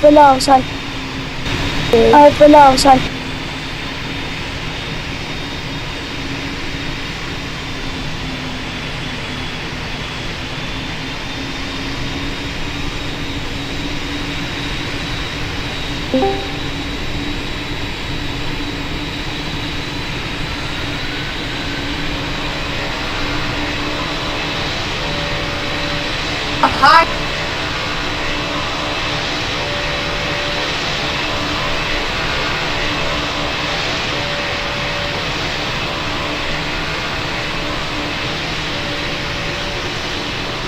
below, sorry. Below, sorry. Hi.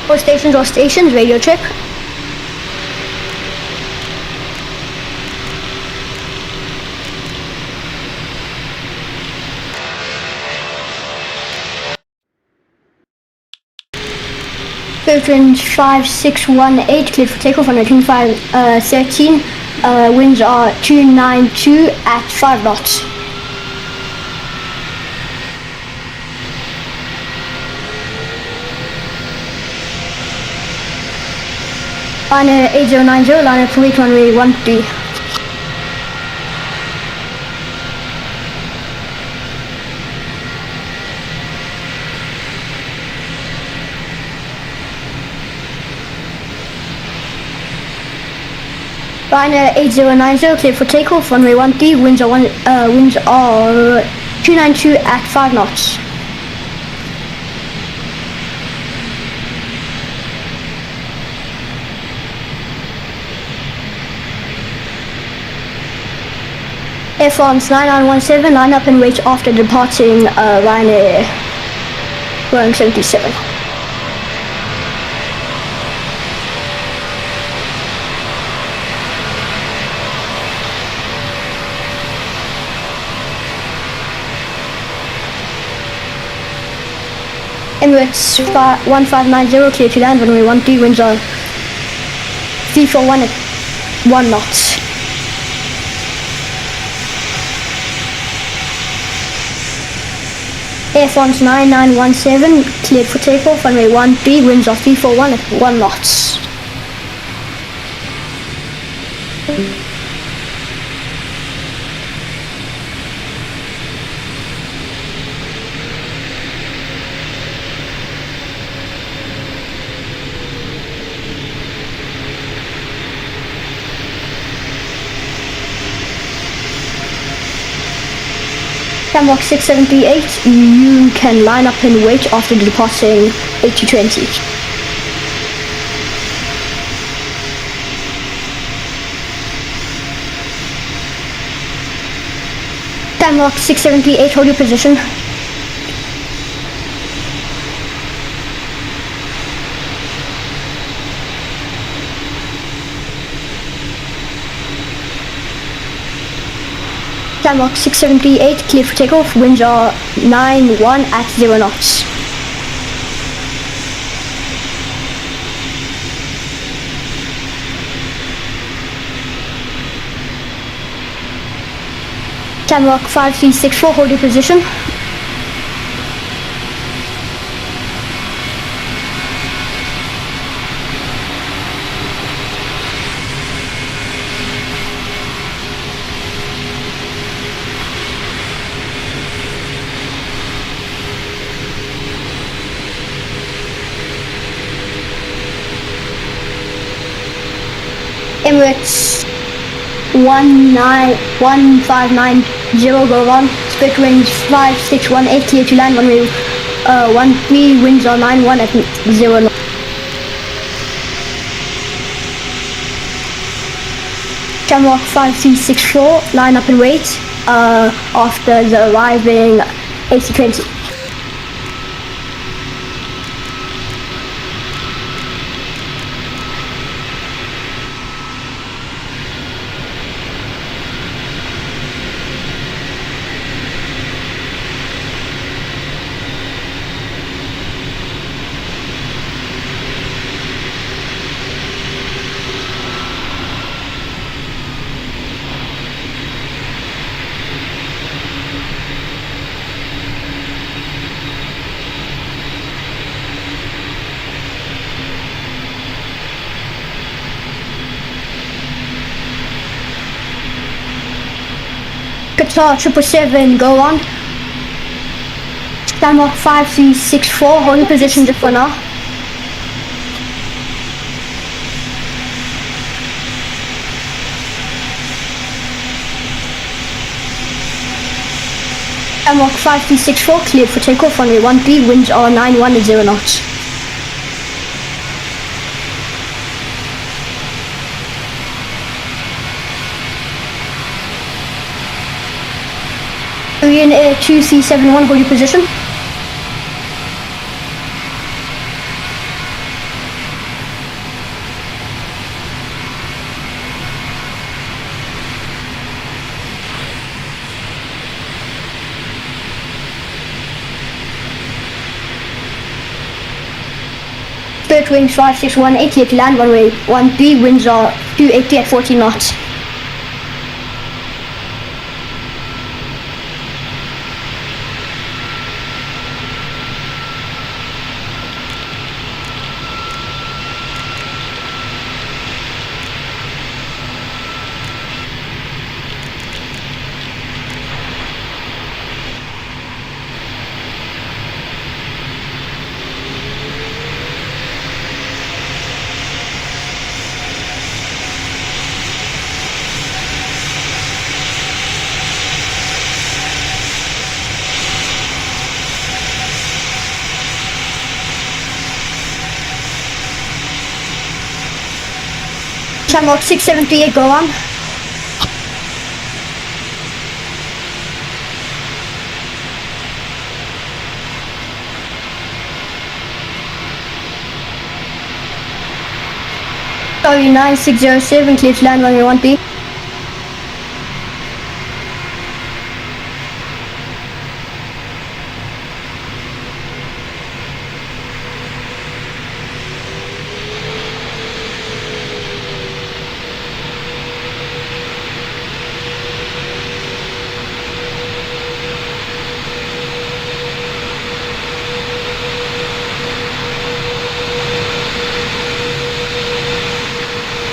All stations, radio check. Range 5618, cleared for takeoff on 2513. Winds are 292 at 5 knots. Liner 8090, liner for weight runway 13. Liner 8090, cleared for takeoff, runway 13, winds are 292 at 5 knots. Air France 9917, line up and wait after departing Ryanair Boeing 77. Emirates 1590, clear to land, runway 13, winds are 341 at 1 knots. Air France 9917, cleared for takeoff, runway 13, winds are 341 at 1 knots. Camrock 6738, you can line up and wait after departing 8020. Camrock 678, hold your position. Camrock 678, cleared for takeoff, winds are 91 at 0 knots. Camrock 5364, hold your position. Emirates 1590, go on. Split range 5618, clear to land, runway 13, winds are 91 at 0 knots. Camrock 5364, line up and wait after the arriving 8020. Qatar 777, go on. Shamrock 5364, hold your position just for now. Shamrock 5364, cleared for takeoff, runway 13, winds are 91 at 0 knots. Korean Air 2371, hold your position. Spirit Wings 561, 88 to land, runway 13, winds are 280 at 14 knots. Shamrock 678, go on. Sorry, 9607, clear to land runway 13.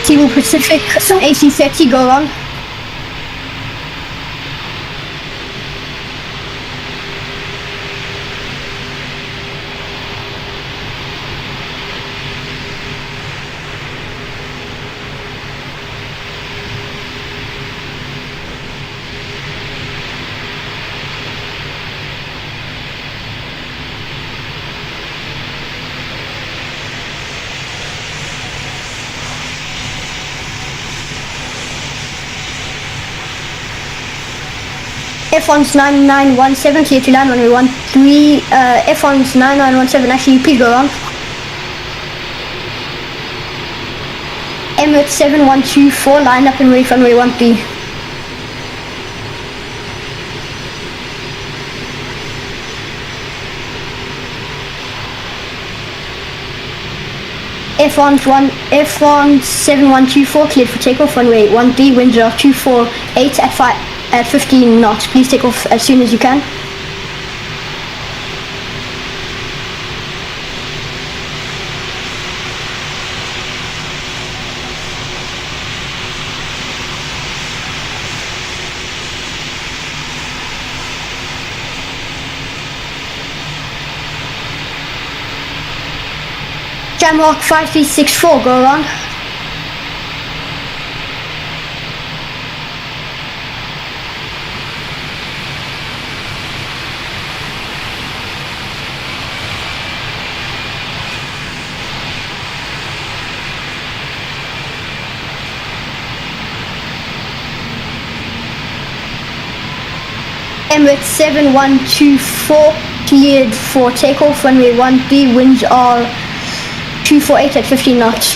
Team Pacific AC30, go on. F1's 9917, clear to land runway 13. F1's 9917, actually, please go on. Emirates 7124, line up and wait for runway 13. F1's 7124, cleared for takeoff, runway 13, winds are 248 at 15 knots. Please take off as soon as you can. Shamrock 5364, go around. Emirates 7124, cleared for takeoff, runway 13, winds are 248 at 15 knots.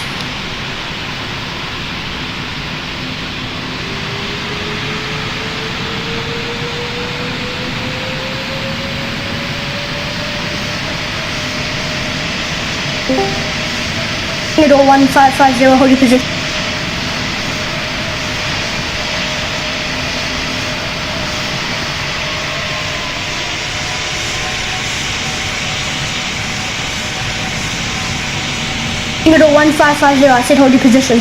Middle 1550, hold your position. Middle 1550, I said hold your position.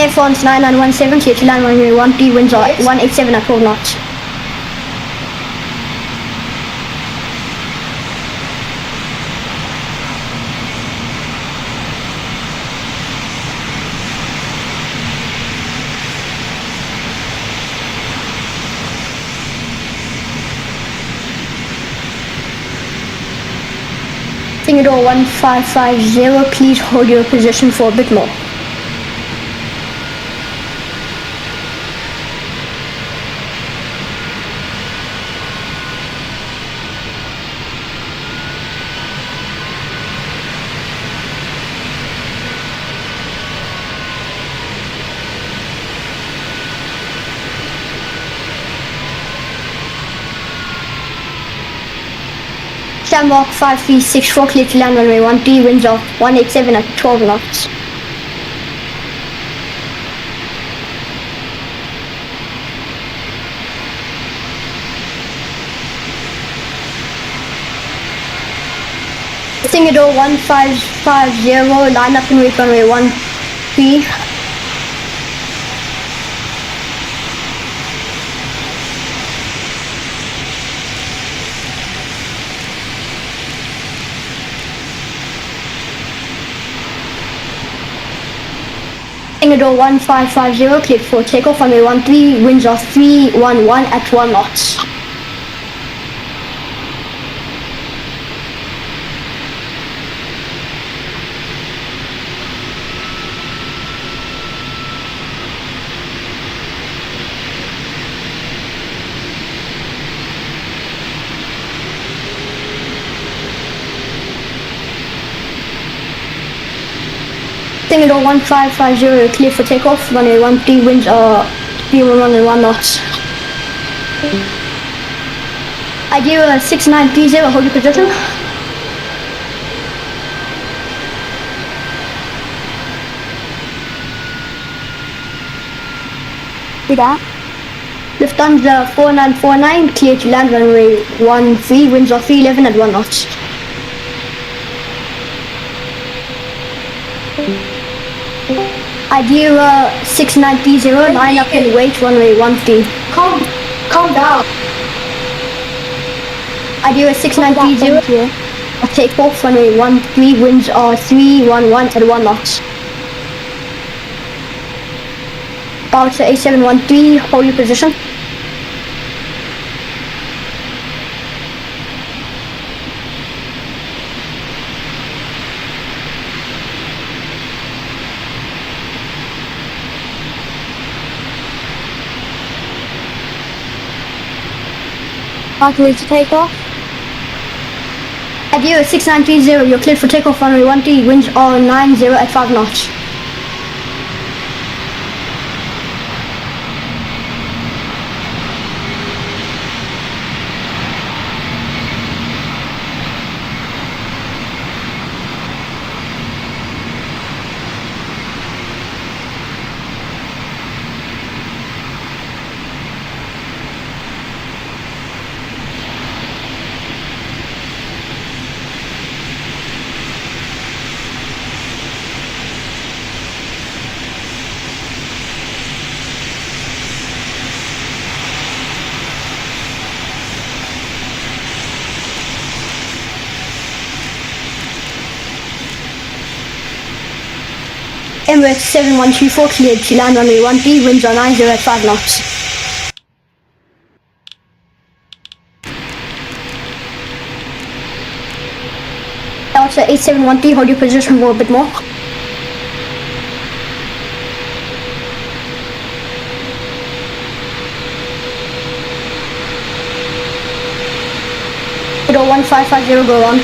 Air France 9917, clear to land runway 13, winds are 187 at 12 knots. Singapore 1550, please hold your position for a bit more. Shamrock 5364, clear to land runway 13, winds of 187 at 12 knots. Singapore 1550, line up and wait runway 13. Singapore 1550, cleared for takeoff, runway 13, winds are 311 at 1 knots. Singapore 1550, clear for takeoff, runway 13, winds are 311 and 1 knots. Idea 6930, hold your position. See that? Lufthansa 4949, clear to land runway 13, winds are 311 at 1 knots. Idea 6930, line up and wait, runway 13. Calm down. Idea 6930, take off, runway 13, winds are 311 at 1 knots. Bouncer 8713, hold your position. Likely to take off. Idea 6930, you're cleared for takeoff, runway 13, winds are 90 at 5 knots. Emirates 7124, cleared to land runway 13, winds are 90 at 5 knots. Delta 8713, hold your position for a bit more. Widow 1550, go on.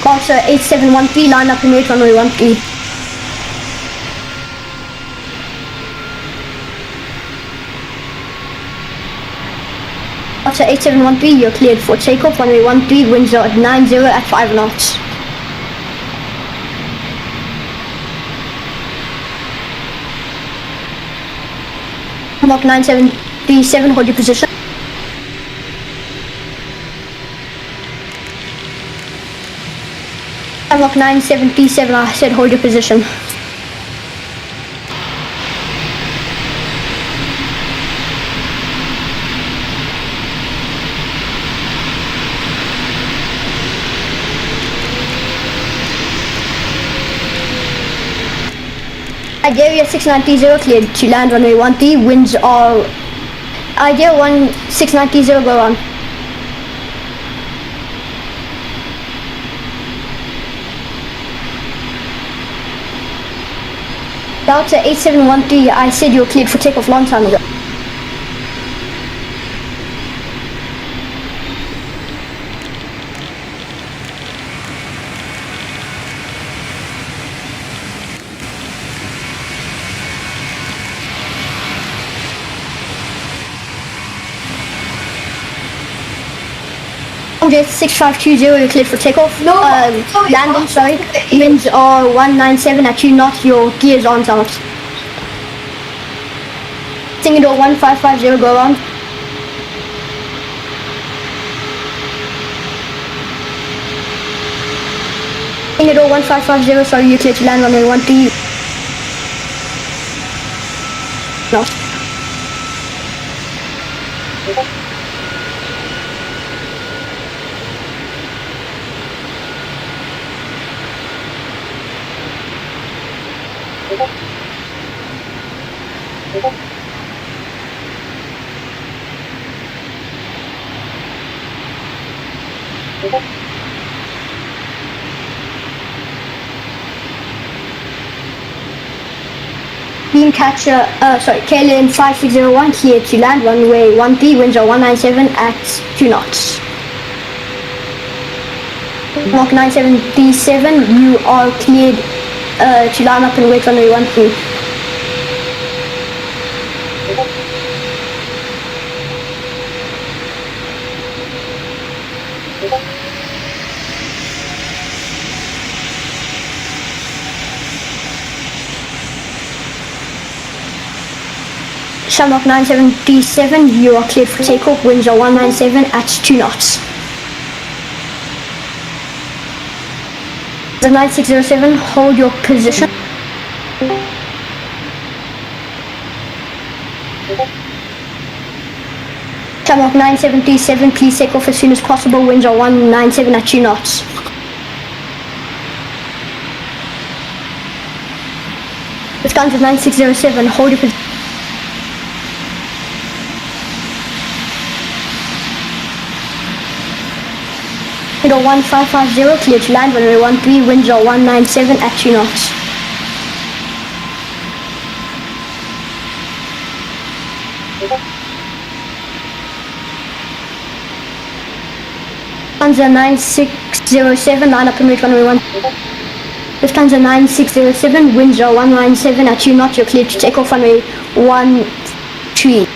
Bouncer 8713, line up and wait, runway 13. Bouncer 8713, you're cleared for takeoff, runway 13, winds are at 90 at 5 knots. Mark 9737, hold your position. Shamrock 9737, I said hold your position. Iberia 6930 cleared to land runway 13, winds are Idea 16930, go on. Delta 8713, I said you were cleared for takeoff long time ago. Jet 6520, you're cleared for takeoff. No, Landing, sorry. Winds are 197 at you, not your gears on out. Singapore 1550, go on. Singapore 1550, sorry, you're cleared to land runway 13. No. Beam catcher, KLM 5601, cleared to land runway 13, winds are 197 at 2 knots. Mark 9737, you are cleared to line up and wait runway 13. Shamrock 9737, you are cleared for takeoff, winds are 197 at 2 knots. The 9607, hold your position. Shamrock 9737, please take off as soon as possible, winds are 197 at 2 knots. Lufthansa 9607, hold your position. Winds are 1550, clear to land runway 13, winds are 197 at 2 knots. Lufthansa 9607, line up and wait runway 1. Lufthansa 9607, winds are 197 at 2 knots, you're cleared to take off runway 13.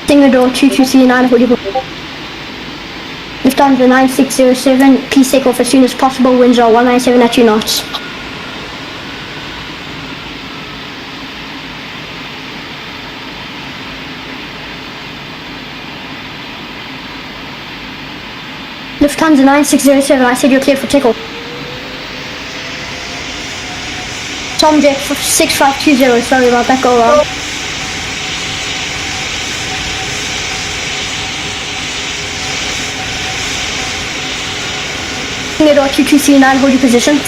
Singapore 2239, hold your Lufthansa 9607, please take off as soon as possible, winds are 197 at 2 knots. Lufthansa 9607, I said you're cleared for takeoff. Tomjet 6520, sorry about that, go around. Singapore 2239, hold your position.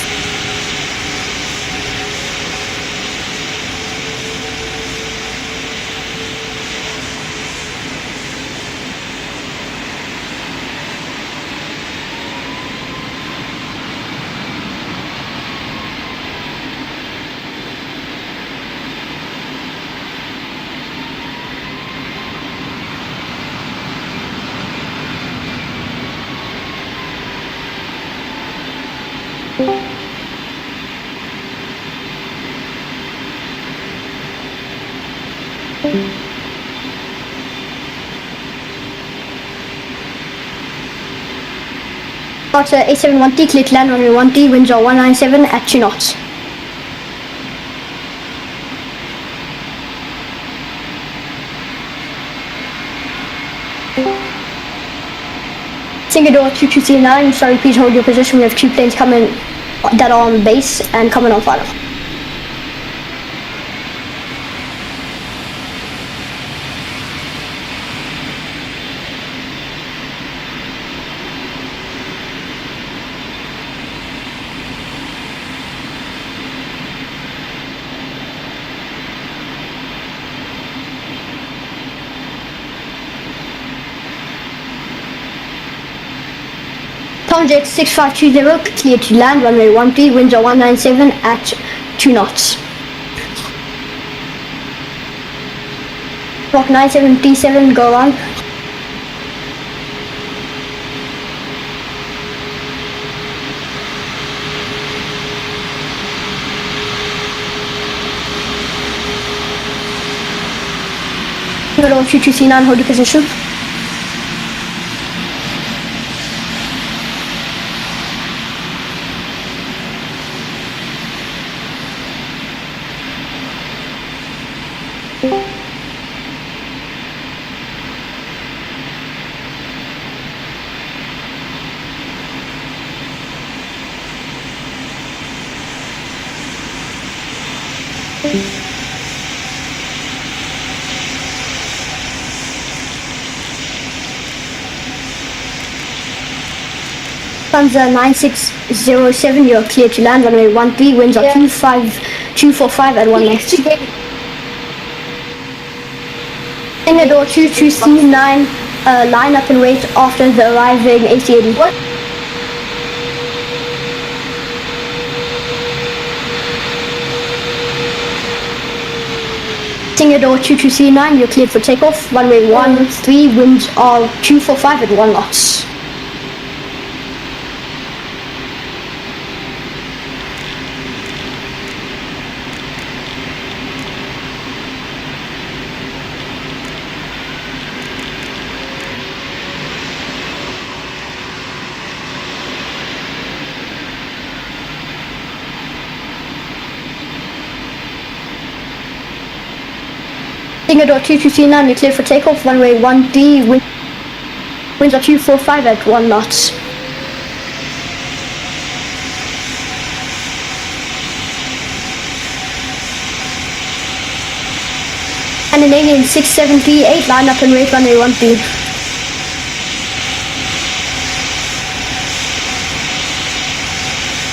Delta 8713, clear to land runway 13, winds are 197 at 2 knots. Singapore 2239, sorry, please hold your position. We have 2 planes coming that are on base and coming on final. Jet 6520, clear to land, runway 13, winds are 197 at 2 knots. Rock 9737, go on. Middle 2239, hold your position. Lufthansa 9607, you're clear to land, runway 13, winds are 245 at 1 knot. Singapore 2239, line up and wait after the arriving AC-80. What? Singapore 2239, you're cleared for takeoff, runway 13, winds are 245 at 1 knot. Singapore 2239, you're cleared for takeoff, runway 1D, winds are 245 at 1 knot. Scandinavian 6738, line up and wait, runway 1D.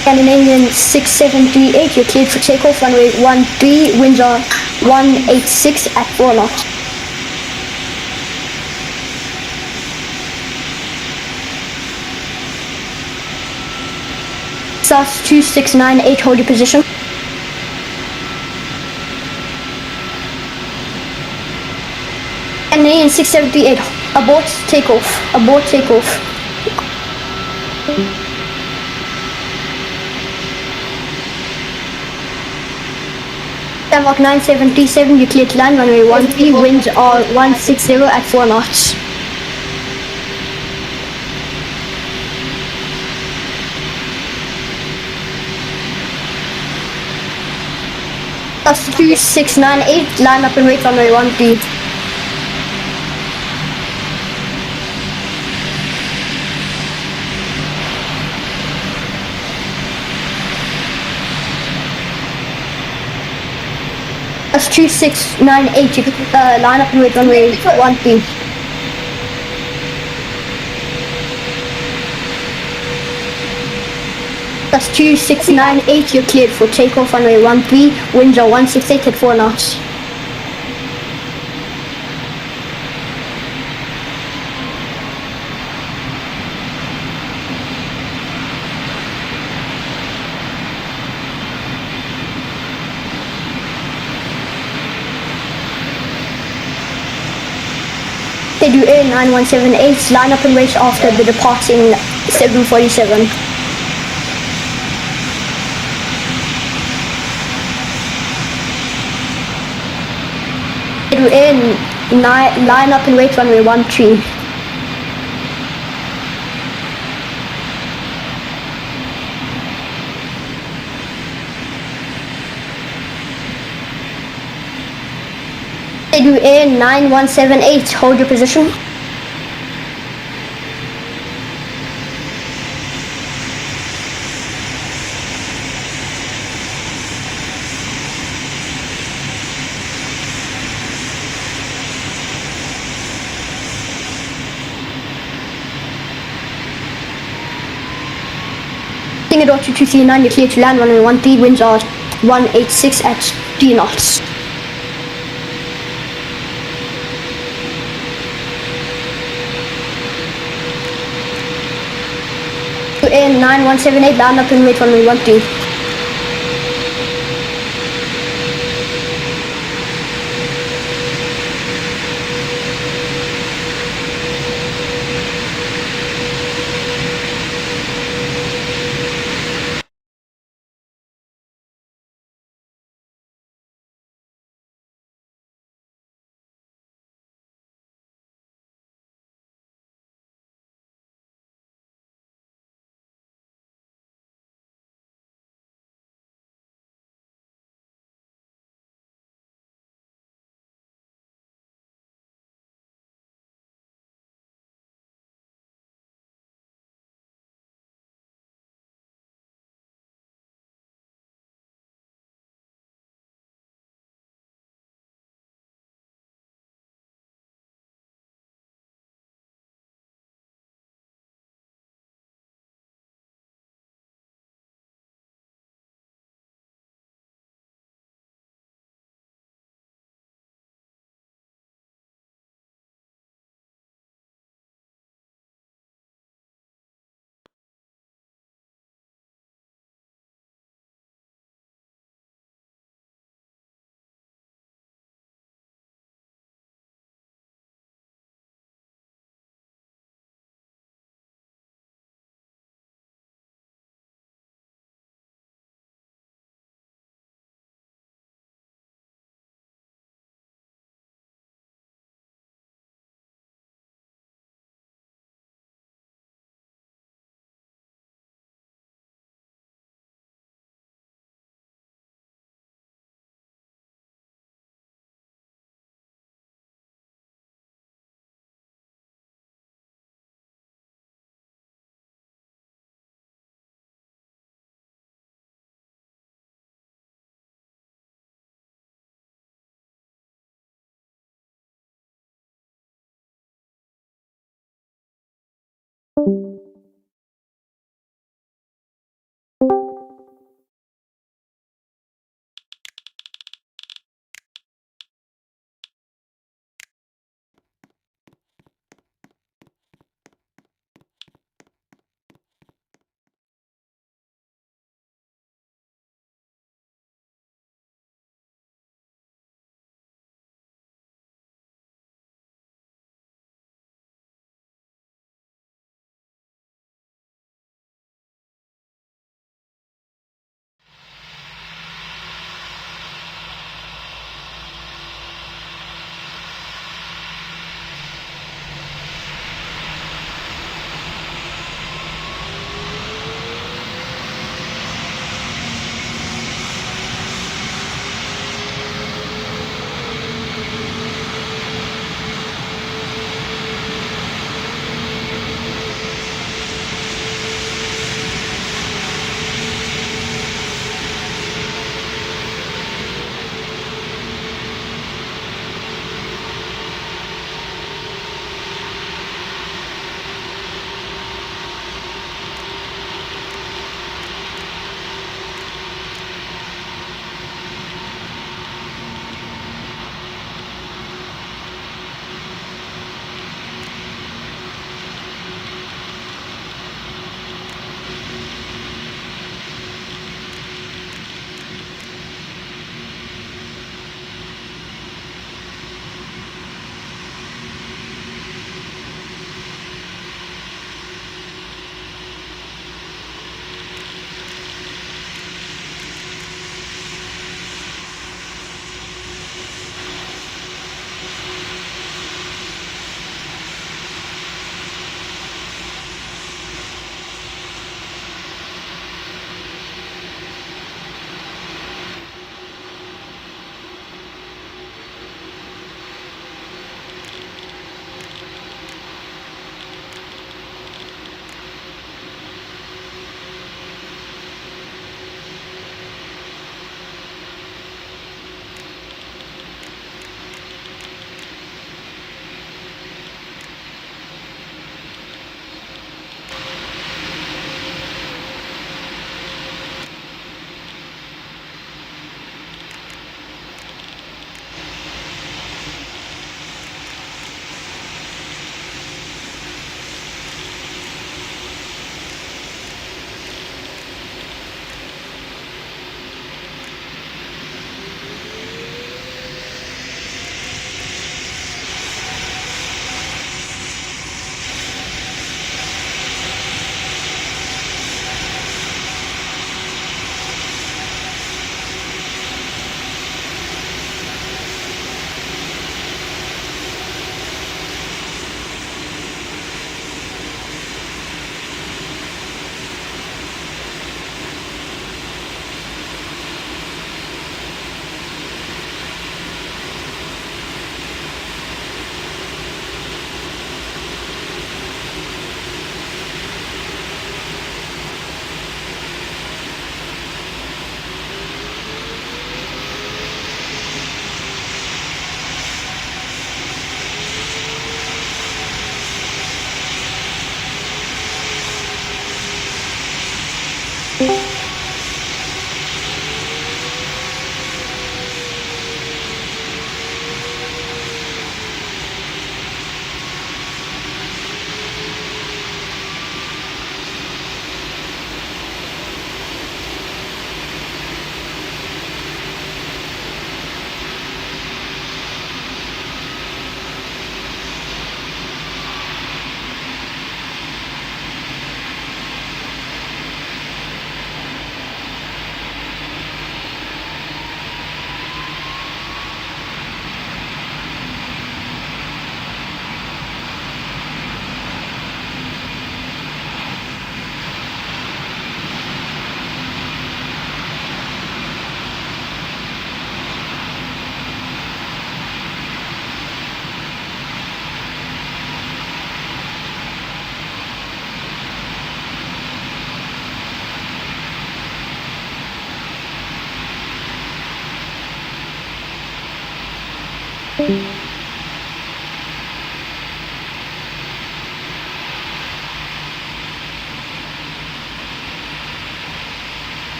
Scandinavian 6738, you're cleared for takeoff, runway 1D, winds are 186 at 4 knots. SAS 2698, hold your position. Canadian 678, abort takeoff, abort takeoff. Denmark 9737, you cleared to land, runway 13, winds are 160 at 4 knots. That's 2698, line up and wait, runway 13. That's 2698, you could line up and wait, runway 13. That's 2698, you're cleared for takeoff, runway 13, winds are 168 at 4 knots. They do Air 9178, line up and wait after the departing 747. They do Air line up and wait, runway 13. They do Air 9178, hold your position. Wind at 239, you're clear to land runway 13, winds are 186 at 3 knots. Air 9178, land up and wait runway 13.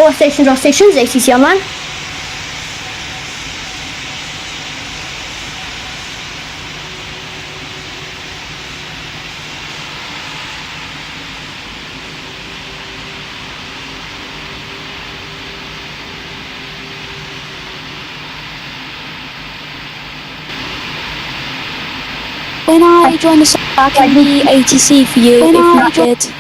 All stations are stations, ACC online. When I join the server, I can be ATC for you if you did.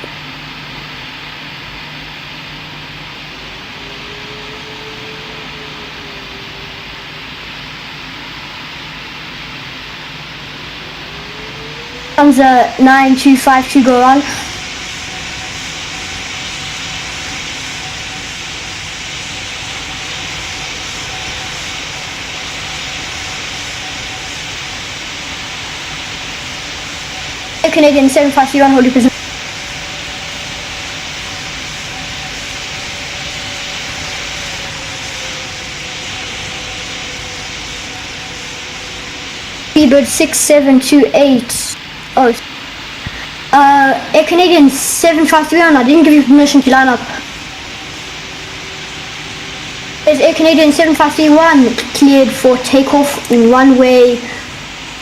Lufthansa 9252 go on. Air Canadian 7531, hold your position. Speedbird 6728. Oh, Air Canadian 7531, I didn't give you permission to line up. Is Air Canadian 7531 cleared for takeoff runway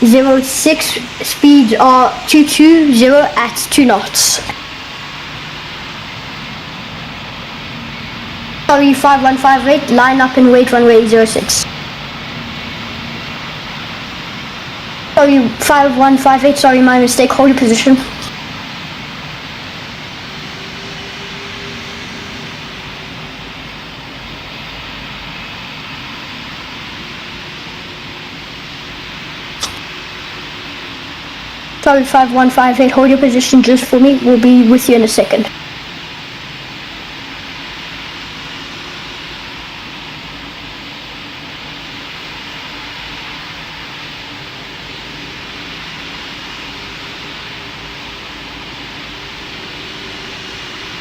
06, speeds are 220 at 2 knots. Sorry 5158, line up and wait runway 06. Sorry 5158, sorry my mistake, hold your position. Sorry 5158, hold your position just for me, we'll be with you in a second.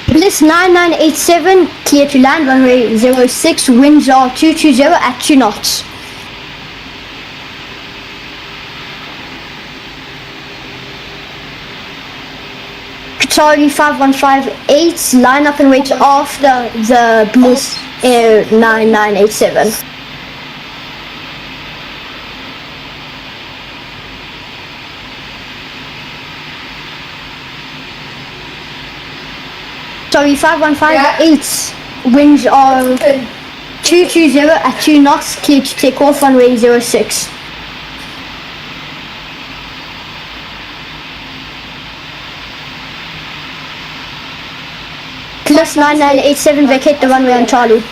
Bliss 9987, clear to land, runway 06, winds are 220 at 2 knots. Qatari 5158, line up and wait after the Bliss Air 9987. Sorry, 5158, winds are 220 at 2 knots, clear to take off runway 06. Cliff Emirates 9987 vacate the runway on Charlie.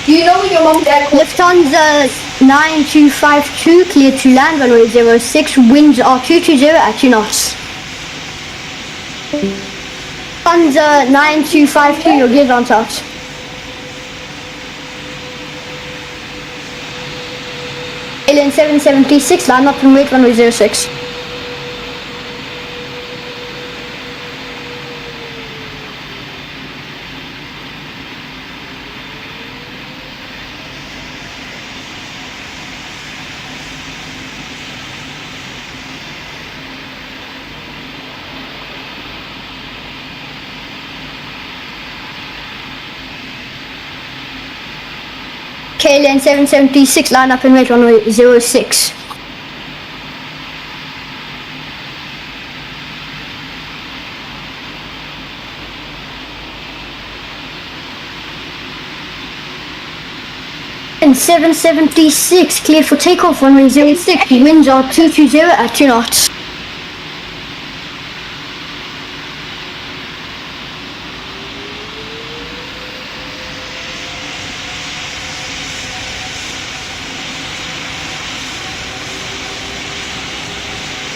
Do you know when your mom and dad called? Lufthansa 9252, clear to land, runway 06, winds are 220 at 2 knots. Lufthansa 9252, your gears aren't out. Alien 776, line up and wait, runway 06. KLN 776, line up and wait, runway 06. And 776, cleared for takeoff, runway 06, winds are 220 at 2 knots.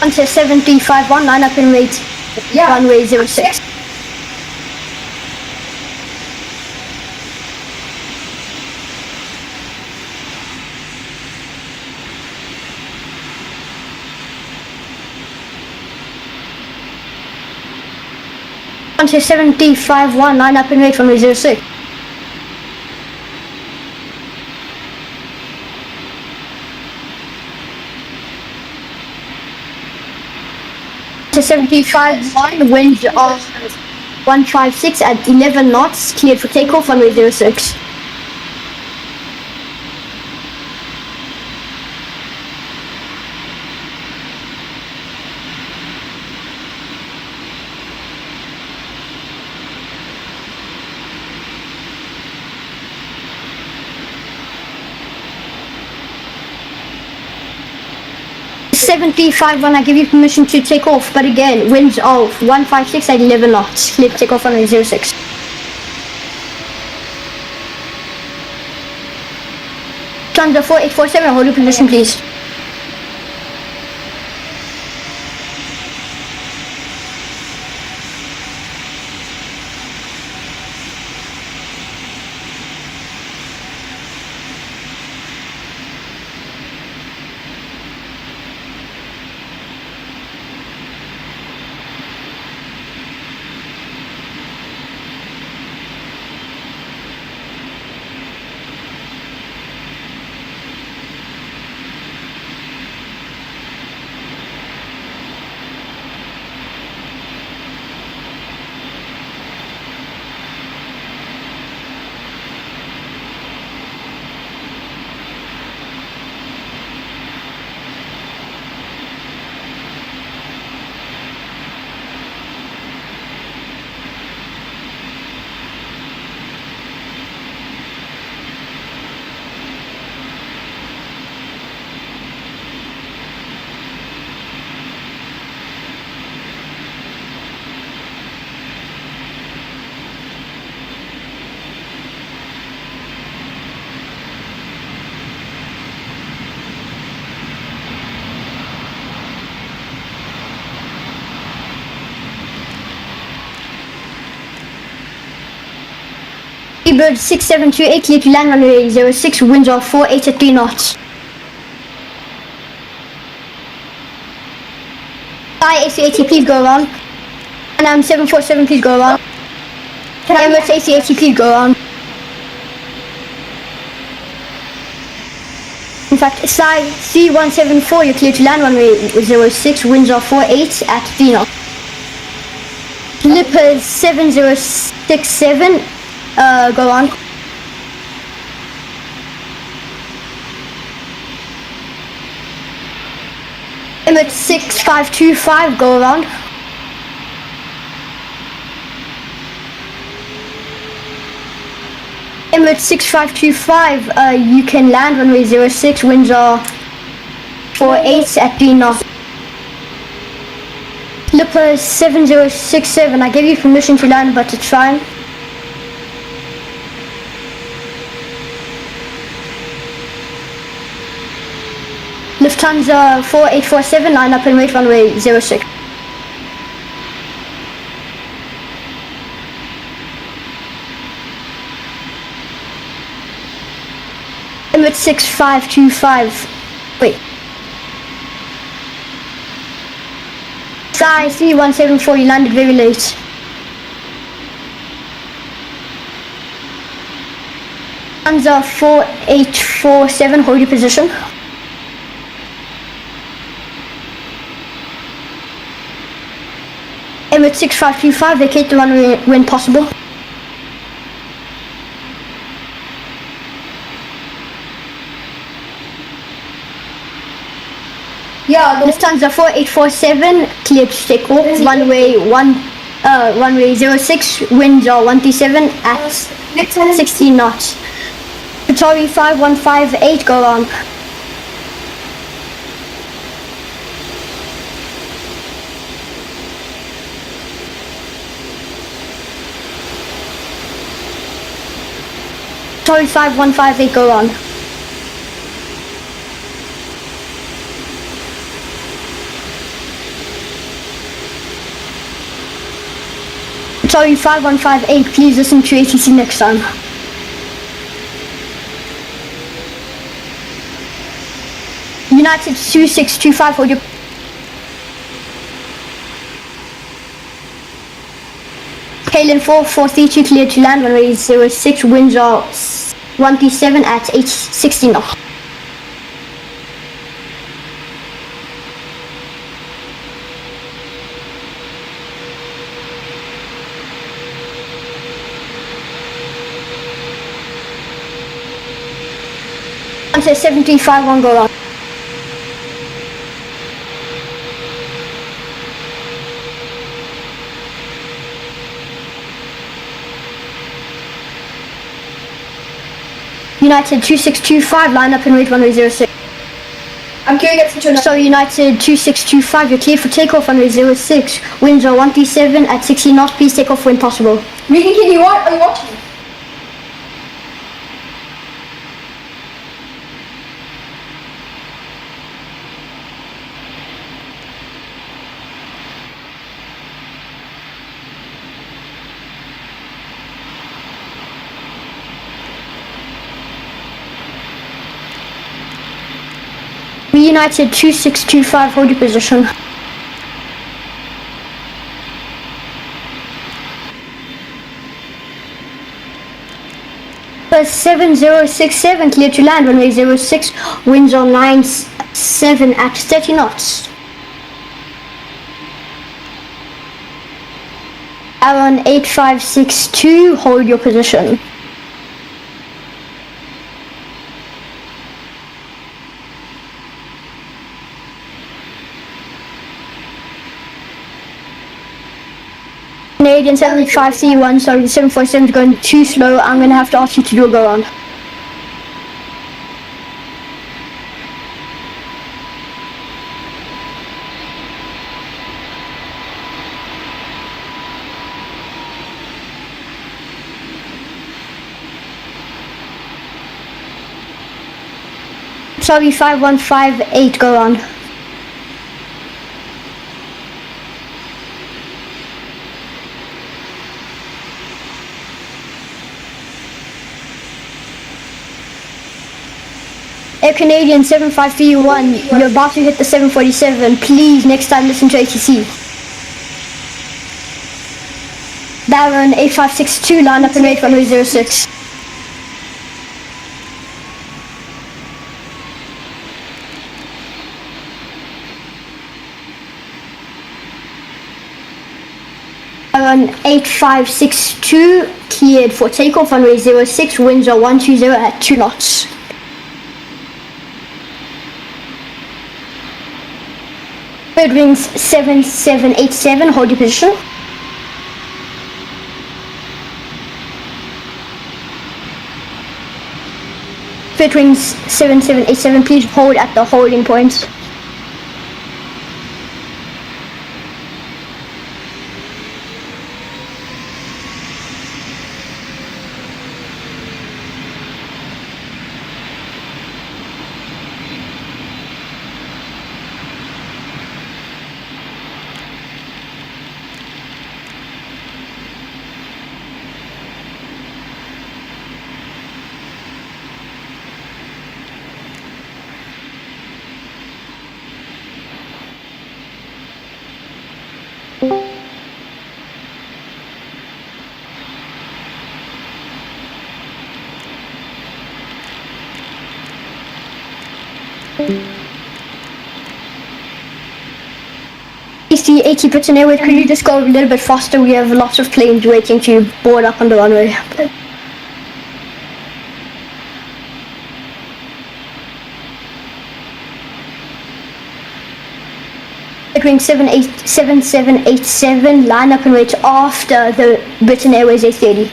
Onto 7351, line up and wait, runway 06. Onto 7351, line up and wait, runway 06. To 75, wind of 156 at 11 knots, cleared for takeoff, runway 06. When I give you permission to take off, but again, winds of 156 at 11 knots, clear to take off, runway 06. Lufthansa 4847, hold your position please. Bird 6728, clear to land, runway 06, winds are 48 at 3 knots. AC80, please go around. And I'm 747, please go around. Emirates AC80, please go around. In fact, side C174, you're clear to land, runway 06, winds are 48 at 3 knots. Clippers 7067, go on. Emirates 6525, go around. Emirates 6525, you can land runway 06, winds are 48 at 3 knots. Flipper 7067, I gave you permission to land, but it's fine. Lufthansa 4847, line up and wait runway 06. Emirates 6525, wait. Sky 3174, you landed very late. Lufthansa 4847, hold your position. Emirates 6525, vacate the runway when possible. Yeah, Lufthansa 4847, cleared to take off. Runway 06, winds are 137 at 16 knots. Tertiary 5158, go on. Tertiary 5158, go on. Sorry, 5158, please listen to ATC next time. United 2625, hold your... Kalen 4432, cleared to land, runway 06, winds are 137 at 16 knots. Answer 7351, go on. United 2625, line up and wait runway 06. I'm curious to So United 2625, you're cleared for takeoff runway 06. Winds are 137 at 16 knots, please take off when possible. Megan, can you watch? Are you watching? United 2625, hold your position. Bus 7067, clear to land, runway 06, winds are 97 at 30 knots. Aaron 8562, hold your position. Canadian 75C1, sorry, the 747 is going too slow. I'm going to have to ask you to do a go round. Sorry, 5158, go round. Air Canadian 7531, you're about to hit the 747. Please, next time listen to ATC. Darren 8562, line up and wait runway 06. Darren 8562, cleared for takeoff runway 06, winds are 120 at 2 knots. Third wings 7787, hold your position. between 7787, please hold at the holding points. AC 80 Britain Airways, could you just go a little bit faster? We have lots of planes waiting to board up on the runway. Between 7787, line up and wait after the Britain Airways A30.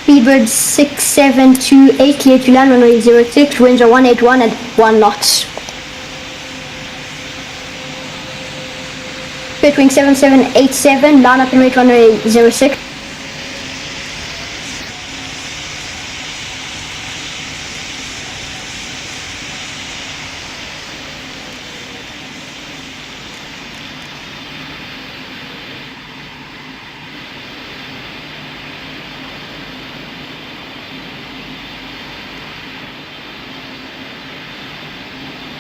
Speedbird 6728, clear to land runway 06, winds are 181 at 1 knots. Between 7787, line up and wait runway 06.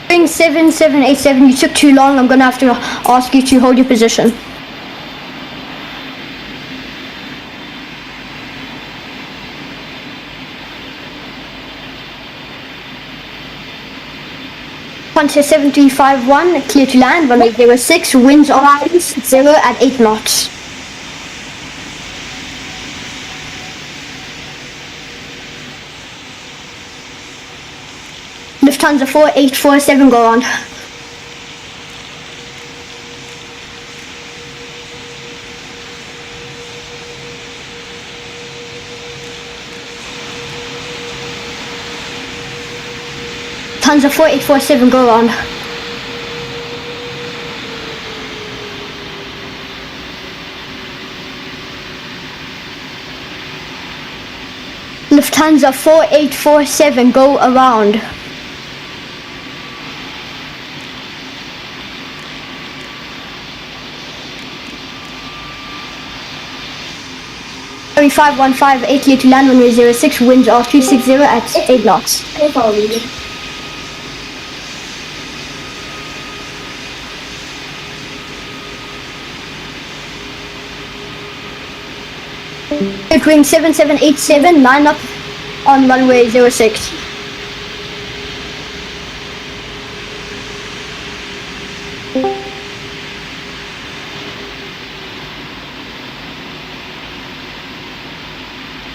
Between 7787, you took too long. I'm gonna have to ask you to hold your position. Puncher 7351, clear to land, runway 06, winds are 0 at 8 knots. Lufthansa 4847, go on. Lufthansa 4847, go on. Lufthansa 4847, go around. Sorry, 5158, clear to land runway 06, winds are 260 at 8 knots. Between 7787, line up on runway 06.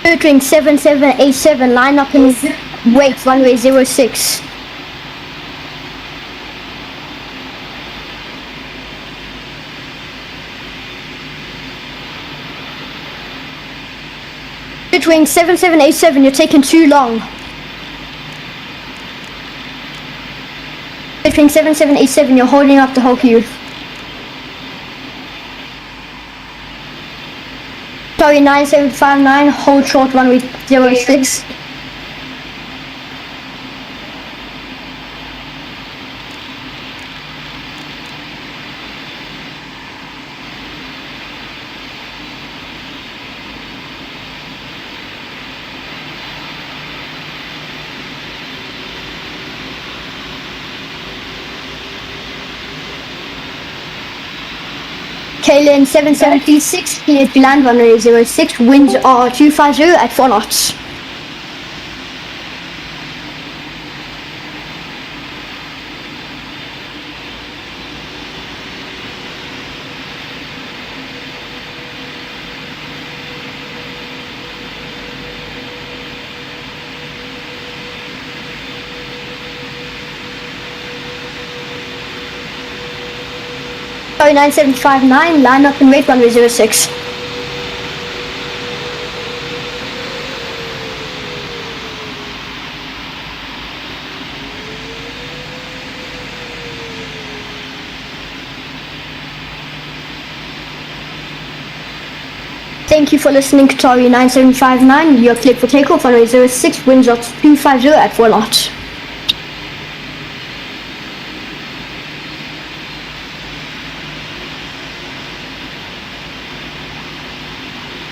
Between 7787, line up and wait runway 06. Between 7787, you're taking too long. Between 7787, you're holding up the whole queue. Sorry, 9759, hold short runway 06. KLM 776, clear to land runway 06, winds are 250 at 4 knots. Sorry, 9759, line up and wait runway 06. Thank you for listening, Qatari 9759. You're cleared for takeoff, runway 06, winds are 250 at 4 knots.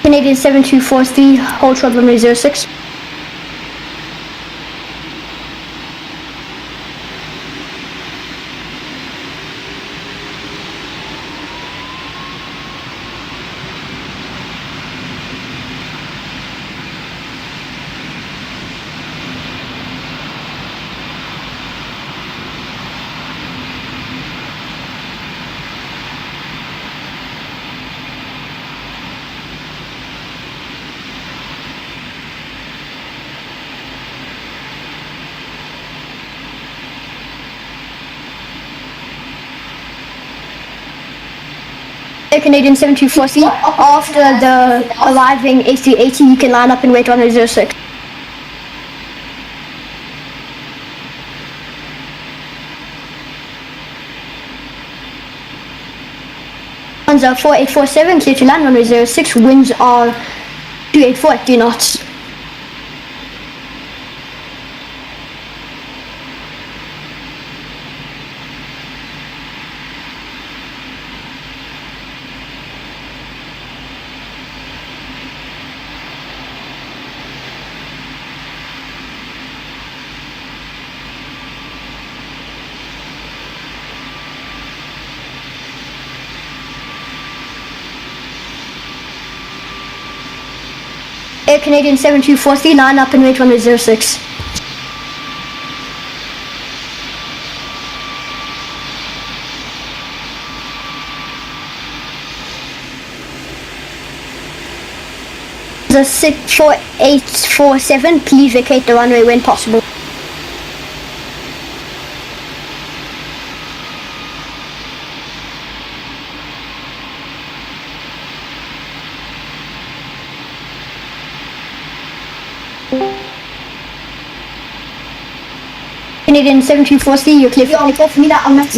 Canadian 7243, hold short runway 06. Canadian 7243, after the arriving A380, you can line up and wait on a 06. Lufthansa 4847, clear to land on a 06, winds are 284 at 3 knots. Air Canadian 7243, line up and wait on the 06. The 64847, please vacate the runway when possible. Canadian 7243, you're clear for takeoff.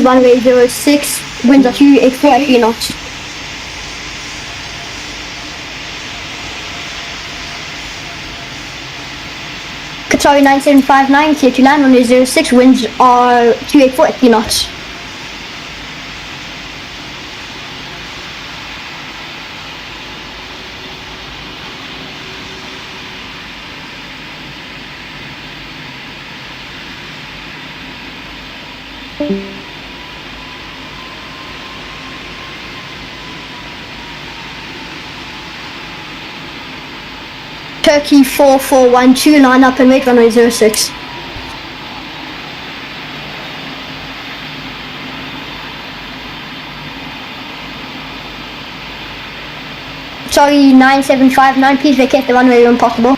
Runway 06, winds are 284 at 3 knots. Qatari 9759, clear to land, runway 06, winds are 284 at 3 knots. Turkey 4412, line up and wait runway 06. Sorry, 9759, please vacate the runway when possible.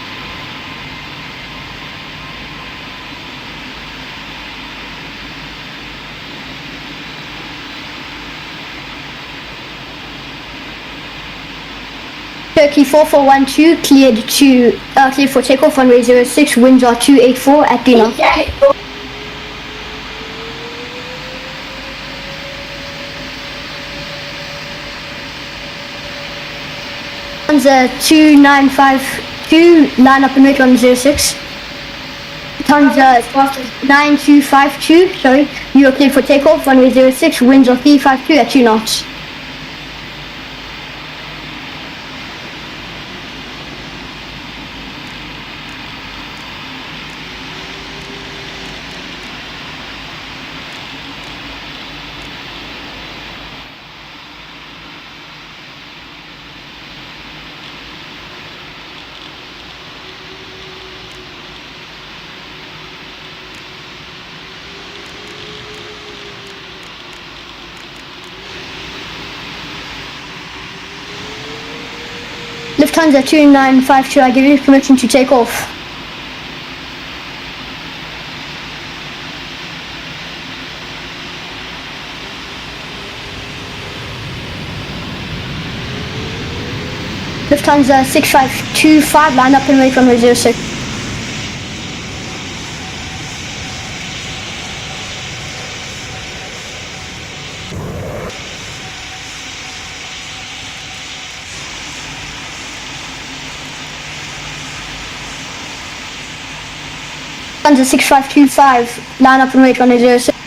Turkey 4412, cleared for takeoff, runway 06, winds are 284 at 3 knots. Lufthansa 2952, line up and wait on 06. Lufthansa 9252, sorry, you are cleared for takeoff, runway 06, winds are 352 at 2 knots. Lufthansa 2952, I give you permission to take off. Lufthansa 6525, line up and wait runway 06. Lufthansa 6525, line up and wait runway 06.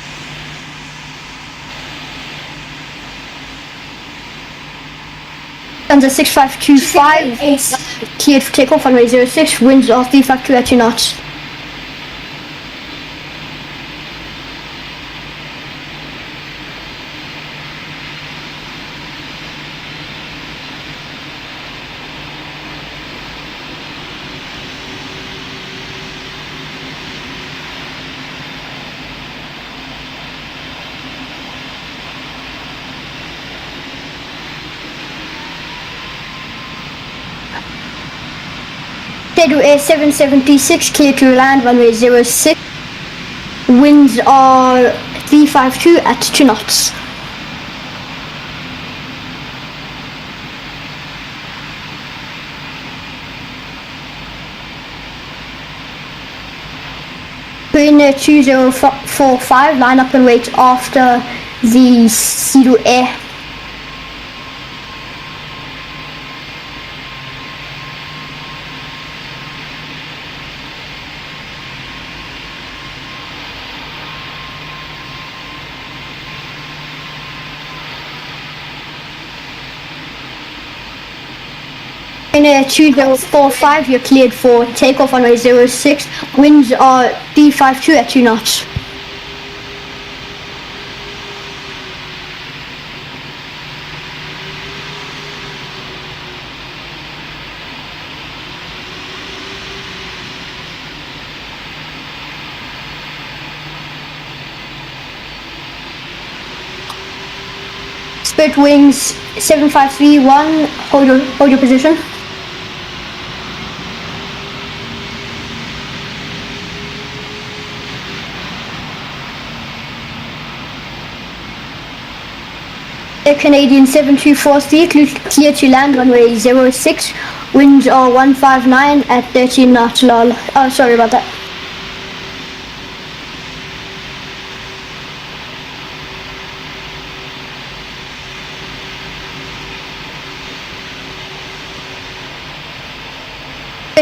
Lufthansa 6525 is cleared for takeoff runway 06, winds are 352 at 2 knots. Schedule Air 776, clear to land runway 06. Winds are 352 at 2 knots. Green 2045, line up and wait after the Schedule Air. In a 2045, you're cleared for takeoff runway 06. Winds are 352 at 2 knots. Spirit wings 7531, hold your position. Air Canadian 7243, clear to land runway 06. Winds are 159 at 13 knots. Lol. Oh, sorry about that.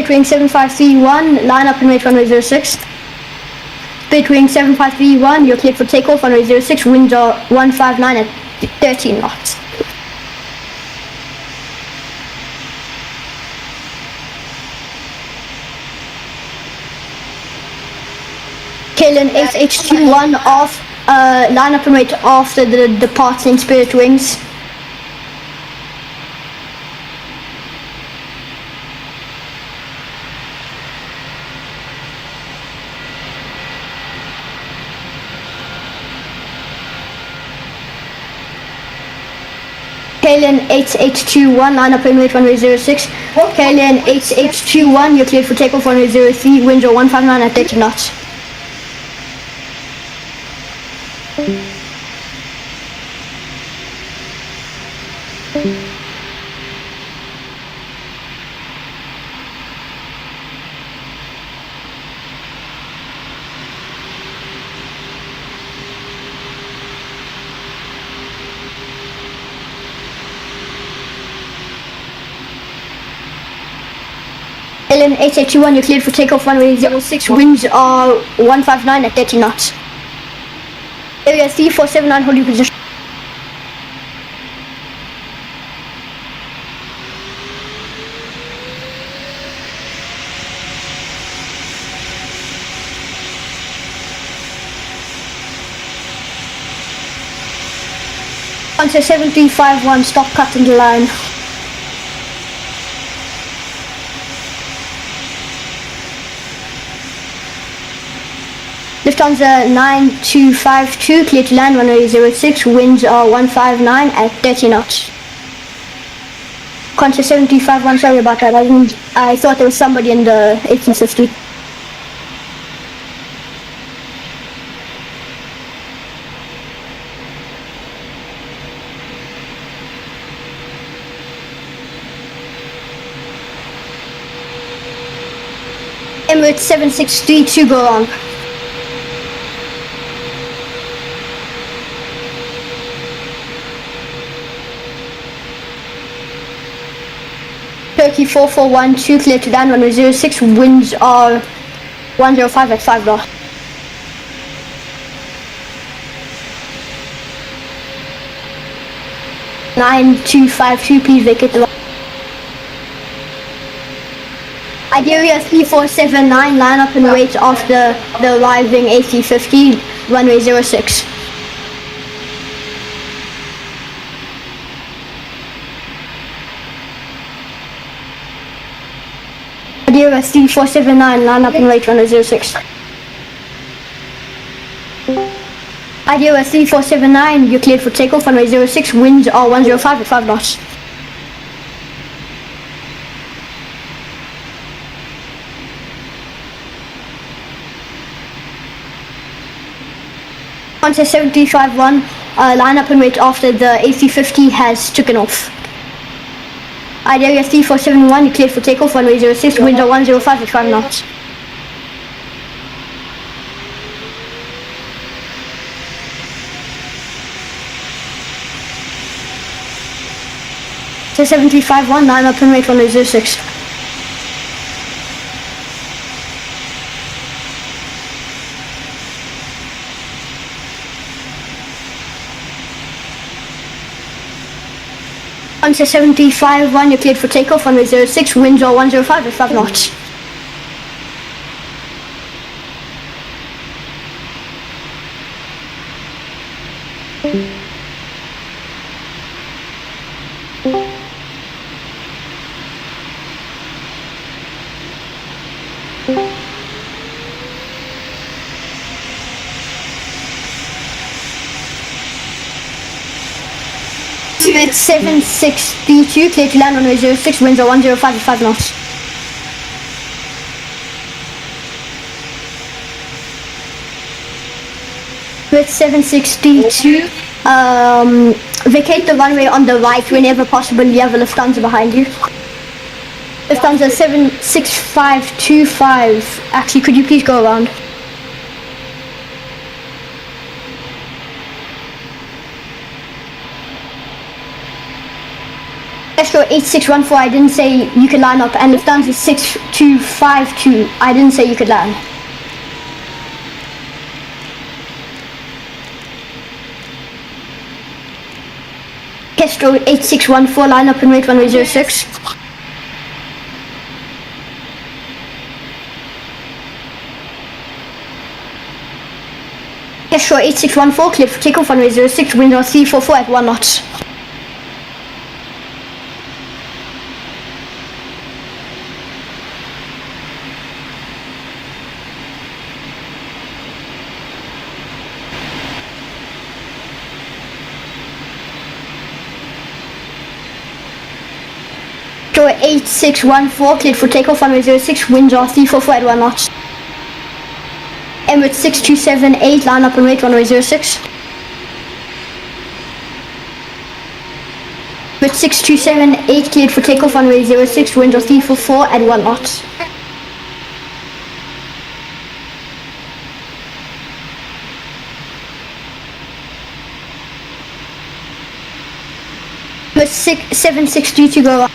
Wing 7531, line up and wait runway 06. Wing 7531, you're cleared for takeoff runway 06. Winds are 159 at 13 knots. KLM 8H21 off, line up and wait after the departing Spirit wings. KLM 8H21, line up and wait runway 06. KLM 8H21, you're cleared for takeoff runway 03, winds are 159 at 30 knots. KLM 881, you're cleared for takeoff runway 06, winds are 159 at 30 knots. Area 3479, hold your position. Onto 7351, stop cutting the line. Lufthansa 9252, clear to land runway 06, winds are 159 at 30 knots. Qantas 7351, sorry about that, I thought there was somebody in the 1860. Emirates 7632, go on. Turkey 4412, clear to land, runway 06, winds are 105 at 5 knots. Nine 252, please vacate the Iberia 3479, line up and wait after the arriving AC50, runway 06. Iberia 3479, line up and wait, runway 06. Iberia 3479, you're cleared for takeoff, runway 06, winds are 105 at 5 knots. Onto 7351, line up and wait after the AC50 has taken off. Iberia 3471, you cleared for takeoff, runway 06, winds are 105 at 5 knots. So 7351, line up and wait, runway 06. Onto 75-1, you're cleared for takeoff, runway 06, winds are 105 at 5 knots. It's 7632, clear to land, runway 06, winds are 105 at 5 knots. With 7632, vacate the runway on the right whenever possible. You have a Lufthansa behind you. Lufthansa 76525. Actually, could you please go around? Astro 8614, I didn't say you could line up, and Lufthansa 6252, I didn't say you could land. Astro 8614, line up and wait, runway 06. Astro 8614, clear for takeoff, runway 06, wind on 344 at 1 knots. Astro 8614, cleared for takeoff, runway 06, winds are 344 at 1 knots. Emirates 6278, line up and wait, runway 06. Emirates 6278, cleared for takeoff, runway 06, winds are 344 at 1 knot. Emirates 762 go on.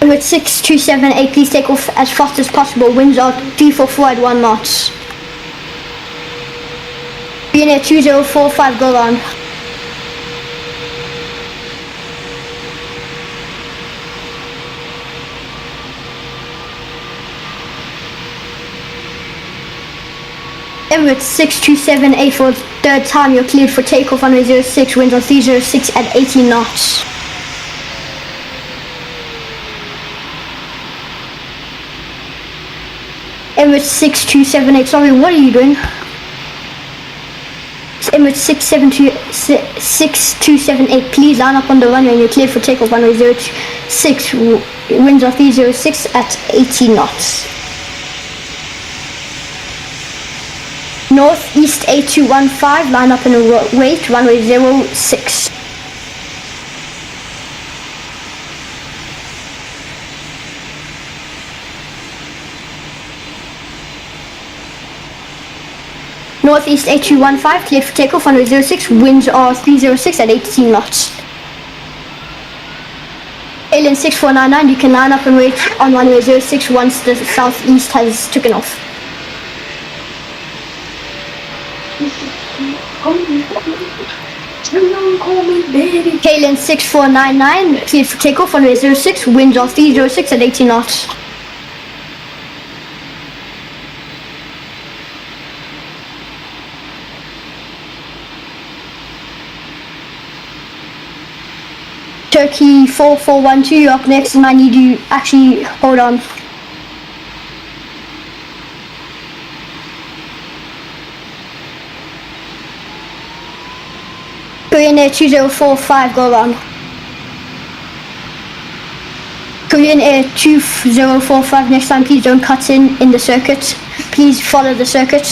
With 6278, please take off as fast as possible. Winds are 344 at 1 knots. Unit 2045, go on. Emirates 6278 for the third time, you're cleared for takeoff, runway 06, winds are 306 at 18 knots. Emirates 6278, sorry, what are you doing? It's Emirates 6278, please line up on the runway and you're cleared for takeoff, runway 06, winds are 306 at 18 knots. Northeast 8215, line up and wait, runway 06. Northeast 8215, cleared for takeoff, runway 06, winds are 306 at 18 knots. Alien 6499, you can line up and wait on runway 06 once the southeast has taken off. Alien 6499, cleared for takeoff, runway 06, winds are 306 at 18 knots. Turkey 4412, you're up next, and I need you actually hold on. Korean Air 2045, go around. Korean Air 2045, next time please don't cut in the circuit. Please follow the circuit.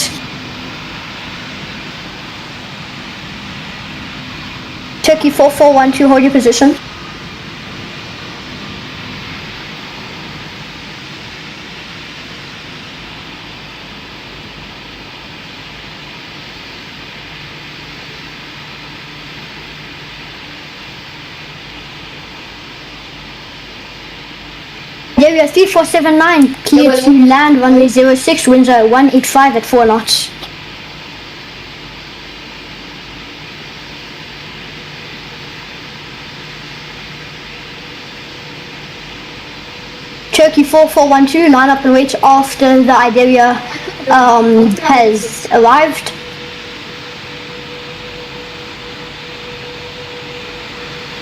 Turkey 4412, hold your position. Area 3479, clear to land, runway 06, winds are 185 at 4 knots. Turkey 4412, line up and wait after the Iberia has arrived.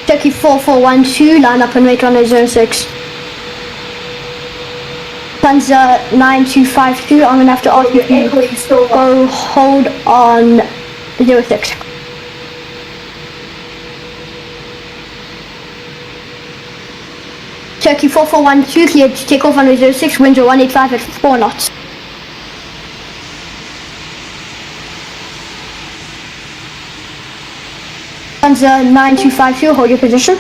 Turkey 4412, line up and wait on 06. Panzer 9252, I'm gonna have to ask you to go hold on 06. Turkey 4412, cleared to take off on 06, winds are 185 at 4 knots. Panzer 9252, hold your position.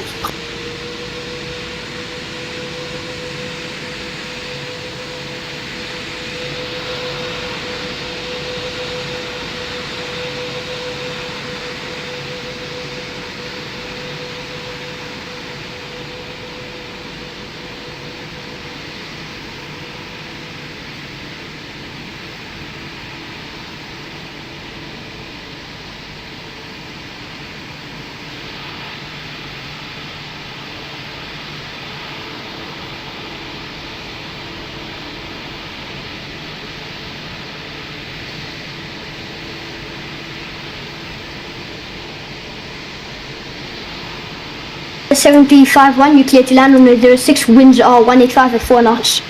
The 7051, you clear to land on 06, winds are 185 at 4 knots.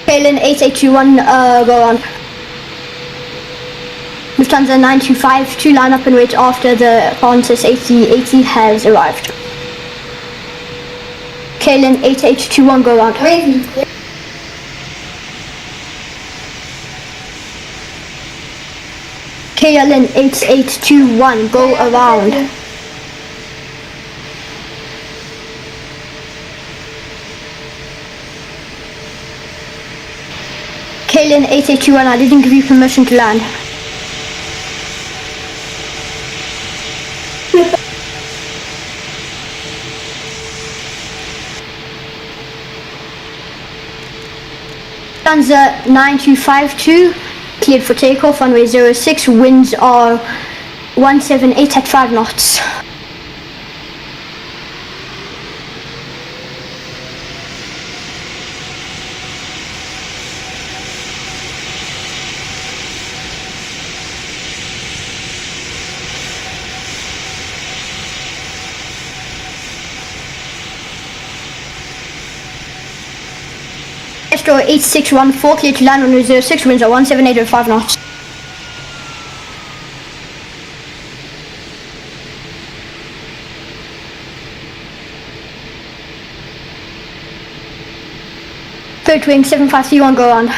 KLN 8821, go on. Lufthansa 9252, line up and wait after the Qantas AC80 has arrived. KLN 8821, go on. KLN 8821, go around. KLN 8821, I didn't give you permission to land. Lufthansa 9252, cleared for takeoff, runway 06, winds are 178 at 5 knots. Astro 8614, clear to land on 06, winds are 178 at 5 knots. Third wing 7531, go on.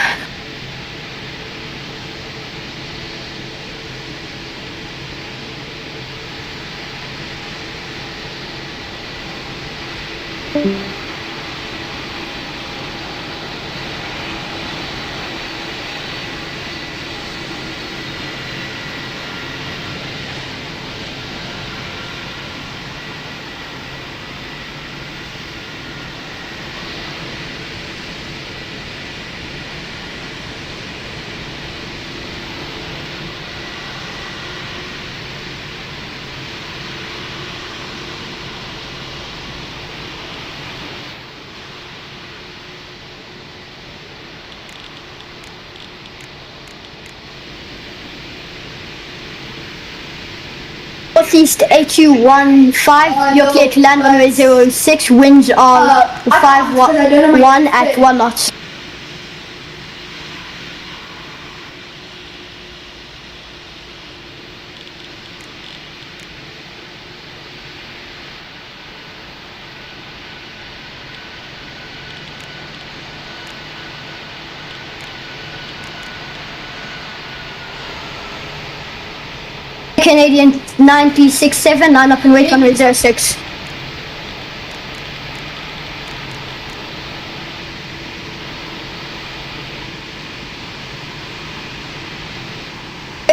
Northeast 8215, you're clear to land runway 06, winds are 5-1 at 1 knots. Canadian 9367, line up and wait runway 06.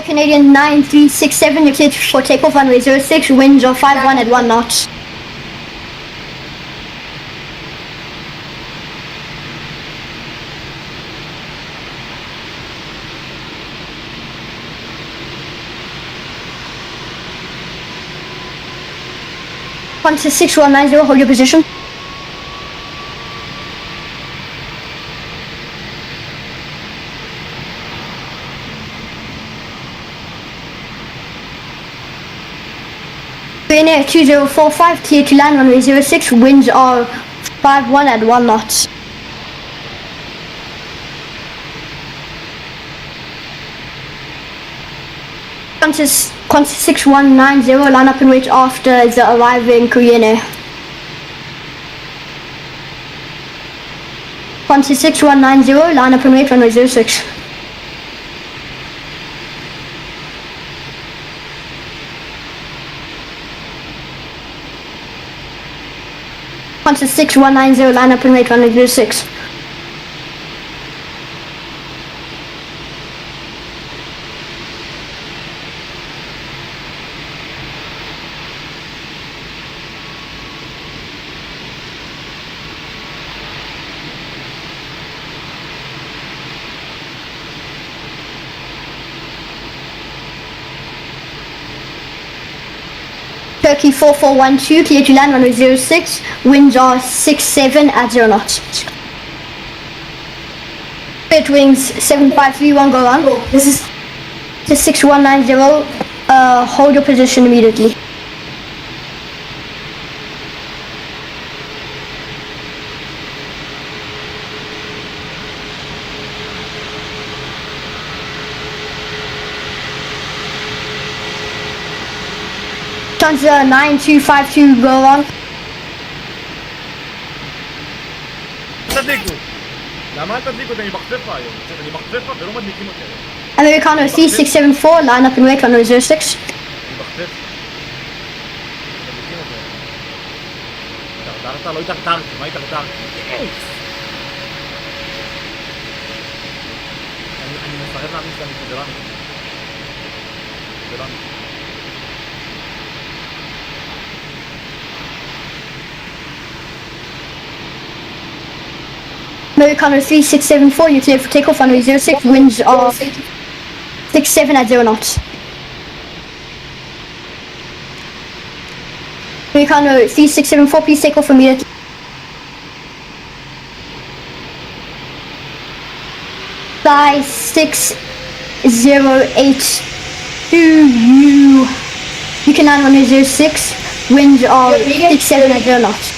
Canadian 9367, you're cleared for takeoff runway 06, winds are 5-1 at 1 knots. Qantas 6190, hold your position. Air 2045, clear to land runway 06, winds are 5-1 at 1 knots. Qantas 6190, line up and wait after the arriving Korean Air. Qantas 6190, line up and wait runway 06. Qantas 6190, line up and wait runway 06. Turkey 4412, clear to land runway 06, winds are 6-7 at 0 knots. Spirit wings 7531, go on. This is 6190, hold your position immediately. Lufthansa 9252, go on. תדליקו! למה אל תדליקו אותי? אני בחפפה היום. אני בחפפה ולא מדליקים אותי היום. Americano 3674, line up and wait runway 06. אני בחפף. מדליקים אותי היום. התדרדרת? לא התדרדרתי. מה התדרדרתי? אני מפחד להאמין שזה אמיתי, זה לא אמיתי. זה לא אמיתי. Americano 3674, you clear for takeoff runway 06, winds are 6-7 at 0 knots. Americano 3674, please take off immediately. Fly 6082, you can land runway 06, winds are 6-7 at 0 knots.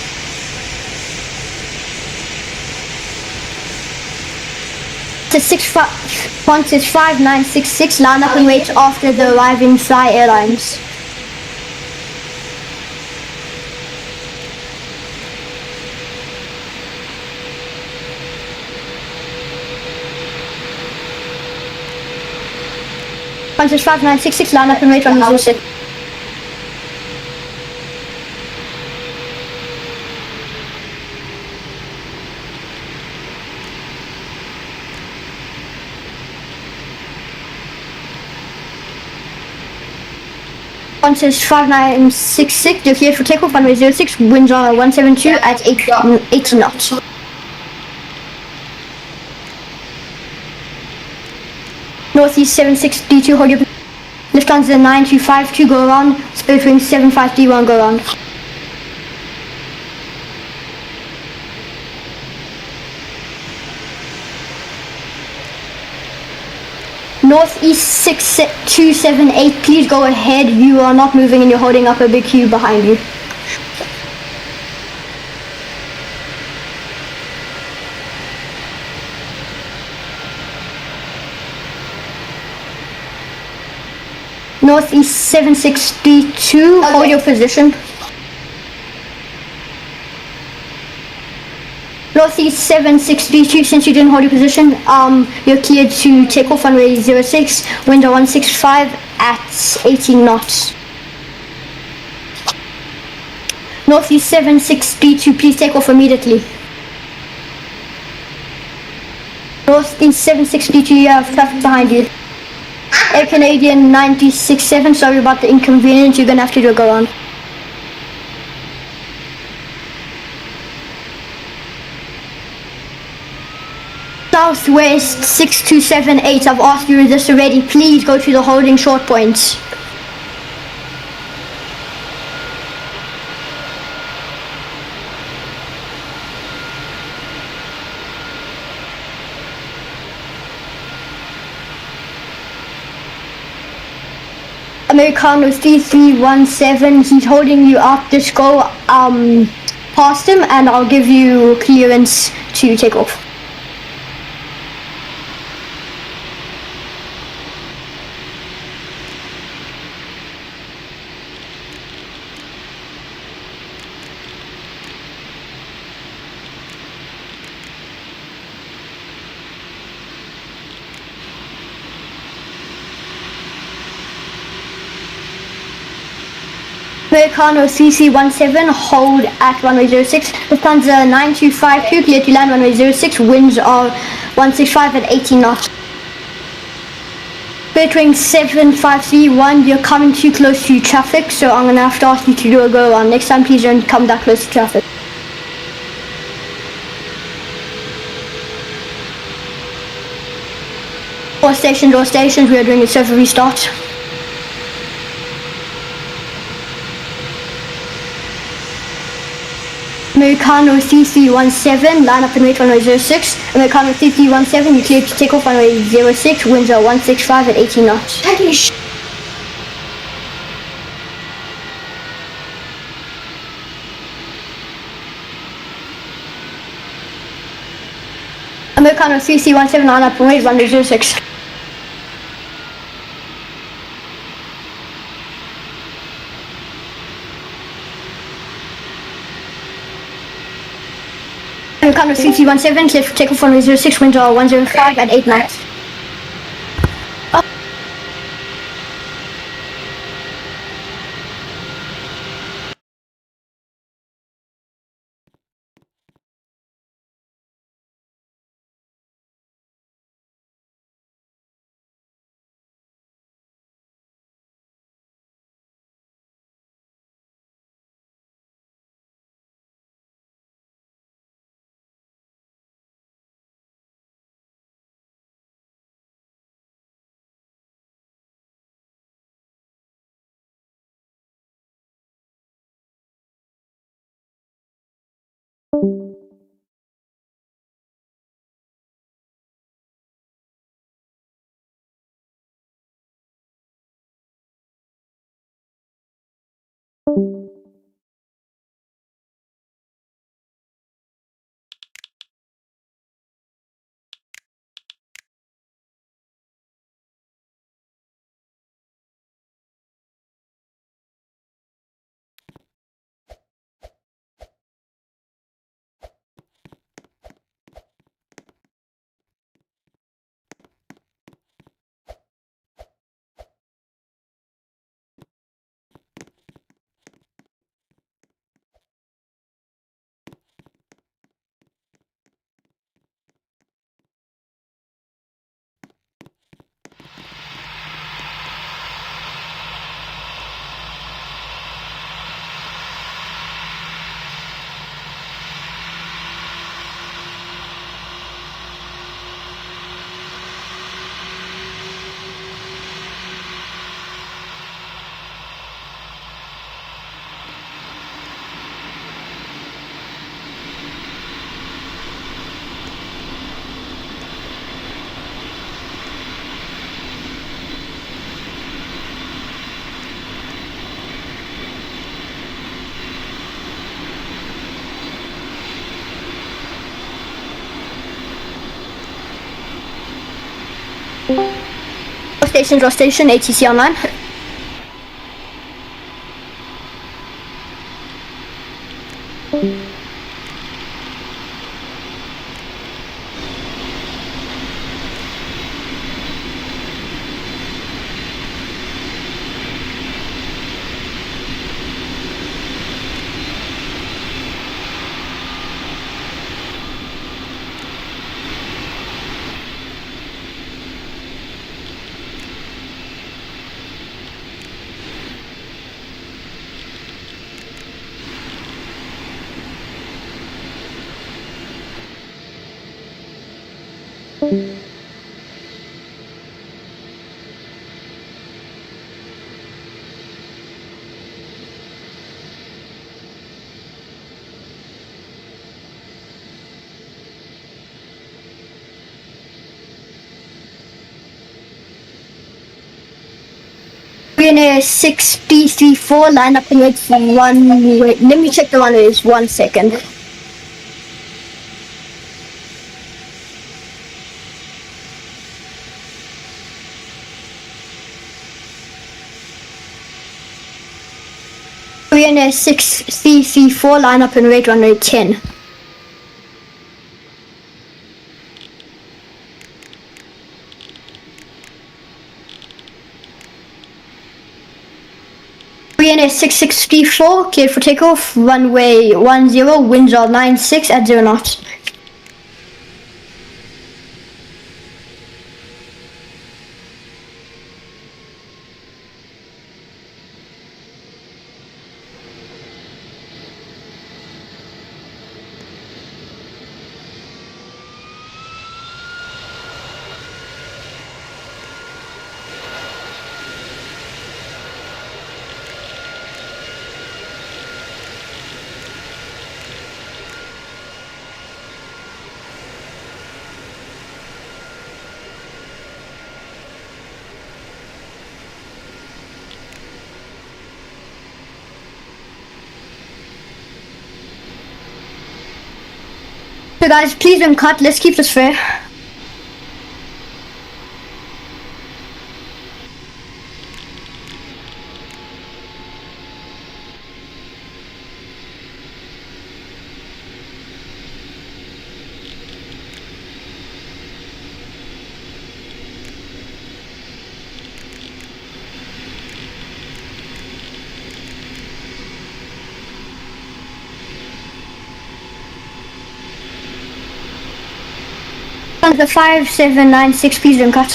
Qantas 5966, line up and wait after the arriving Fly Airlines. Qantas 5966, line up and wait on the 06. Sponsors 5966, you're cleared for takeoff, runway 06, winds are 172 at 80 knots. Northeast 7632, hold your Lufthansa 9252, go around, Spirit Wing 7531, go around. Northeast 6278, please go ahead. You are not moving and you're holding up a big queue behind you. Northeast 7632, hold your position. Northeast 7632, since you didn't hold your position, you're cleared to take off runway 06, wind 165 at 18 knots. Northeast 7632, please take off immediately. Northeast 7632, you have traffic behind you. Air Canadian 967, sorry about the inconvenience, you're gonna have to do a go on. Southwest 6278, I've asked you this already, please go to the holding short points. Americano 3317, he's holding you up, just go past him and I'll give you clearance to take off. Americano CC17, hold at runway 06. Lufthansa 9252, clear to land runway 06, winds are 165 at 18 knots. Spirit Wing 7531, you're coming too close to traffic, so I'm going to have to ask you to do a go around. Next time, please don't come that close to traffic. All stations, we are doing a server restart. Americano CC17, line up and wait runway 06. Americano CC17, you cleared to take off runway 06, winds are 165 at 18 knots. Americano CC17, line up and wait runway 06. Americano CC17, clear for takeoff runway 06, winds are 105 at 8 knots. All station, ATC online. Pioneer 6B34, line up and wait for one. Wait, let me check the runways. 1 second. Pioneer 6C34, line up and wait runway 10. PLANESPOTTING 6634, cleared for takeoff, runway 10, winds are 96 at 0 knots. So guys, please don't cut, let's keep this fair. The 5796, please don't cut.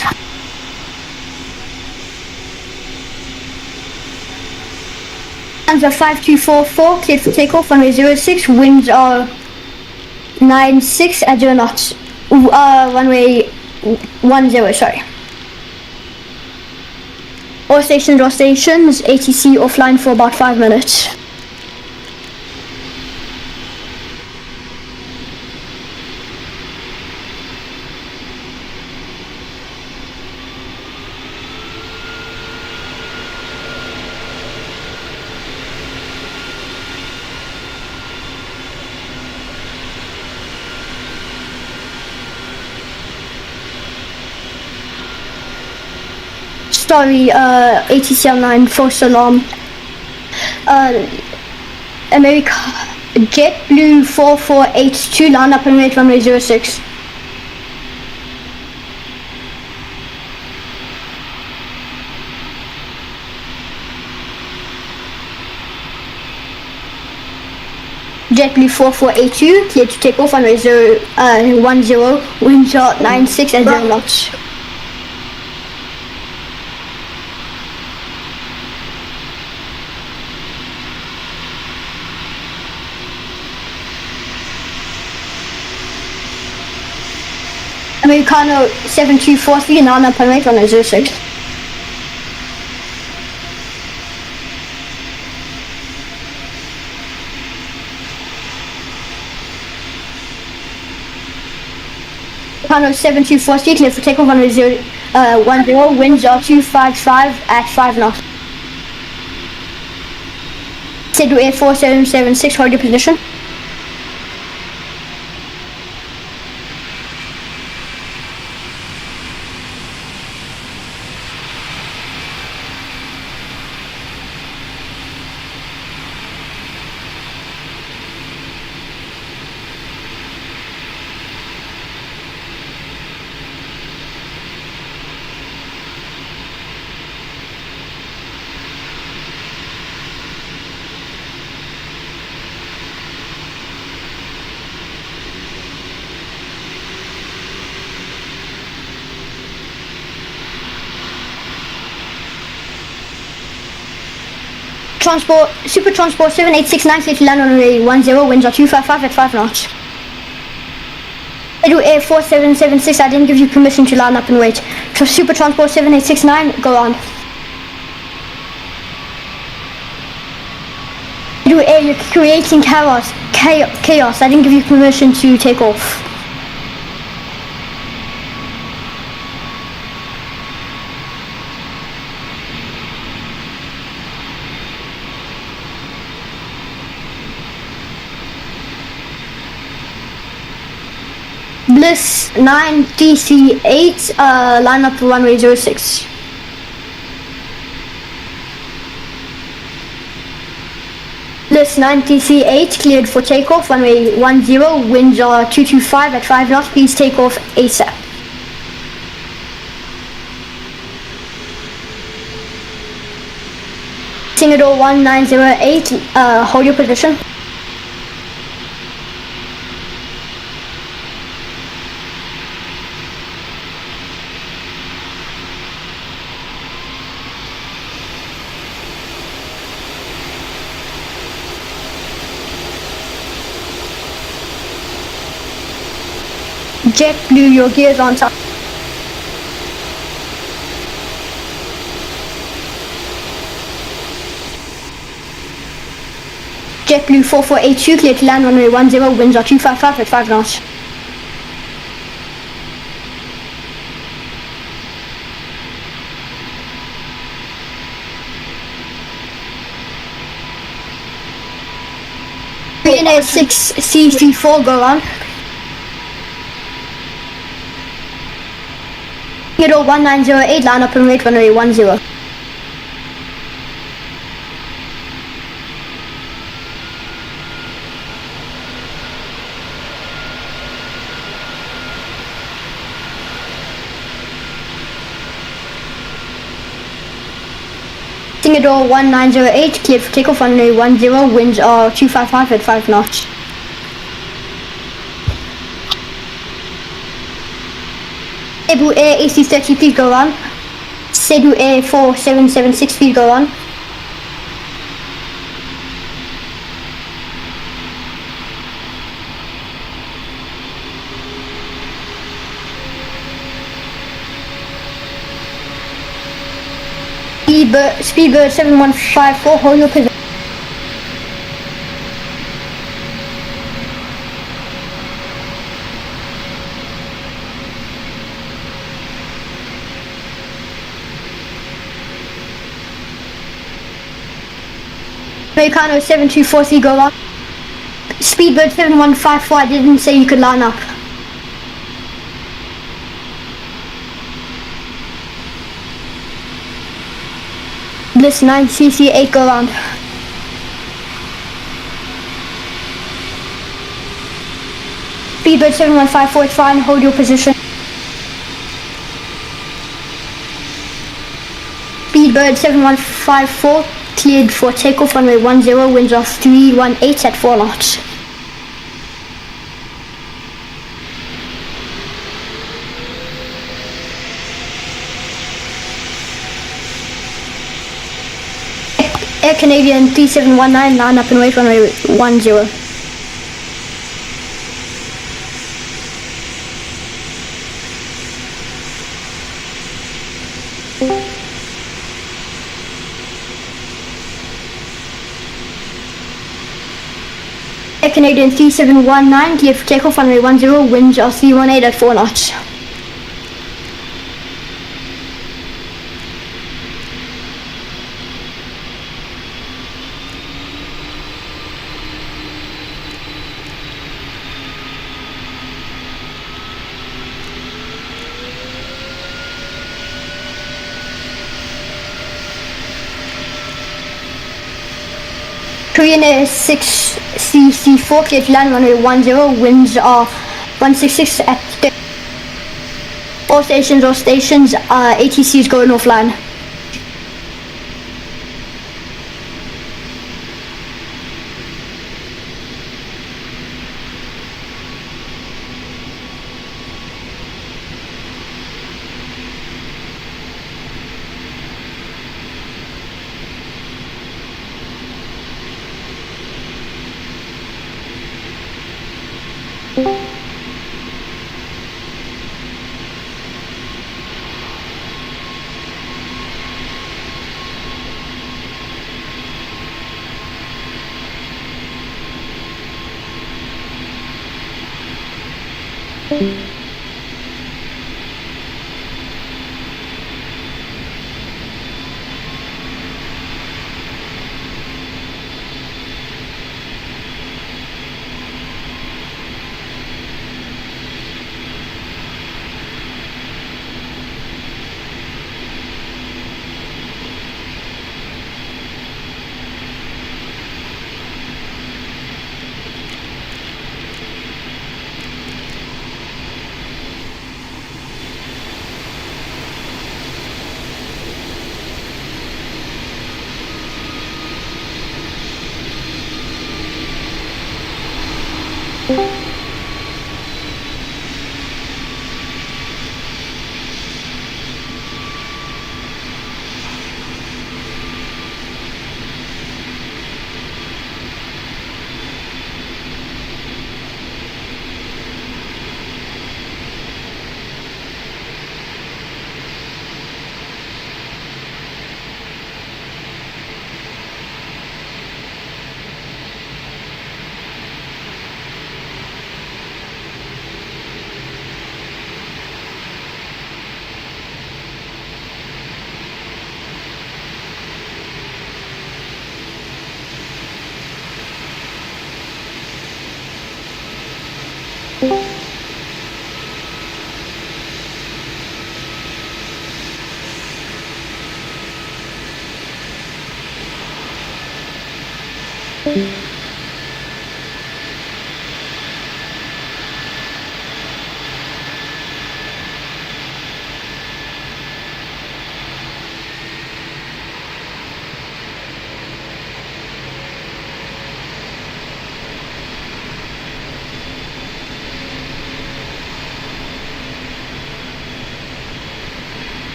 And the 5244, cleared for takeoff, runway 06, winds are 96 at 0 knots. Runway 10, sorry. All stations, ATC offline for about 5 minutes. Sorry, ATC online, false alarm. America, JetBlue 4482, line up and wait runway 06. JetBlue 4482, cleared to take off runway 10, winds are 96 at 0 knots. Americano 7243, line up and wait runway 06. Americano 7243, clear for takeoff runway 10, winds are 255 at 5 knots. Sydney Air 4776, hold your position. Super Transport 7869 clear to land on runway 10, winds are 255 at 5 knots. Edu Air 4776, I didn't give you permission to line up and wait. Super Transport 7869, go on. Edu Air, you're creating chaos. Chaos, I didn't give you permission to take off. Bliss 9 DC8, line up for runway 06. Bliss 9 DC8, cleared for takeoff, runway 10, winds are 225 at 5 knots, please take off ASAP. Singapore 1908, hold your position. JetBlue, your gears on top. JetBlue 4482, clear to land runway 10, winds are 255 at 5 knots. PNA 6 CC4, go on. Hero 1908, line up and wait runway 10. Singapore 1908, cleared for takeoff runway 10, winds are 255 at 5 knots. Cebu Air AC30, please go on. Cebu Air 4776, please go on. Speedbird 7154, hold your position. Americano 7243, go on. Speedbird 7154, I didn't say you could line up. Bliss 9 CC8, go around. Speedbird 7154, it's fine, hold your position. Speedbird 7154, cleared for takeoff runway 10, winds off 318 at 4 knots. Air Canadian 3719, line up and wait runway 10. Air Canadian 3719, cleared for takeoff runway 10, winds are 318 at 4 knots. Korean Air 6 CC4, cleared to land runway 10, winds are 166 at all stations, ATCs going offline.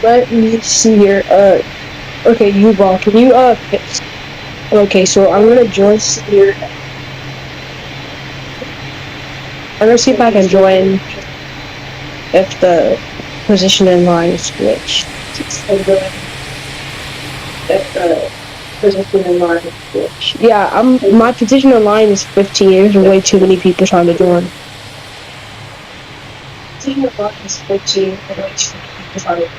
Let me see here. Okay, U-Ball, can you, okay, so I'm gonna join here. I'm gonna see if I can join if the position in line is switched. If the position in line is switched. Yeah, my position in line is 15. There's way too many people trying to join. Position in line is 15. There's way too many people trying to join.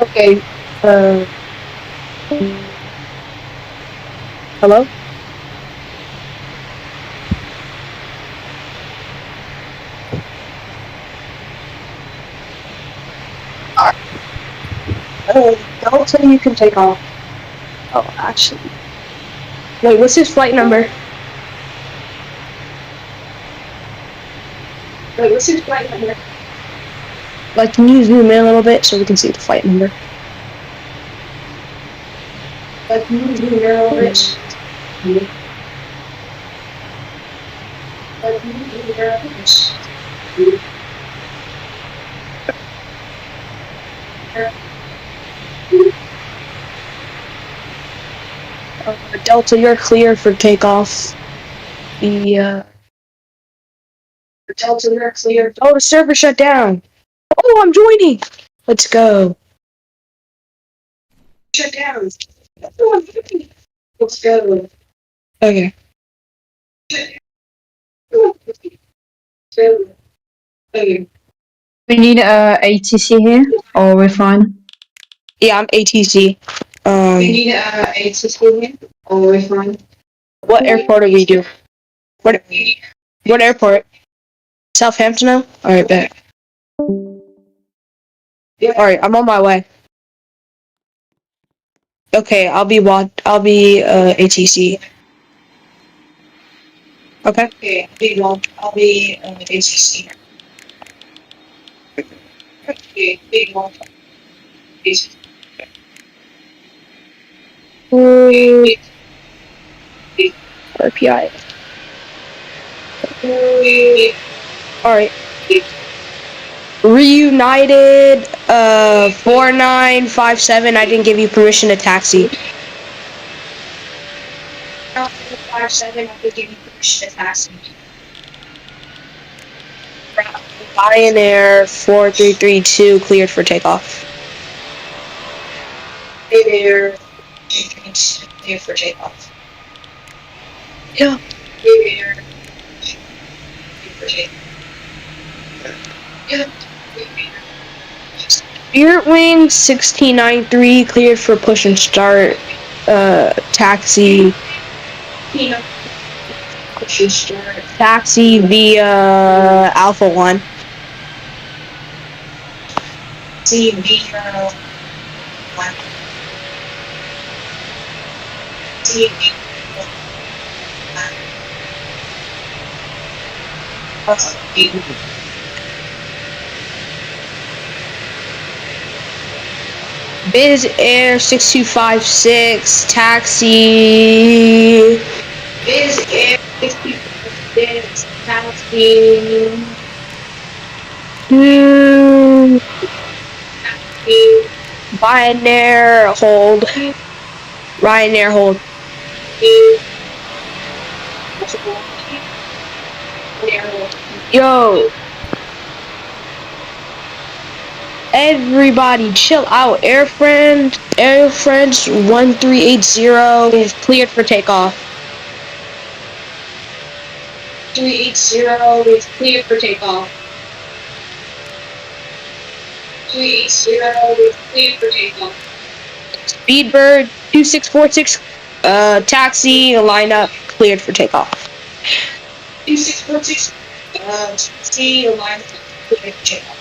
Okay, hello? Don't say you can take off. Oh, actually. Wait, what's his flight number? Wait, what's his flight number? Like, can you zoom in a little bit so we can see the flight number? Like, can you zoom in a little bit? Like, can you zoom in a little bit? Delta, you're clear for takeoff. Delta, you're clear. Oh, the server shut down. Oh, I'm joining. Let's go. Shut down. Oh, I'm joining. Let's go. Okay. Okay. We need ATC here, or we're fine? Yeah, I'm ATC. We need ATC here, or we're fine. What airport are we doing? What airport? Southampton now? Alright, bet. Alright, I'm on my way. Okay, I'll be ATC. Okay. Okay, I'll be ATC. Okay, RPI. Alright. Reunited 4957, I didn't give you permission to taxi. 4957, I didn't give you permission to taxi. Pioneer 4332 cleared for takeoff. Pioneer 4332 cleared for takeoff. Yeah. Pioneer for takeoff. Yeah. Spirit Wing 1693 cleared for push and start. Taxi. Push and start. Taxi via Alpha 1. Taxi via 1. Biz Air 6256 taxi. Biz Air 6256 taxi. Ryanair hold. Ryanair hold. Yo. Everybody chill out. Air Friends 1380 is cleared for takeoff. 380 is cleared for takeoff. Speedbird 2646, taxi, line up, cleared for takeoff. 2646, taxi, line up, cleared for takeoff.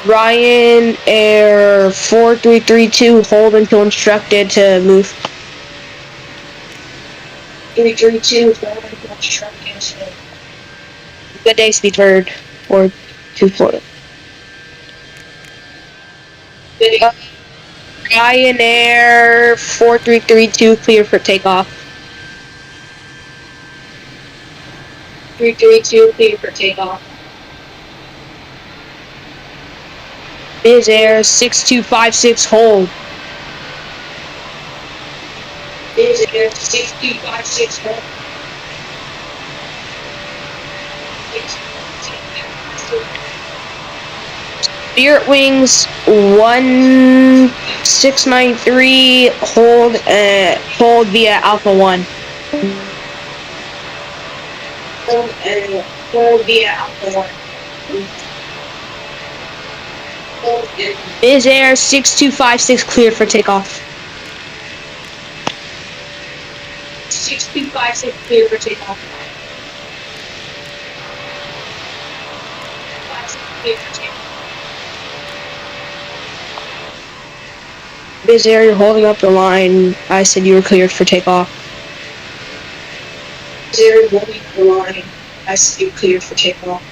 Ryan Air 4332, hold until instructed to move. 332, hold until instructed to move. Good day, Speedbird 424. Ryan Air 4332, clear for takeoff. 332, clear for takeoff. Biz Air 6256, hold. Biz Air 6256, hold. Spirit Wings 1693, hold via Alpha 1. Hold via Alpha 1. Biz Air 6256, cleared for takeoff. 6256, cleared for takeoff. Biz Air, you're holding up the line. I said you were cleared for takeoff. Biz Air, you're holding up the line. I said you were cleared for takeoff.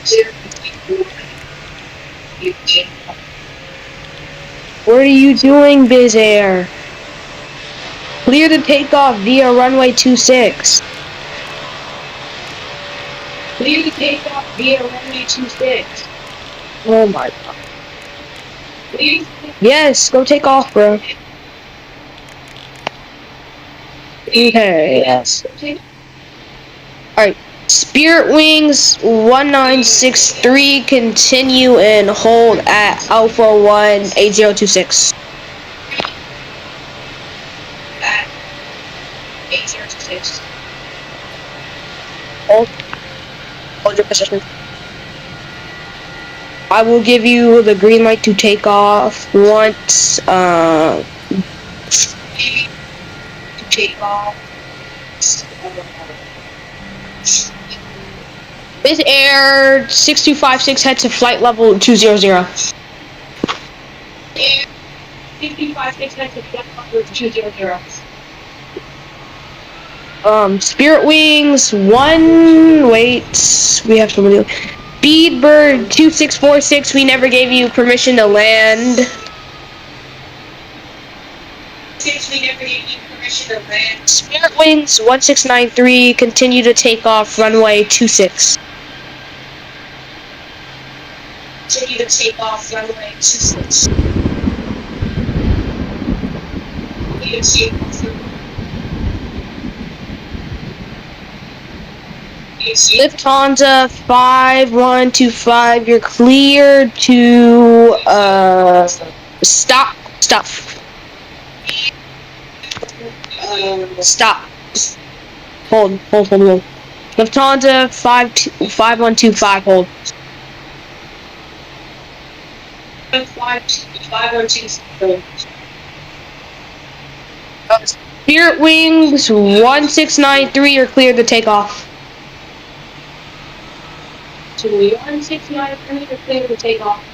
Biz Air, what are you doing, Biz Air? Clear the takeoff via runway 26. Clear the takeoff via runway 26. Oh my god. Yes, go take off, bro. Okay, yes. Alright. Spirit Wings 1963, continue and hold at Alpha 1 8026. At 8026. Hold your position. I will give you the green light to take off once to take off. Biz Air 6256, head to flight level 200. Air 6256, head to flight level 200. Spirit Wings 1, wait, we have somebody. Speedbird 2646, we never gave you permission to land. Spirit Wings 1693, continue to take off runway 26. Continue to take off runway 26. Lufthansa 5125, you're cleared to stop. Stop. Hold. Lufthansa 5125, hold. 5125. Spirit Wings 1693, you're cleared to take off. 1693, you're cleared to take off.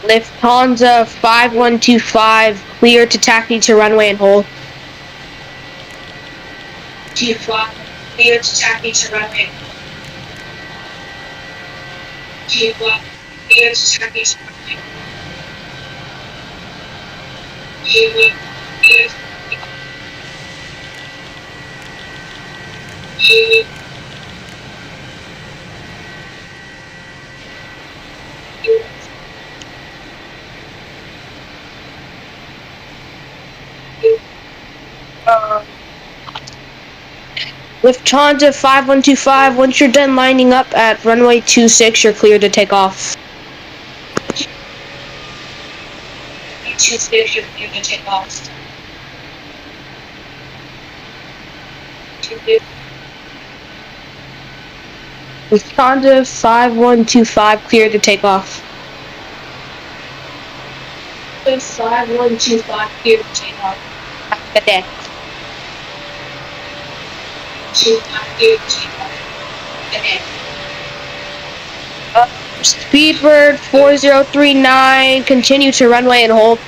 Lufthansa 5125, clear to taxi to runway and hold. 25, clear to taxi to runway. 25, clear to taxi to runway. 25, clear to Lufthansa 5125, once you're done lining up at runway 26, you're clear to take off. 26, you're clear to take off. Lufthansa 5125, clear to take off. 5125, clear to take off. Have a good day. Speedbird 4039, continue to runway and hold.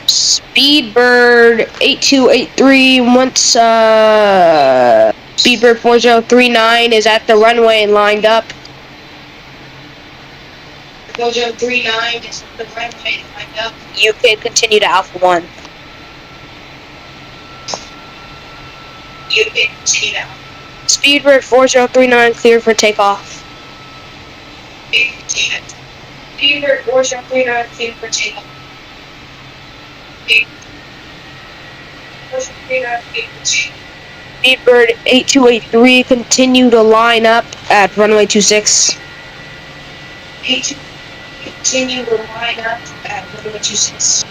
Speedbird 8283, once Speedbird 4039 is at the runway and lined up. 4039 is at the runway and lined up. You can continue to Alpha 1. You can continue to Alpha. Speedbird 4039 clear for takeoff. Speedbird 4039 clear for takeoff. Speedbird 8283, continue to line up at runway 26. Continue to line up at runway 26.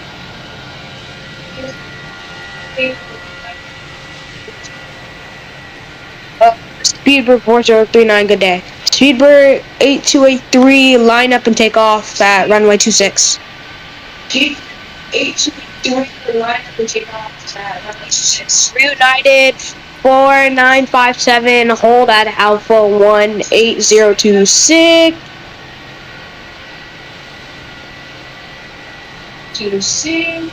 Speedbird 4039, good day. Speedbird 8283, line up and take off at runway 26. 8283, line up and take off at runway 26. Reunited 4957, hold at Alpha 18026. 26.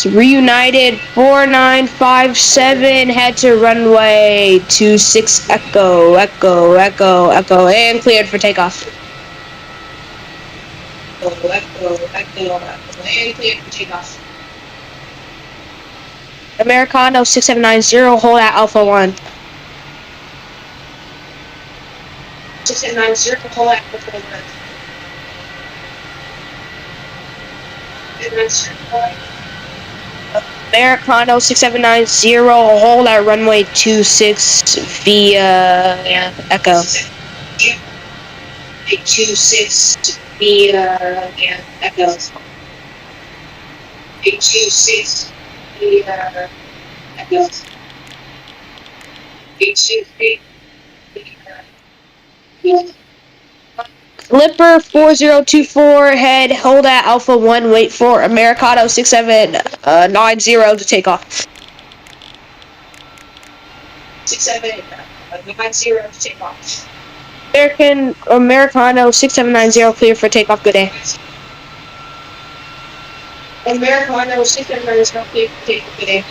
Reunited 4957, head to runway 26 Echo, and cleared for takeoff. Echo, and cleared for takeoff. Americano 6790, hold at Alpha 1. 6790, hold at Alpha 1. 6790, Americano 6790, hold at runway 26 via Echo. 26 via Echo. 26 via Echo. 26 via Echo. Clipper 4024, head, hold at Alpha 1, wait for Americano 6790 to take off. 6790 to take off. Americano 6790, clear for takeoff, good day. Americano 6790, clear for takeoff, good day.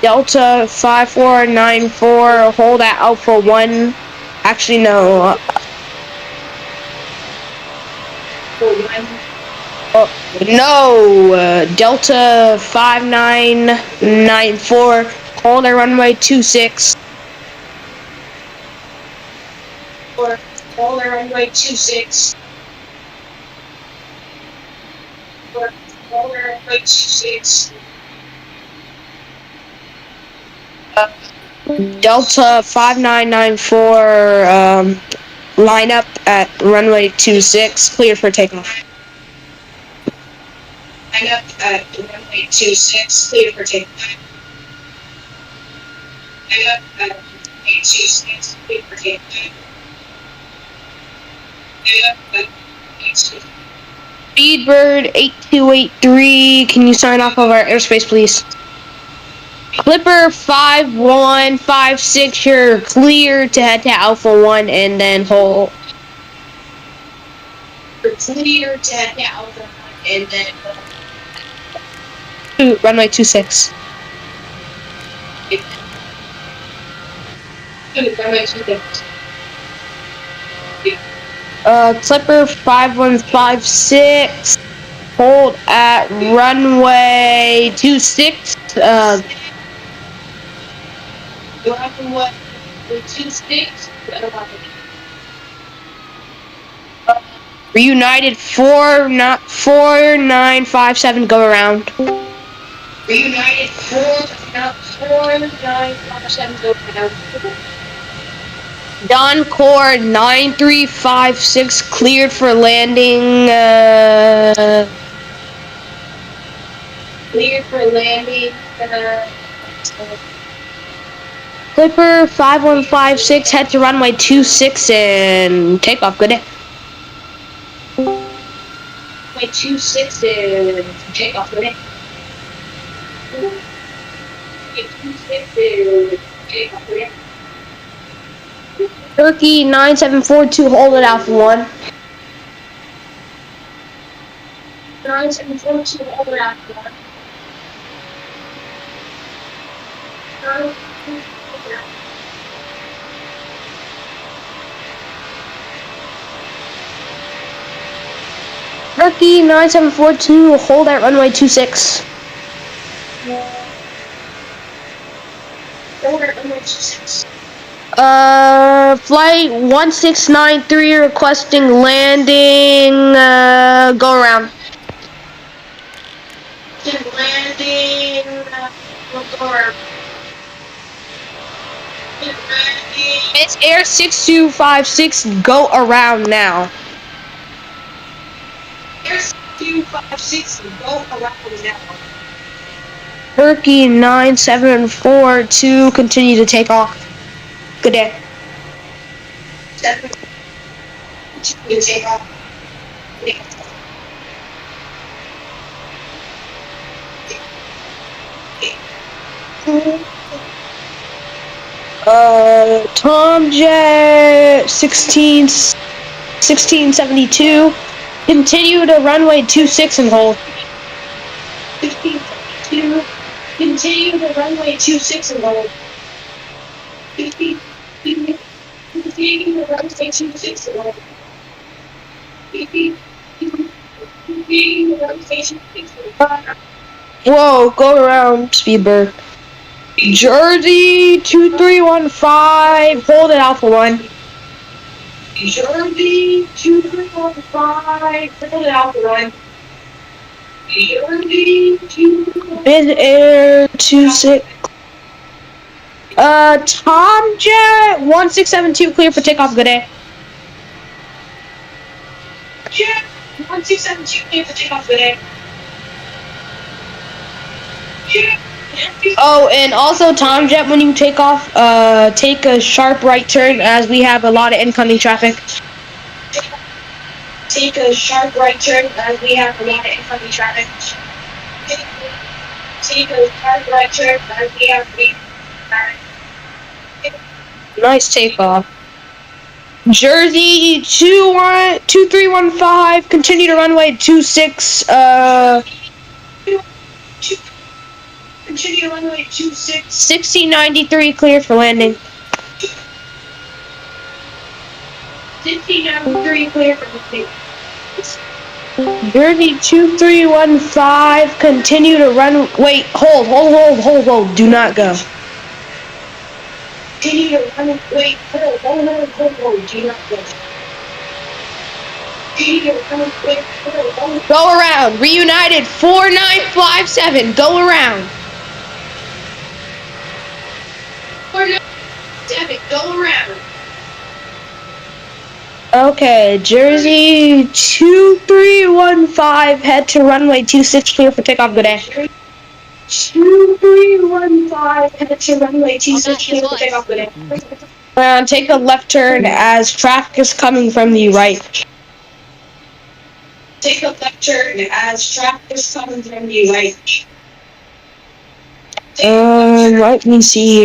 Delta 5494, hold at Alpha 1. Actually, no. Delta 5994, hold at runway 26. Hold at runway 26. Hold at runway 26. Delta 5994, line up at runway 26, clear for takeoff. Line up at runway 26, clear for takeoff. Line up at runway 26, clear for takeoff. Line up at Speedbird 8283, can you sign off of our airspace, please? Clipper 5156, you're clear to head to Alpha 1 and then hold. You're clear to head to Alpha 1 and then hold. Runway 26. Runway 26. Clipper 5156, hold at runway 26. Reunited 4957, go around. Reunited 4957, go around. Don Core 9356 cleared for landing. Cleared for landing. Clipper 5156, head to runway 26 and takeoff. Good day. Runway 26 and takeoff. Good day. Runway 26 and takeoff. Good day. Turkey 9742, hold it out for 1. 9742, hold it out for 1. Turkey 9742, hold at runway 26. Hold at runway 26. Flight 1693 requesting landing, go around. Landing, go around. It's Air 6256, go around now. Air 6256, go around now. Turkey 9742, continue to take off. Good day. Continue to take off. Tom Jet 1672, continue to runway 26 and hold. 1672, continue to runway 26 and hold. Continue to runway 26 and hold. Whoa, go around, Speedbird. Jersey 2315, hold it out for 1. Jersey 2315, hold it out for 1. Jersey 2315. Biz Air 26. Tom Jet 1672, clear for takeoff. Good day. Jet 1672, clear for takeoff. Good day. Oh, and also Tom Jet, when you take off, take a sharp right turn as we have a lot of incoming traffic. Take a sharp right turn as we have a lot of incoming traffic. Take a sharp right turn as we have nice takeoff. Jersey 2315, continue to runway 26, continue runway 26. 1693, cleared for landing. 1693, cleared for landing. Jersey 2315, continue to run. Wait, hold. Do not go. Continue to run. Wait, hold. Do not go. Go around. Reunited 4957. Go around. 4957. Go around. Okay, Jersey 2315. Head to runway 26. Clear for takeoff. Good day. 2315. Head to runway 26. Clear for takeoff. Good day. Take a left turn as traffic is coming from the right. Take a left turn as traffic is coming from the right. Let me see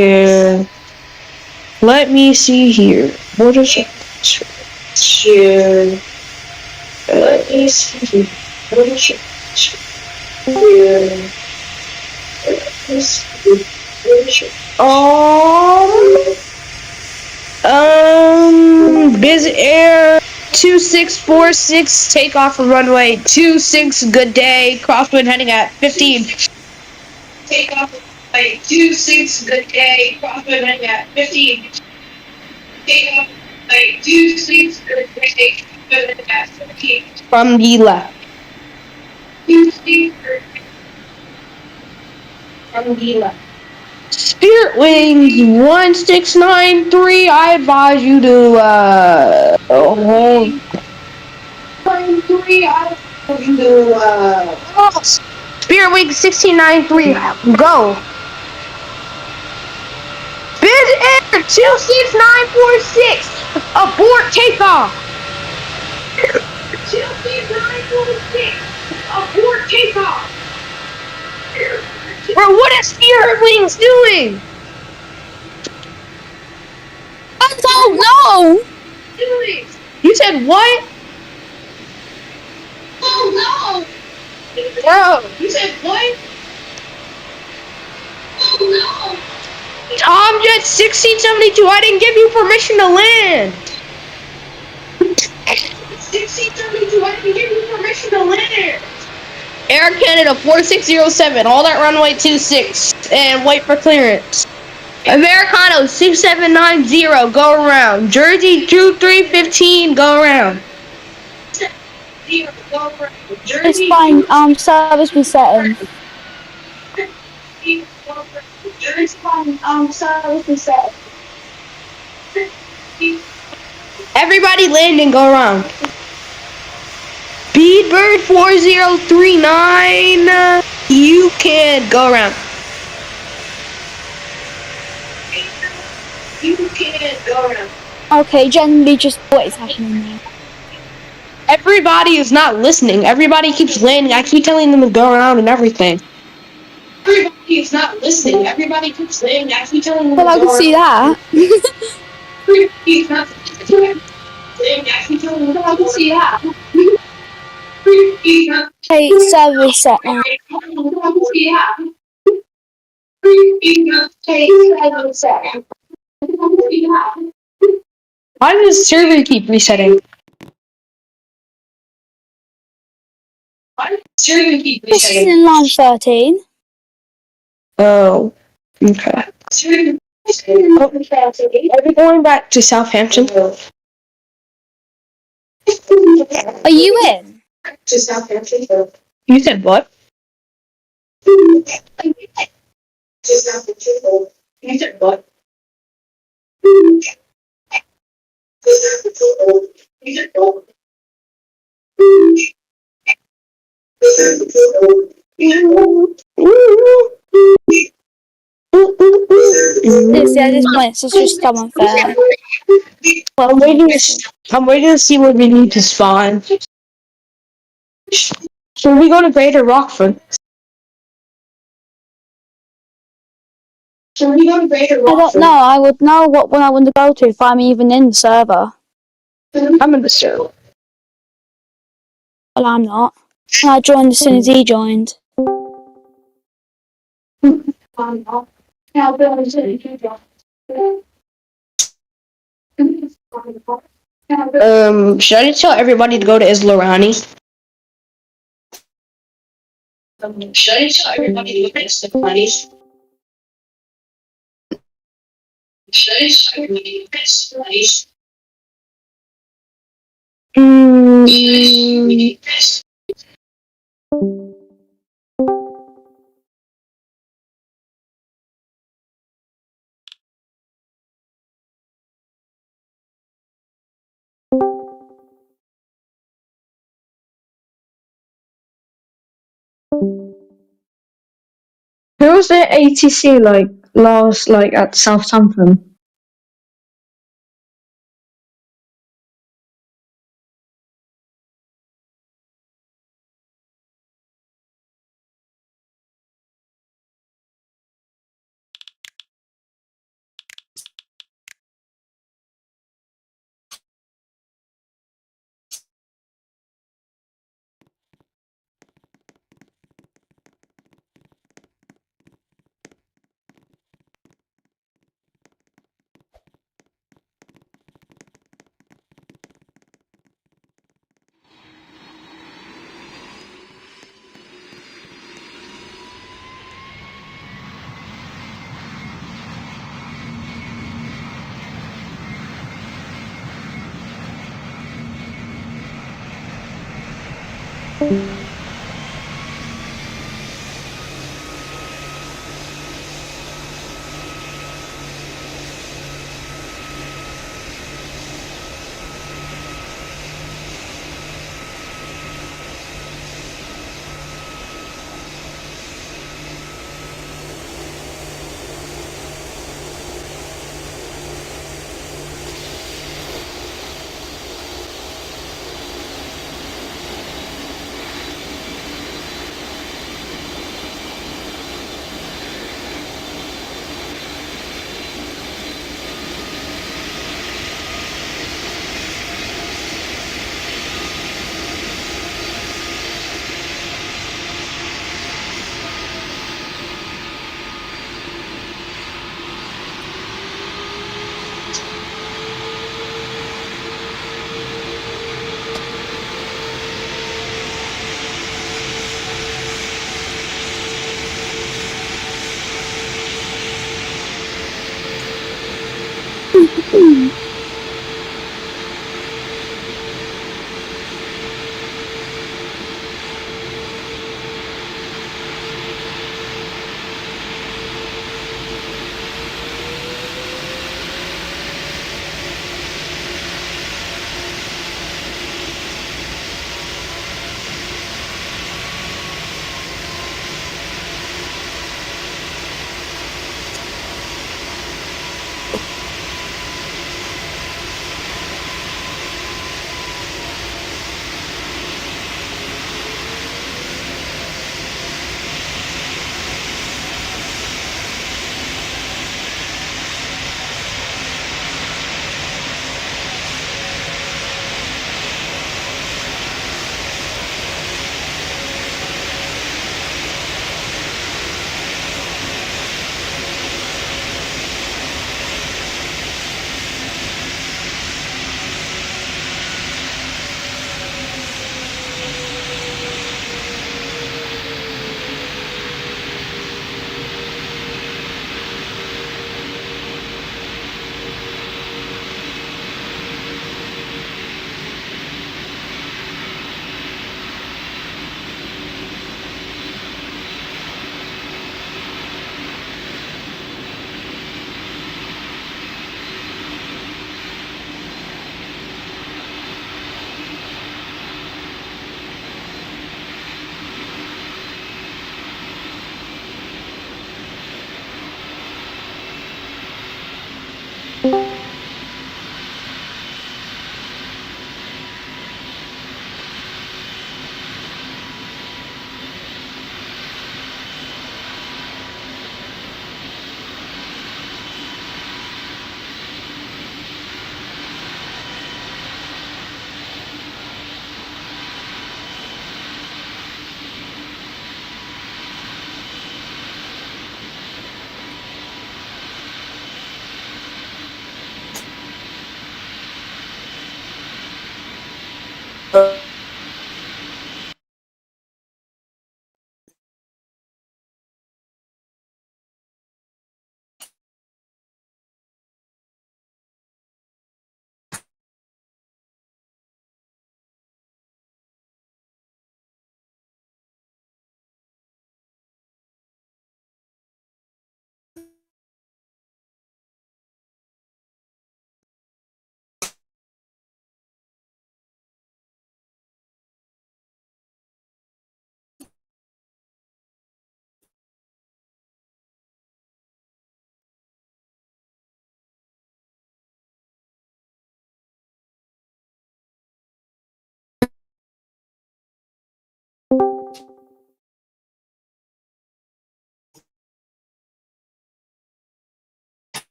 here. What is it? Here. Let me see. What is it? Here. Biz Air 2646, take off from runway 26, good day, crosswind heading at 15. Take off from runway 26, good day, crosswind heading at 15. From the left. Spirit Wings 1693, I advise you to Spirit Wings 1693, go. Biz Air 26946, abort takeoff. 26946, abort takeoff. Bro, what is Spirit Wings doing? I don't know. You said what? Oh no! Bro, you said what? Oh no! Tom Jet 1672, I didn't give you permission to land. 1672, I didn't give you permission to land. Air Canada 4607, hold at runway 26 and wait for clearance. Americano 6790, go around. Jersey 2315, go around. It's fine. Service resetting. Everybody land and go around. Beadbird 4039, you can go around. You can go around. Okay, generally just what is happening now. Everybody is not listening. Everybody keeps landing. I keep telling them to go around and everything. Everybody is not listening. Everybody keeps landing. I keep telling them to go Well, I around. can see that. Everybody is not listening. I keep telling them to go around. I can see that. Okay, server reset now. Why does the server keep resetting? Why does the server keep This is resetting? in line 13. Oh, okay. Are we going back to Southampton? Are you in? To Southampton? You said what? To Southampton? You said what? You said what? This point is just so unfair. I'm waiting to see where we need to spawn. Should we go to Greater Rockford? Should we go to Greater I don't Rockford? know. I would know what one I want to go to if I'm even in the server. I'm in the server. Well, I'm not. And I joined as soon as he joined. Should I just tell everybody to go to Islorani? Should I just tell everybody to go to Islorani? Should I just tell everybody to go to Islorani? Who was the ATC last at Southampton?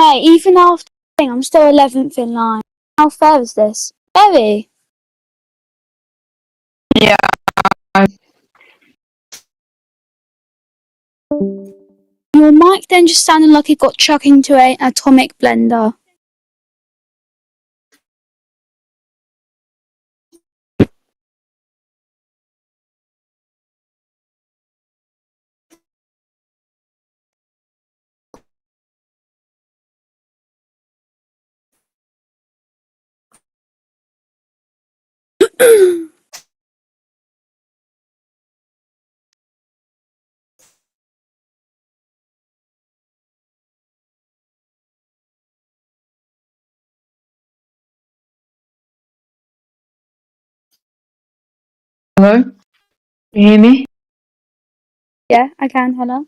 Mate, even after I'm still 11th in line. How fair is this? Very. Yeah. Your mic then just sounded like it got chucked into an atomic blender. Hello? Can you hear me? Yeah, I can, hello.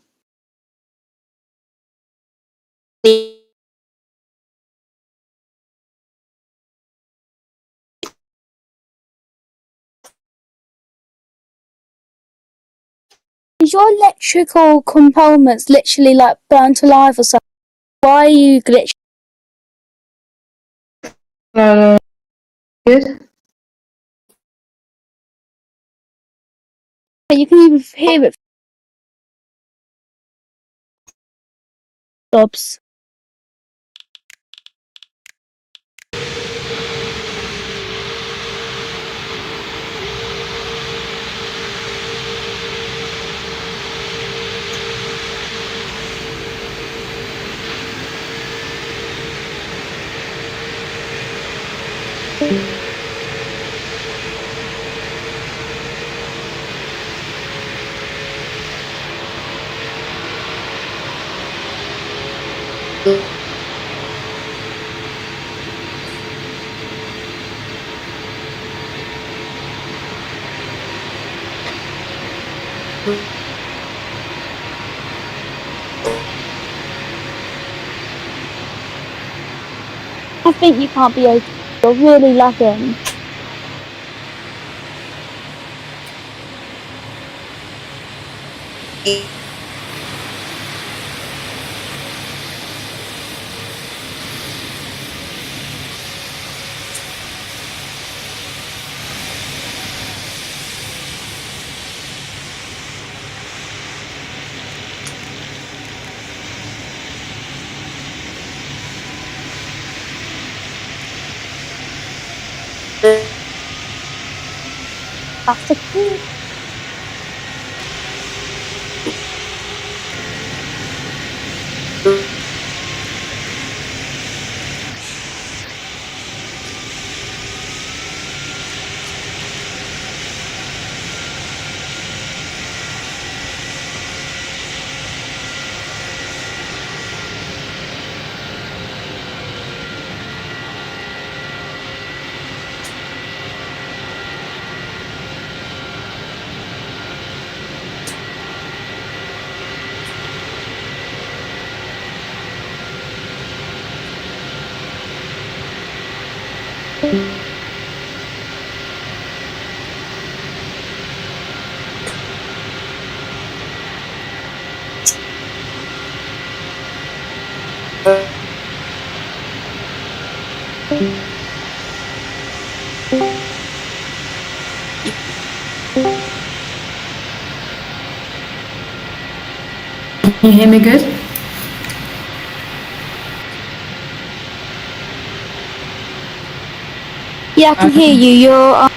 Is your electrical components literally like burnt alive or something? Why are you glitching? No. Good? You can even hear it. Stops. I think you can't be okay. You're really lagging. That's a key. Can you hear me good? Yeah, I can hear you. You're.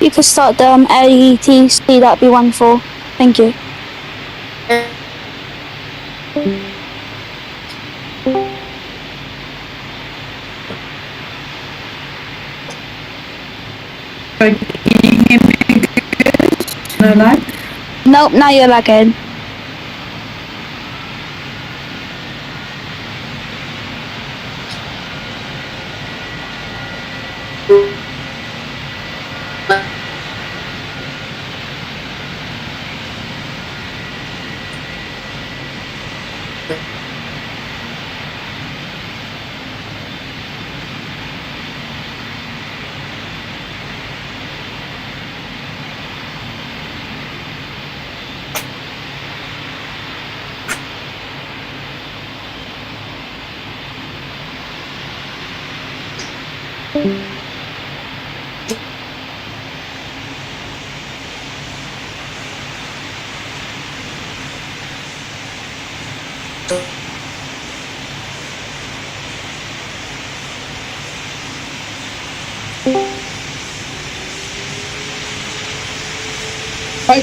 You could start the AETC, that'd be wonderful. Thank you. Can you hear me good? No lag? Nope, now you're lagging. Hope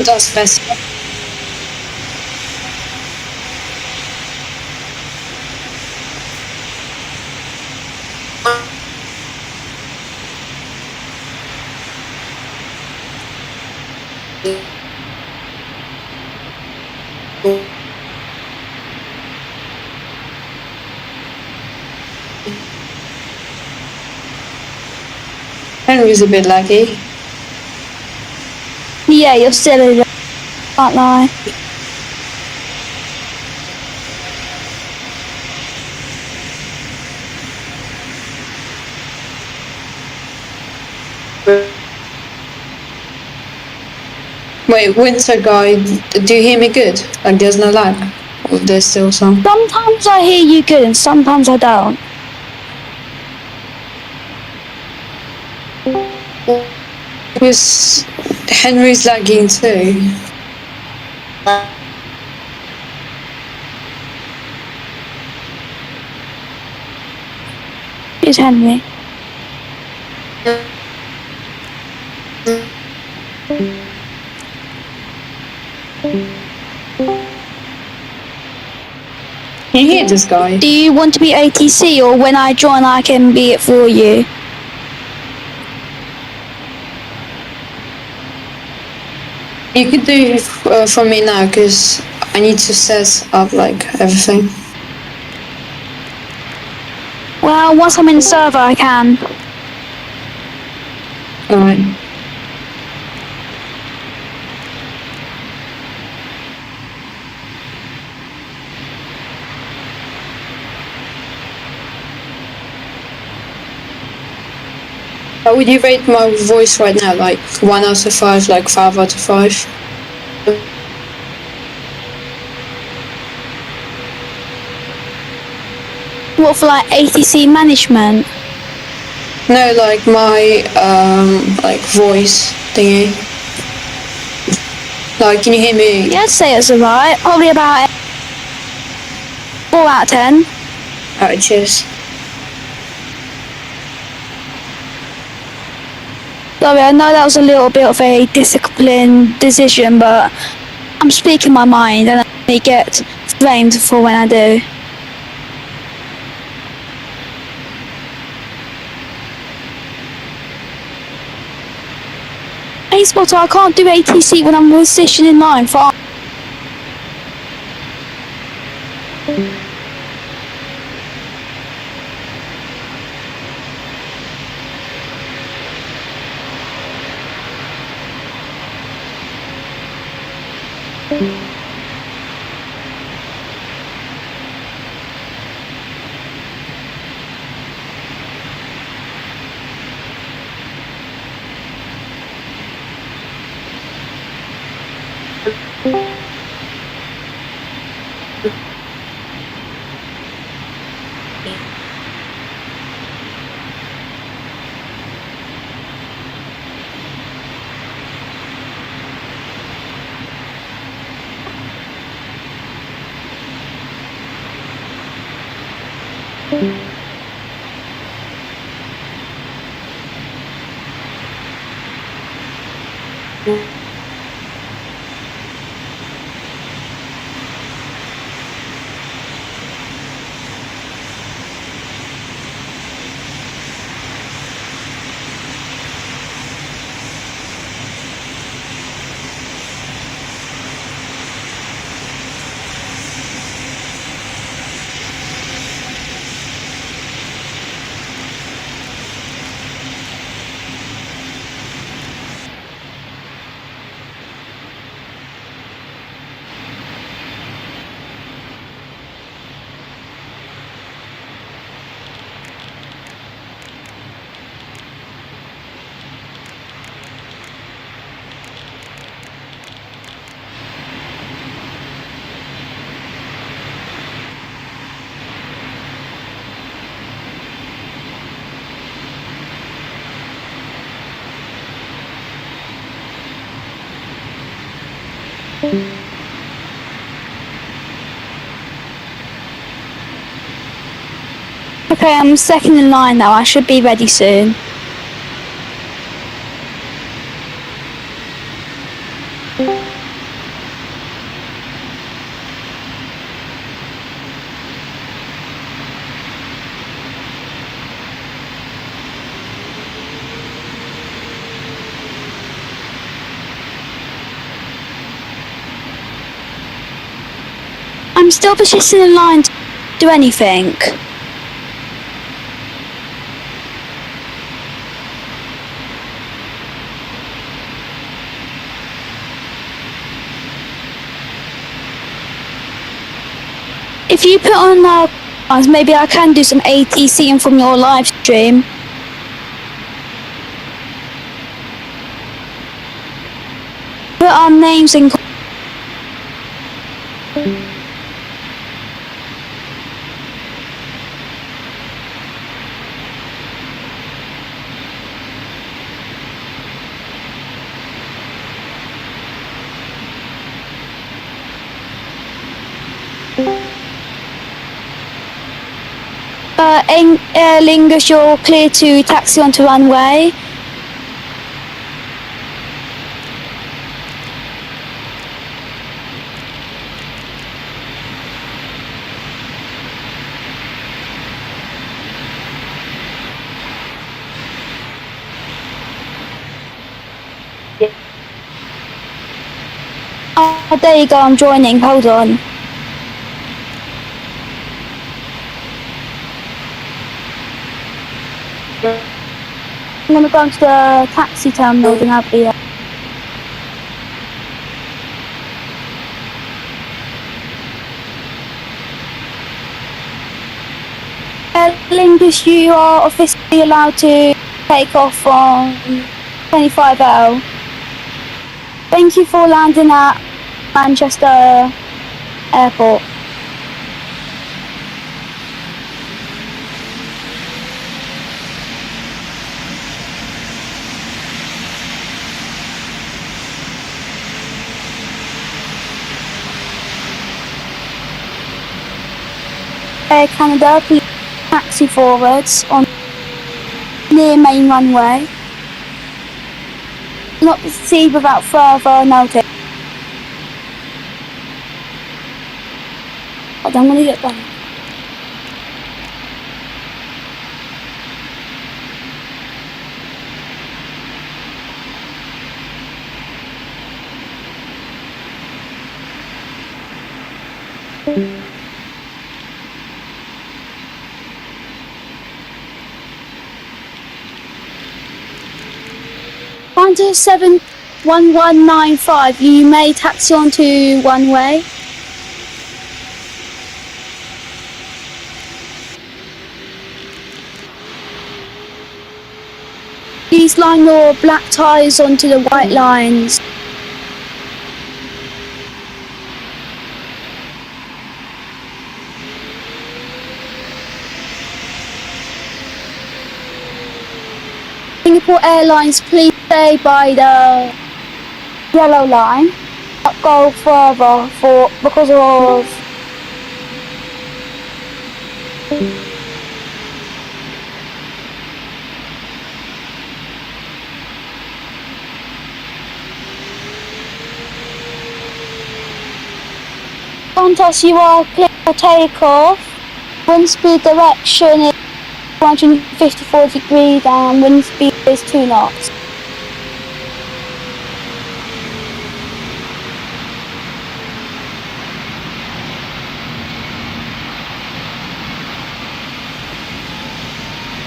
that's better. Henry's a bit laggy. Yeah, you're still a can't lie. Wait, Winter Guy, do you hear me good? Like there's no lag? Or there's still some? Sometimes I hear you good and sometimes I don't. Because Henry's lagging too. It's Henry. Can you hear this guy? Do you want to be ATC or when I join I can be it for you? You could do it for me now, because I need to set up like everything. Well, once I'm in the server I can. Alright. How would you rate my voice right now? Like 1 out of 5, like 5 out of 5? What for like ATC management? No, like my like voice thingy. Like, can you hear me? Yeah, I'd say it's alright. Probably about 4 out of 10. Alright, cheers. Sorry, I know that was a little bit of a disciplined decision, but I'm speaking my mind and I may get framed for when I do. Hey Spotter, I can't do ATC when I'm positioned in line for. Okay, I'm second in line now. I should be ready soon. I'm still persisting in line to do anything. If you put on maybe I can do some ATCing from your live stream. Put our names in. Air Lingus, you're clear to taxi onto runway. Oh, there you go, I'm joining, hold on. I'm gonna go to the taxi terminal and have the Lingus, you are officially allowed to take off from 25L. Thank you for landing at Manchester Airport. Air Canada, please taxi forwards on near main runway. Not proceed without further notice. I don't want to get back. Under 71195, you may taxi onto one way. Please line your black tyres onto the white lines. Singapore Airlines, please stay by the yellow line. Not go further because of Qantas, you are clear for takeoff. Wind speed direction is 254 degrees and wind speed is 2 knots.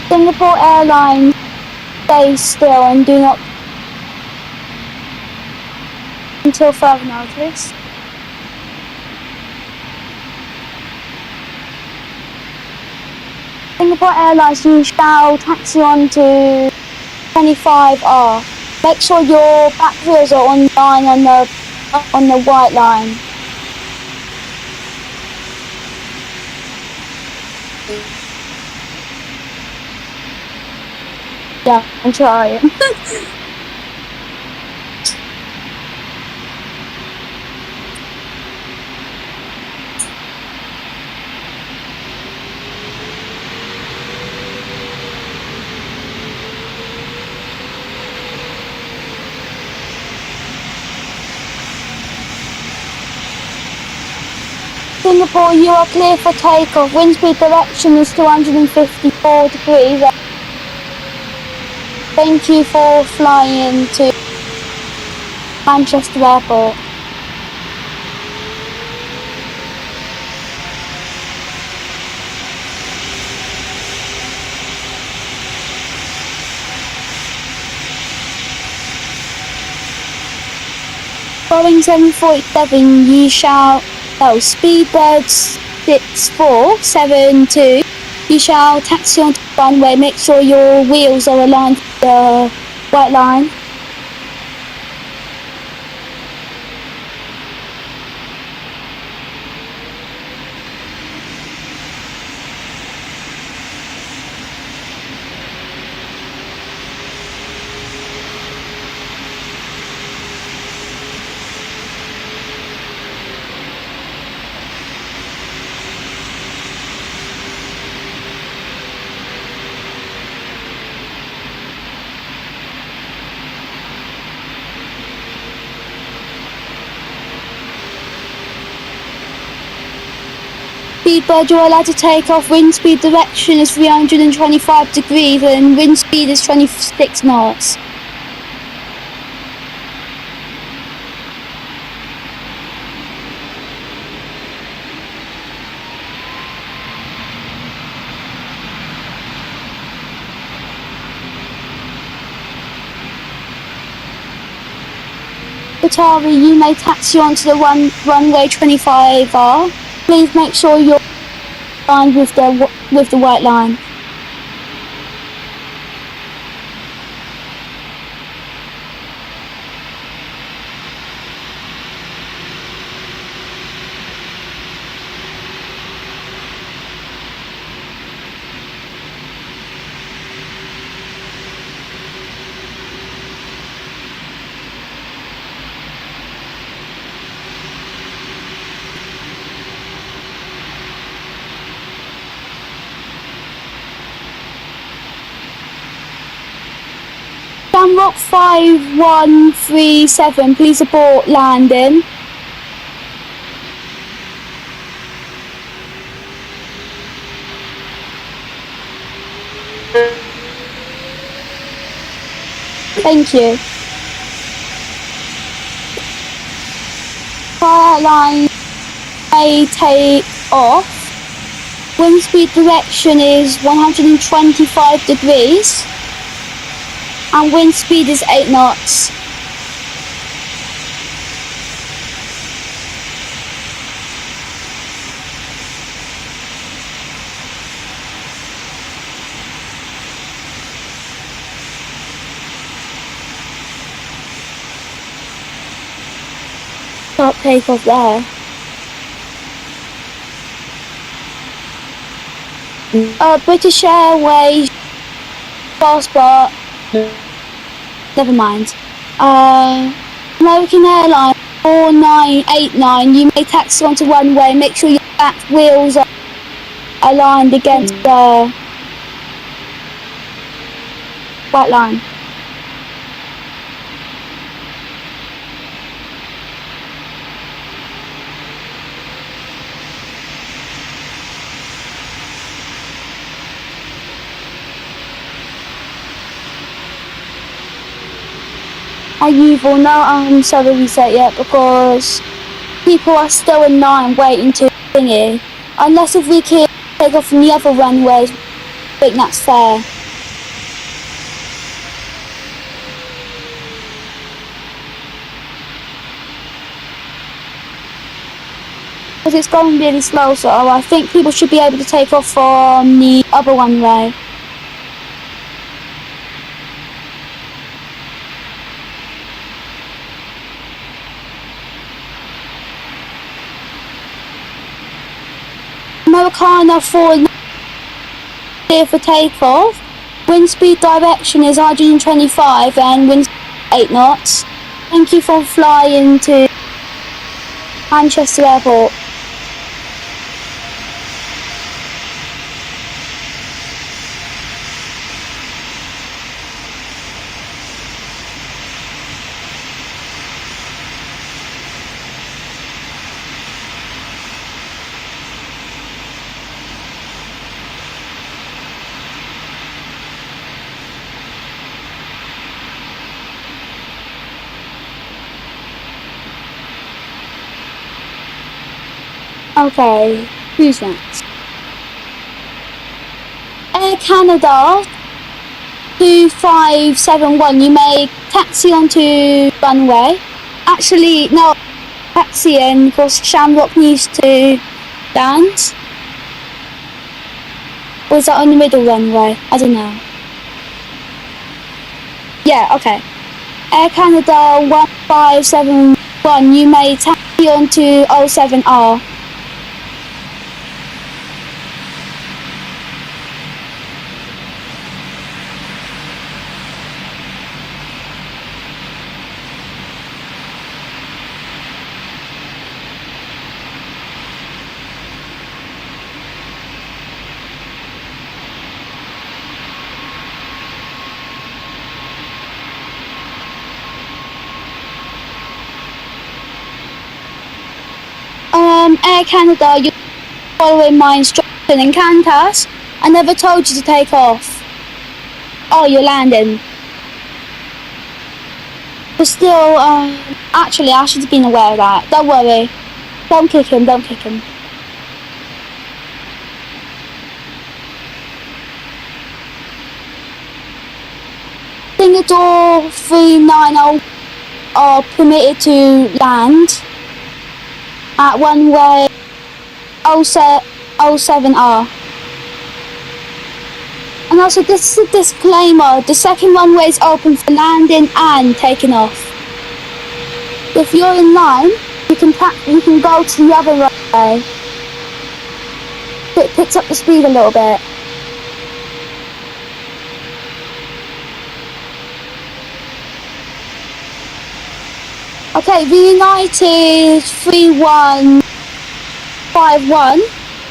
Singapore Airlines, stay still and do not until further notice. Singapore Airlines, you shall taxi on to 25R. Make sure your back wheels are on the white line. Yeah, I'm trying. Singapore, you are clear for takeoff. Wind speed direction is 254 degrees. Thank you for flying to Manchester Airport. Boeing 747, you shall, Speedbird 6472, you shall taxi onto the runway, make sure your wheels are aligned with the white line. Speedbird, you're allowed to take off. Wind speed direction is 325 degrees and wind speed is 26 knots. Tertiary, you may taxi onto the runway 25R. Please make sure you're aligned with the white line. Rock 5137, please abort landing. Thank you. Fire line may take off. Wind speed direction is 125 degrees. And wind speed is 8 knots. Stop takeoff there. British Airways passport. Never mind. American Airlines 4989, you may taxi onto runway, make sure your back wheels are aligned against the white line. You will not reset yet because people are still in line waiting to thingy. Unless if we can take off from the other runways, I think that's fair. Because it's going really slow, so I think people should be able to take off from the other runway. Americana clear for takeoff. Wind speed direction is 125 and wind 8 knots. Thank you for flying to Manchester Airport. Okay, who's next? Air Canada 2571, you may taxi onto runway. Actually, no, taxiing because Shamrock needs to land. Or is that on the middle runway? I don't know. Yeah, okay. Air Canada 1571, you may taxi onto 07R. Air Canada, you're following my instruction in Qantas. I never told you to take off. Oh, you're landing. But still, actually, I should have been aware of that. Don't worry. Don't kick him, don't kick him. Singapore 390 are permitted to land at runway 07R. And also, this is a disclaimer, the second runway is open for landing and taking off. If you're in line, you can go to the other runway. It picks up the speed a little bit. Okay, the United 3151,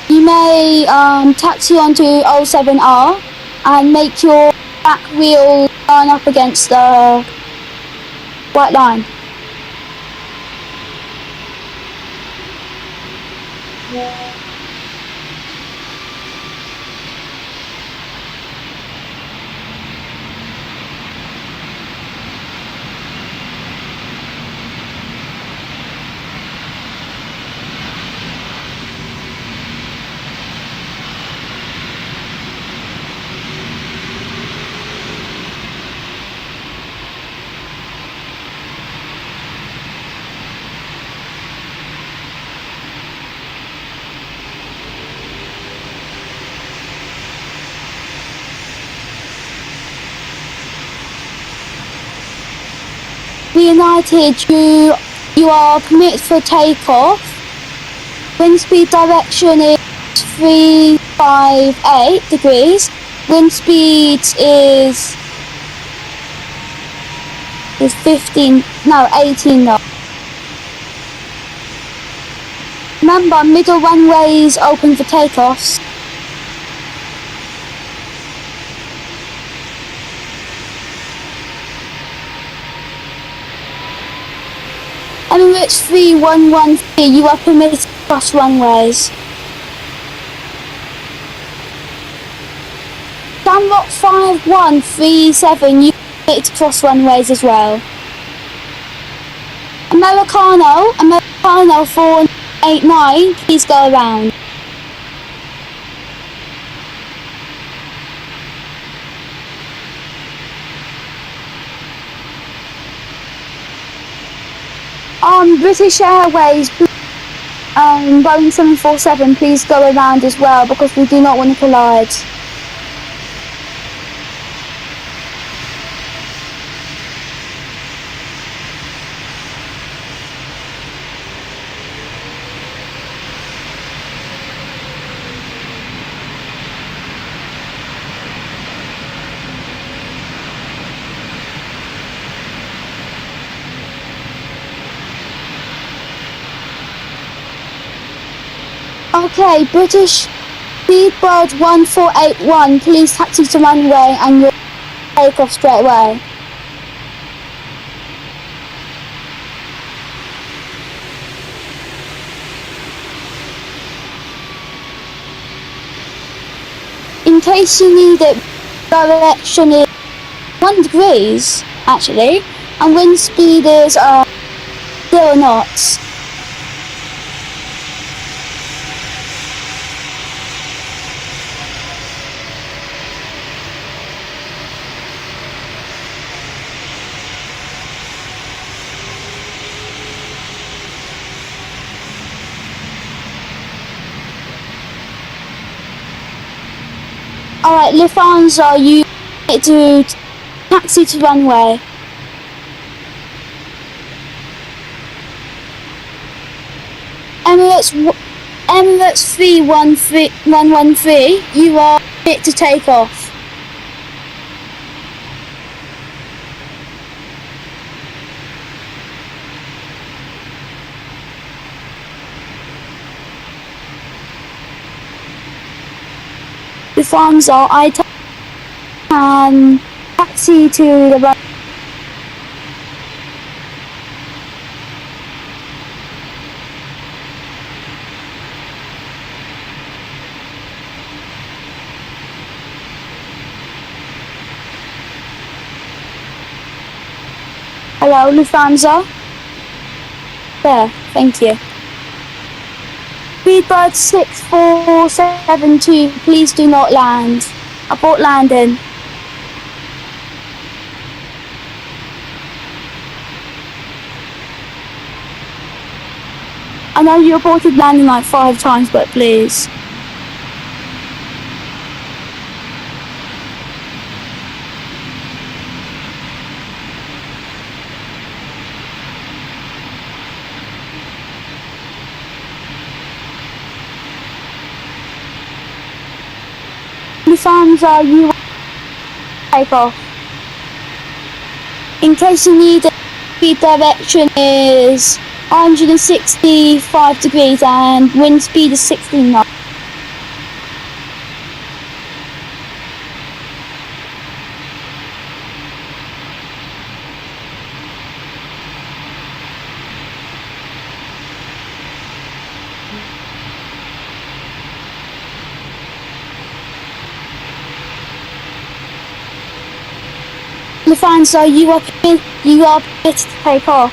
you may taxi onto 07R and make your back wheel line up against the white line. The United, you are permitted for takeoff. Wind speed direction is 358 degrees. Wind speed is 18 knots. Remember, middle runways open for takeoffs. Emirates 3113, you are permitted to cross runways. Shamrock 5137, you are permitted to cross runways as well. Americano 489, please go around. British Airways, Boeing 747, please go around as well because we do not want to collide. Okay, British Speedbird 1481, please taxi to runway and you'll take off straight away. In case you need it, direction is 1 degrees actually, and wind speed is 0 knots. Alright, Lufthansa, you get to taxi to runway. Emirates 313, you are fit to take off. Lufthansa, I can taxi to the runway. Hello, Lufthansa. There, thank you. Speedbird 6472, please do not land. Abort landing. I know you reported landing like 5 times, but please. Lufthansa, you take off. In case you need it, speed direction is 165 degrees and wind speed is 16 knots. Lufthansa, you are fit to take off.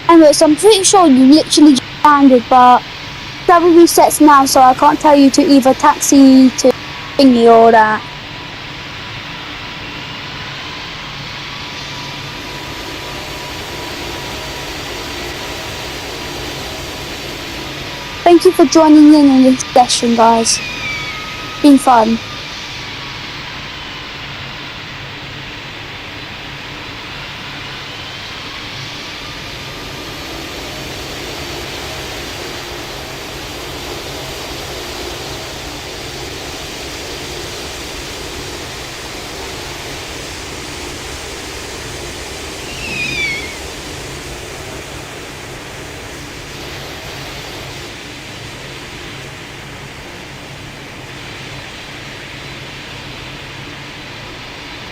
Emirates, I'm pretty sure you literally just landed, but double resets now, so I can't tell you to either taxi to thingy or that. Thank you for joining in on this session, guys. Been fun.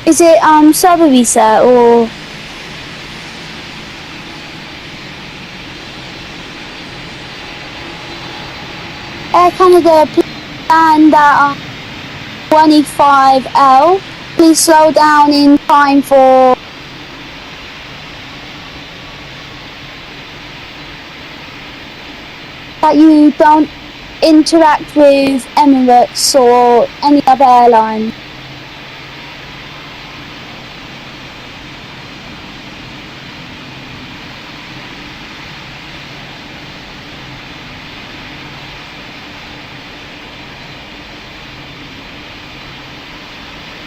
Is it server reset or Air Canada? Please land at 25L. Please slow down in time for that you don't interact with Emirates or any other airline.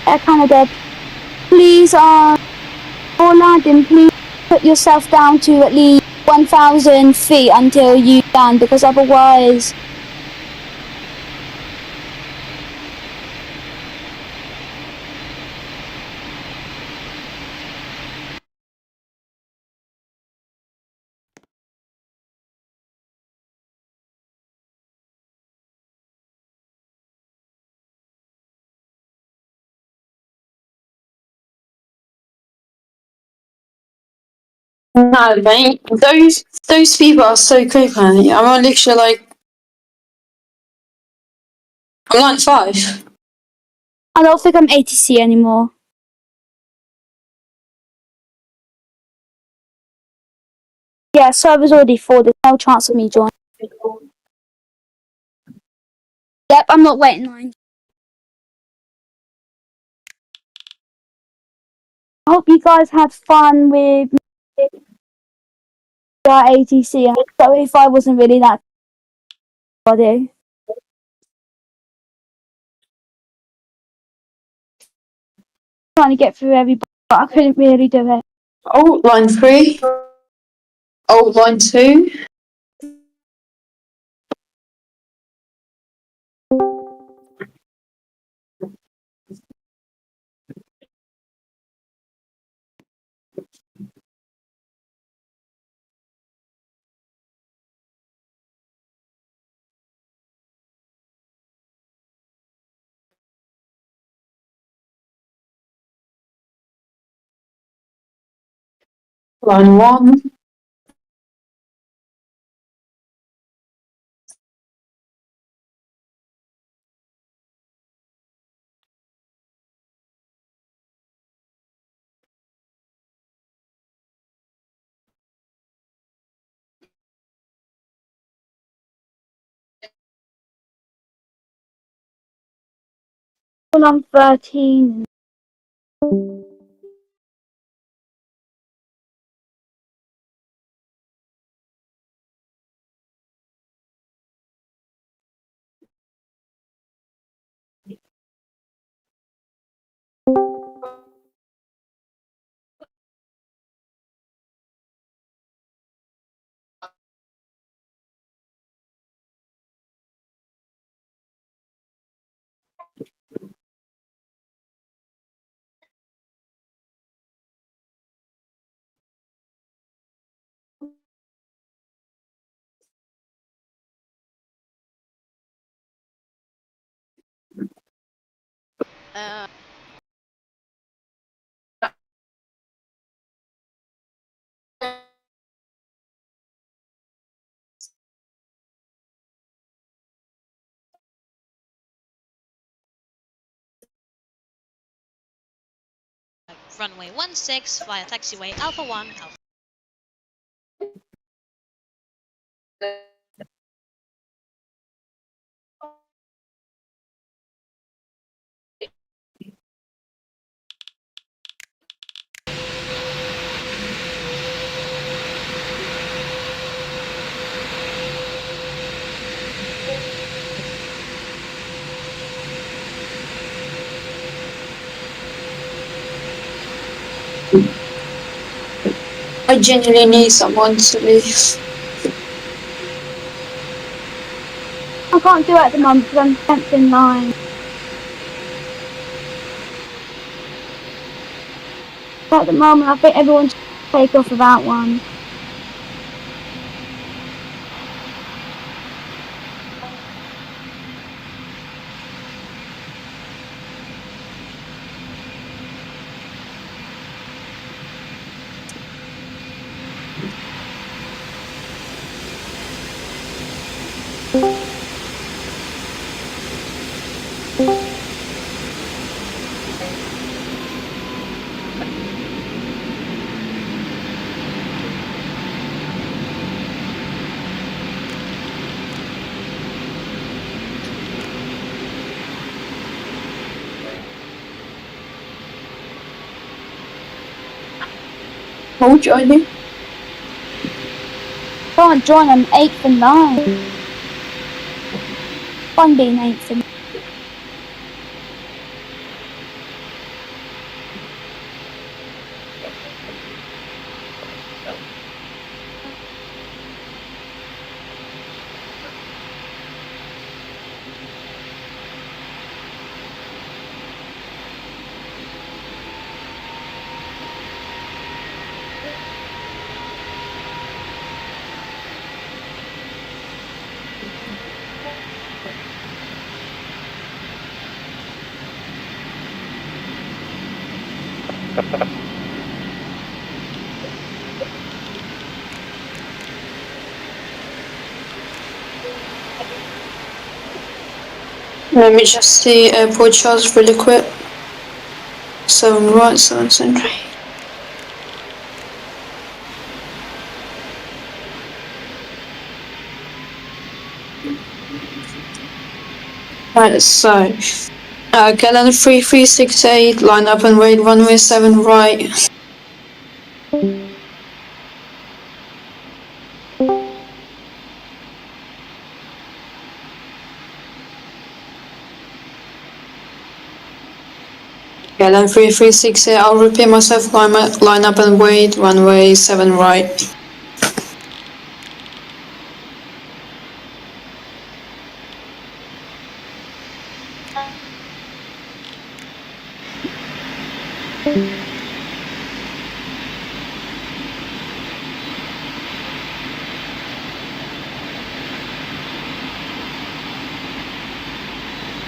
Air Canada, please, for landing, please put yourself down to at least 1,000 feet until you land, because otherwise No, mate. Those people are so quick, man. I'm literally like, I'm like 5. I don't think I'm ATC anymore. Yeah, server's already full. There's no chance of me joining. Yep, I'm not waiting line. I hope you guys had fun with ATC. So if I wasn't really that body. Trying to get through everybody, but I couldn't really do it. Oh, line 3. Oh, line 2. Line 1. When I'm 13. Runway 16 via taxiway Alpha 1 Alpha. I genuinely need someone to leave. I can't do it at the moment because I'm 10th in line. But at the moment, I think everyone should take off without one. Oh, joining. Can't join, I'm 8th in line. Fun being 8th in line. Let me just see airport charts really quick. 7 right, 7 century. Right, so Galen 3368, line up and wait runway 7 right. Galen 3368, I'll repeat myself, line up and wait runway 7 right.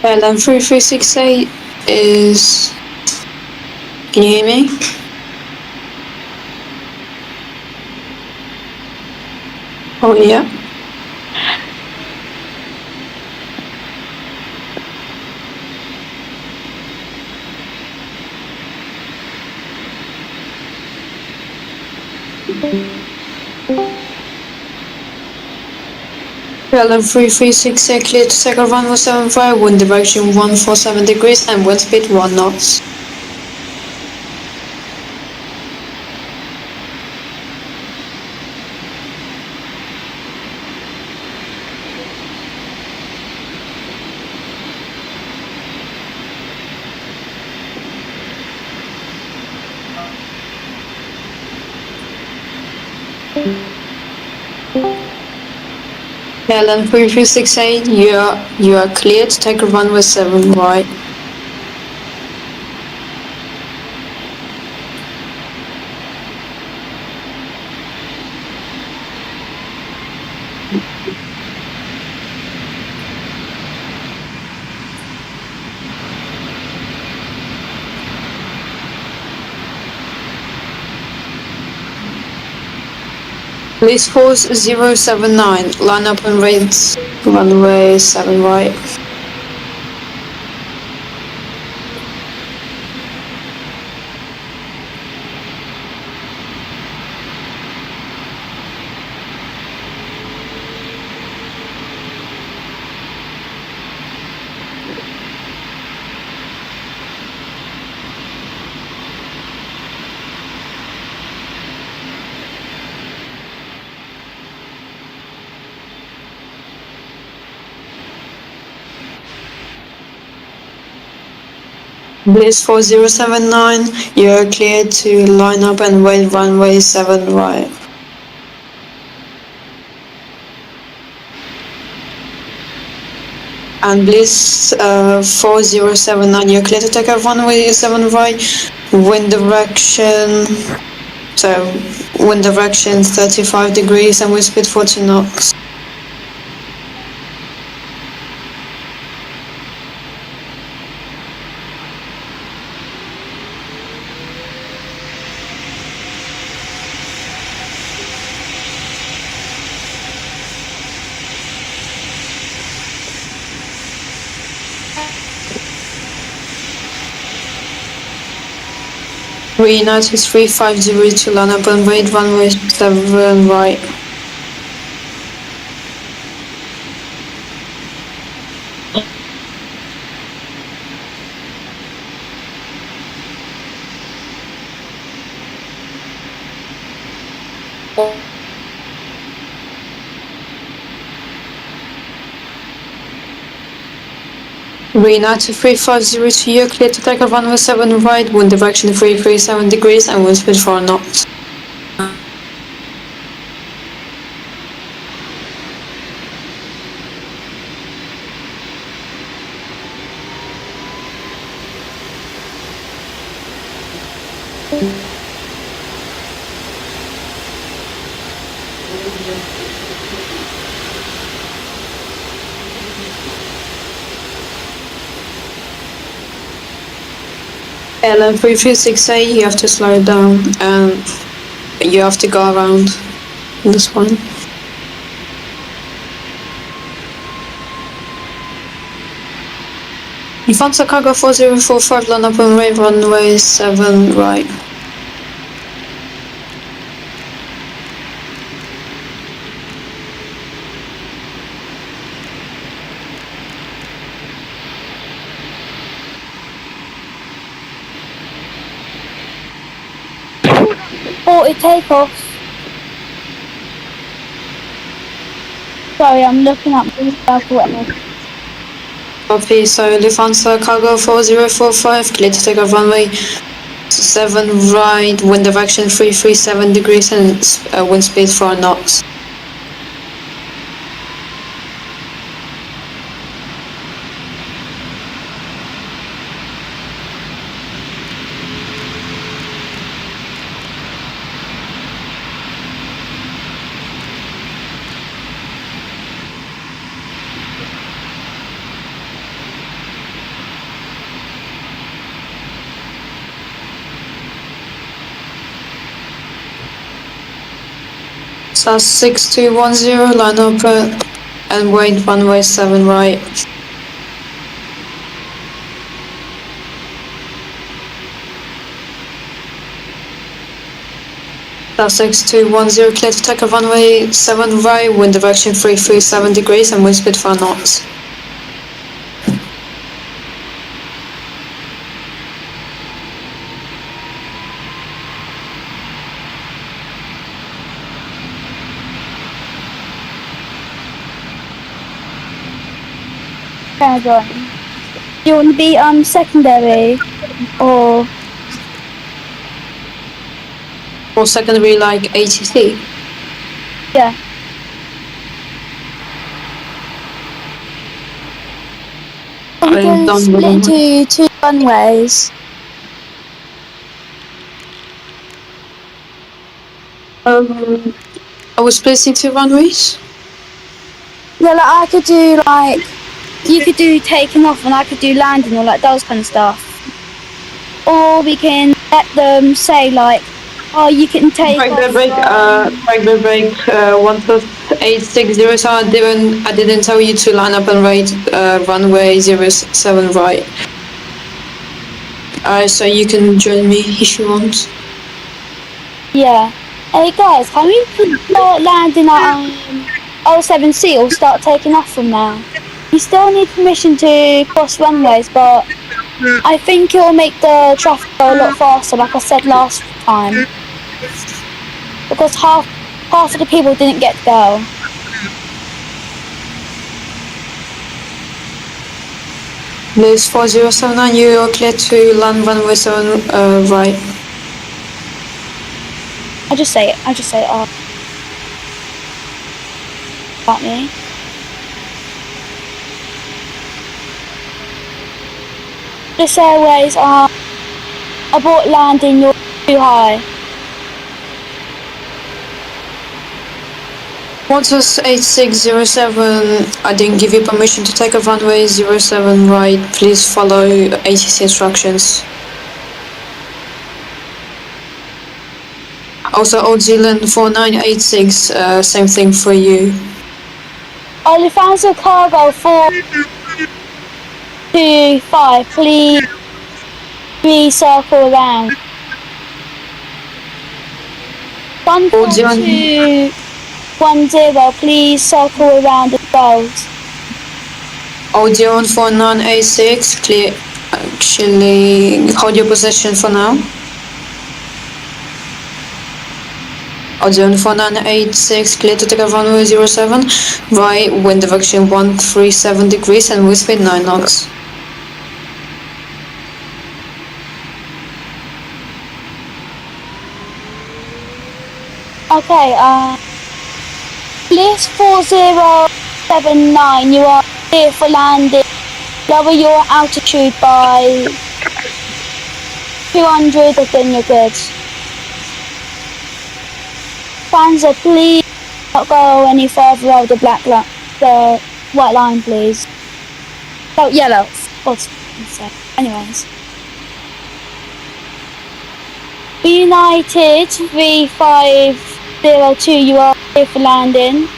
Galen 3368 is... Can you hear me? Oh yeah. Galen 3368, clear to take off runway 75, wind direction 147 degrees and wind speed 1 knots. Galen 3368, you are clear to take a runway 7 right. Please pause 079, line up and wait runway 7 right. Bliss 4079, you are cleared to line up and wait runway 7 right. And Bliss 4079, you're clear to take off runway 7 right, wind direction, so wind direction 35 degrees and wind speed 40 knots. United 350 to line up and wait runway 7 right. United 350 to you, clear to take off runway 7 right, wind direction 337 degrees and wind speed 4 knots. LM 3368, you have to slow it down and you have to go around this one. Lufthansa cargo 4045, land up on runway 7 right. Aborted takeoff. Sorry, I'm looking at my Copy, so Lufthansa cargo 4045, clear to take off runway 7 right, wind direction 337 degrees and wind speed 4 knots. SAS 6210, line up and wait runway 7 right. SAS 6210, clear to take off runway 7 right, wind direction 337 degrees and wind speed 4 knots. Do you want to be secondary or secondary like ATC? yeah? We can split into 2 runways. I was splitting 2 runways? Yeah, like I could do like, you could do taking off and I could do landing or like those kind of stuff. Or we can let them say like, oh, you can take off. Break the break, 1+860, so I didn't tell you to line up and rate runway 07 right. So you can join me if you want. Yeah. Hey guys, can we start landing at 07C or start taking off from now? You still need permission to cross runways, but I think it will make the traffic go a lot faster, like I said last time. Because half of the people didn't get to go. Liz 4079, you are clear to land runway 7 right. I just say it, oh. About me. This Airways are abort landing, you're too high. 1+8607, I didn't give you permission to take a runway 07 right. Please follow ATC instructions. Also, Old Zealand 4986, same thing for you. Lufthansa cargo 425, please circle around. 14210, please circle around the road. Old Zealand 4986, clear. Actually, hold your position for now. Old Zealand 4986, clear to take a runway 07, right, wind direction 137 degrees and wind speed 9 knots. Okay, Bliss 4079, you are clear for landing. Lower your altitude by 200, then you're good. Panzer, please not go any further over the the white line, please. Oh, yellow. Anyways. United 3502, you are clear for landing,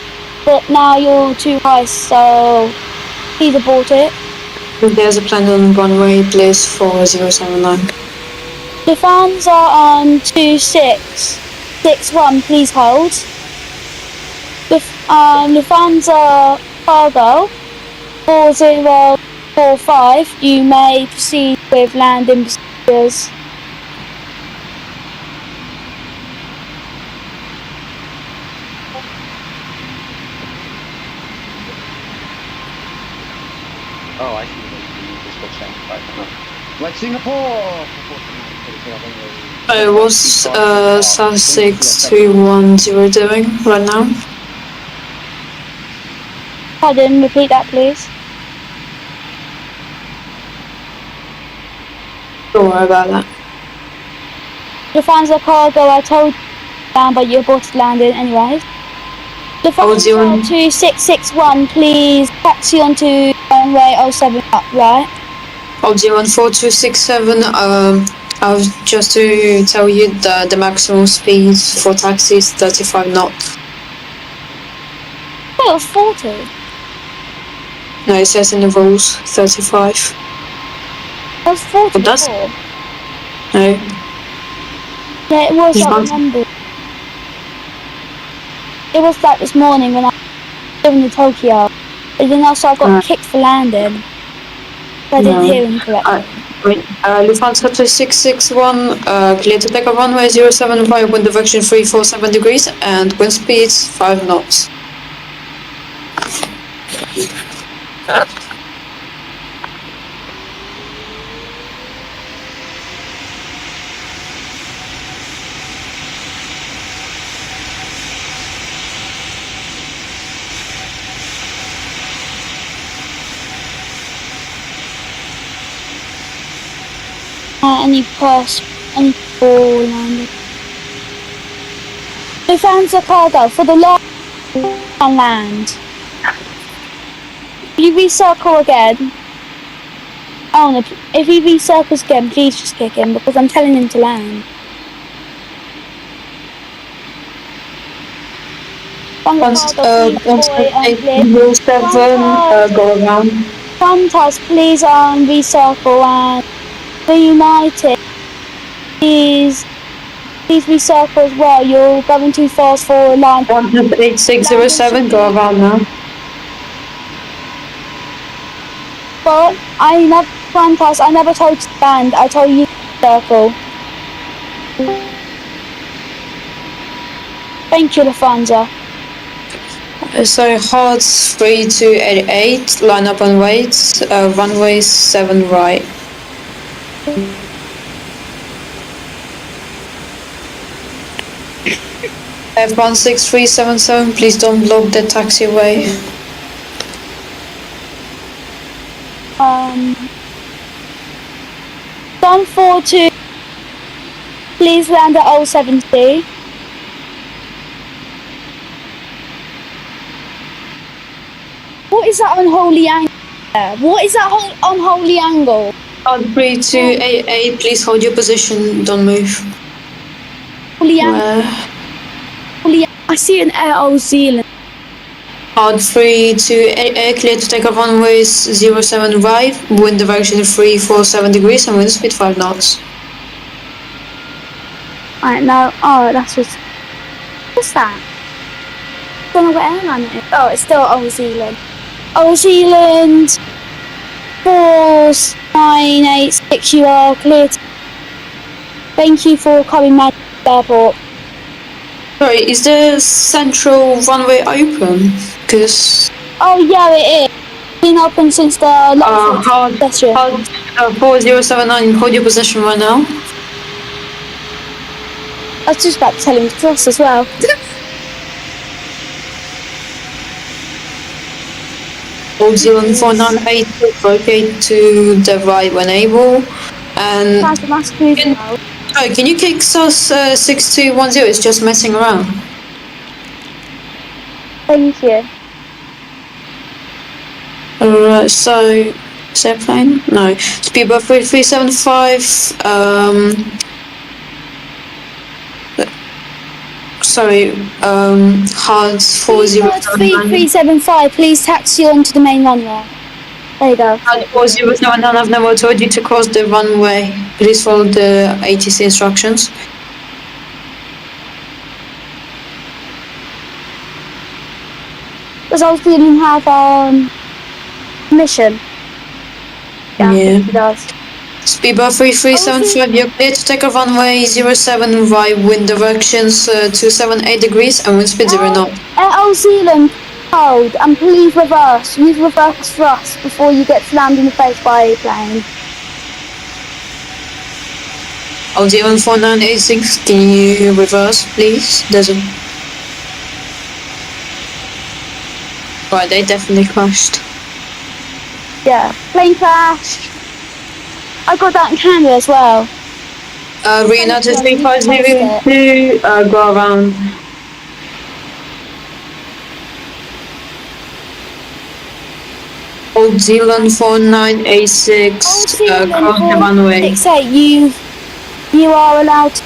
but now you're too high, so please abort it. If there's a plane on runway, please 4079. Lufthansa on 2661, please hold. Lufthansa cargo 4045, you may proceed with landing procedures. Oh, I see. Like Singapore! What's Sussex 210 doing right now? Pardon, repeat that please. Don't worry about that. Lufthansa cargo, I told you down, but you aborted landing anyways. Lufthansa 2661, please taxi onto runway 07 up, right? I'll do 4267. Just to tell you the maximum speed for taxi is 35 knots. Oh, it was 40. No, it says in the rules 35. It was 40 But that's- before. No. Yeah, it was, It's I not- remember. It was like this morning when I was living in Tokyo. And then also I got kicked for landing. I didn't hear him correctly. Lufthansa 2661, clear to take a runway 075, wind direction 347 degrees, and wind speeds 5 knots. Any ball landing. Lufthansa cargo for the last on land. If you recircle again, oh no, if he recircles again, please just kick him because I'm telling him to land. Once 807, go around. Qantas, please recircle and the United, please recircle as well. You're going too fast for line. 8607, go around now. But I never told you to land, I told you to circle. Thank you, Lufthansa. So Hearts 3288, line up and wait, runway 7 right. F16377, please don't block the taxiway. Don 42, please land at 070. What is that unholy angle there? What is that unholy angle? Heart 3288, please hold your position, don't move. Holy angle. I see an Air New Zealand. Heart 3288, clear to take off runways 07 right, wind direction 347 degrees and wind speed 5 knots. Alright, now, oh, that's just. What's that? I don't know what airline it is. Oh, it's still New Zealand. New Zealand 4986, you are clear. Thank you for coming back to the airport. Sorry, is the central runway open? Because Oh, yeah, it is. Been open since the last session. 4079, hold your position right now. I was just about to tell him to cross as well. Old Zealand 498, locate to the right when able. And sorry, can you kick SAS 6210? It's just messing around. Thank you. Alright, so is there a plane? No. Speedbird 3375. Sorry, Hearts 4079. 3375, please taxi onto the main runway. There you go. 407, I've never told you to cross the runway. Please follow the ATC instructions. Does old Zealand have permission? Yeah. It does. Speedbird 3375, you're clear to take a runway 07 right, wind directions 278 degrees and wind speed 0 knot. Old Zealand, hold and please reverse. Use reverse thrust before you get slammed in the face by a plane. Old Zealand 4986, can you reverse please? Right, they definitely crashed. Yeah, plane crash. I got that in Canada as well. Reunited 3502, go around. Old Zealand 4986, cross the runway. 68, you are allowed to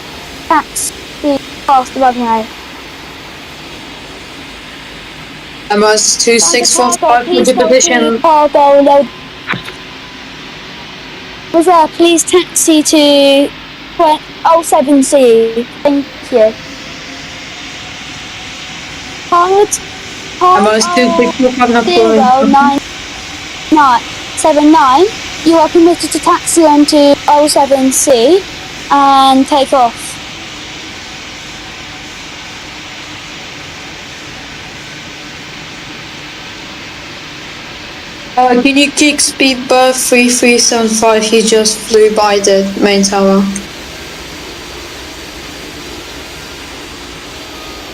taxi past the runway. MS 2645, put your position. Cargo load. Reserve, please taxi to 07C. Thank you. Hard. MS 2645, not going. 0979. You are permitted to taxi onto 07C and take off. Can you kick Speedbird 3375? He just flew by the main tower.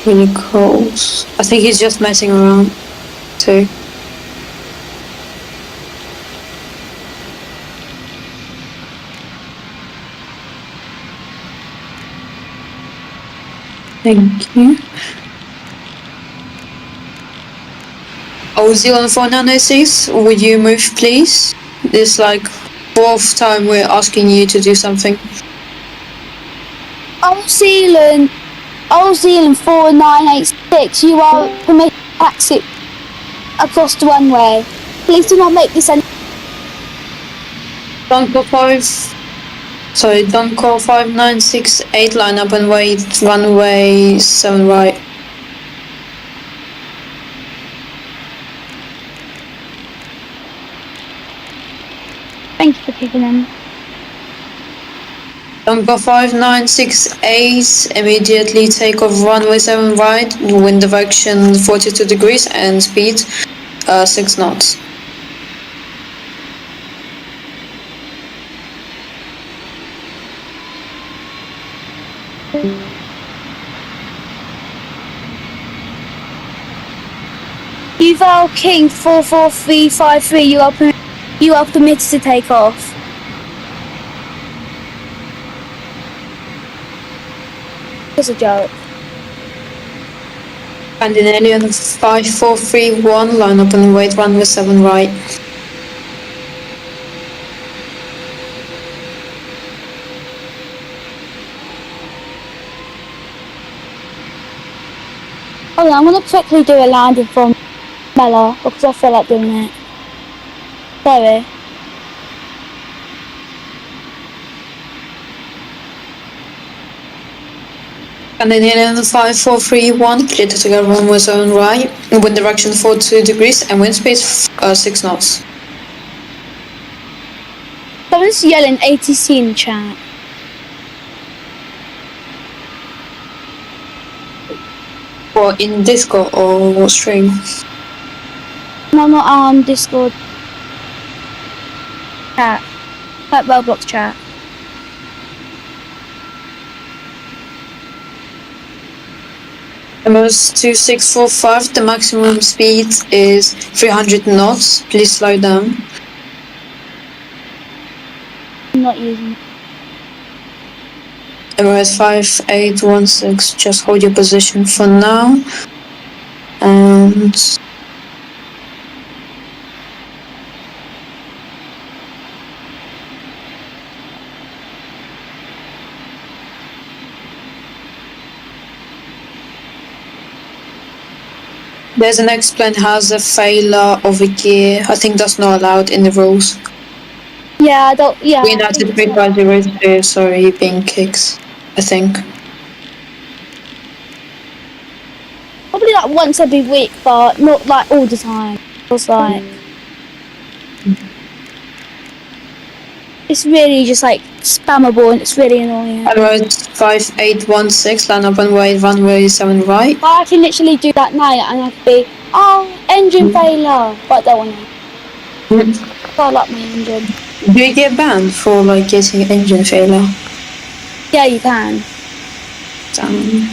Really close. I think he's just messing around too. Thank you. Old Zealand 4986, would you move please? This is like 4th time we're asking you to do something. Old Zealand 4986, you are permitted to taxi across the runway. Please do not make this any. Don't call 5968, line up and wait, runway 7 right. Thank you for picking in. Don't go 5968, immediately take off runway 7 right, wind direction 42 degrees and speed 6 knots. Uval King 44353, you are permitted to take off. It's a joke. Scandinavian 5431, line up and wait, runway 7 right. Hold on, I'm gonna quickly do a landing from Mella because I feel like doing it. Sorry. Scandinavian 5431, clear to take off runway 7 right, wind direction 42 degrees and wind speed 6 knots. Someone's yelling ATC in the chat. Or in Discord or stream? No, not on Discord. Chat. Like Roblox chat. MS 2645, the maximum speed is 300 knots. Please slow down. I'm not using it. MS 5816, just hold your position for now. And There's an next plane has a failure of a gear. I think that's not allowed in the rules. Yeah, I don't. Yeah. We I United think it's not- 3502, sorry, being kicked, I think. Probably like once every week, but not like all the time. It's like it's really just like spammable and it's really annoying. Road 5816, line up and wait, runway 7 right. I can literally do that now and I could be, engine failure, but I don't want to. I like my engine. Do you get banned for like getting engine failure? Yeah, you can. Damn.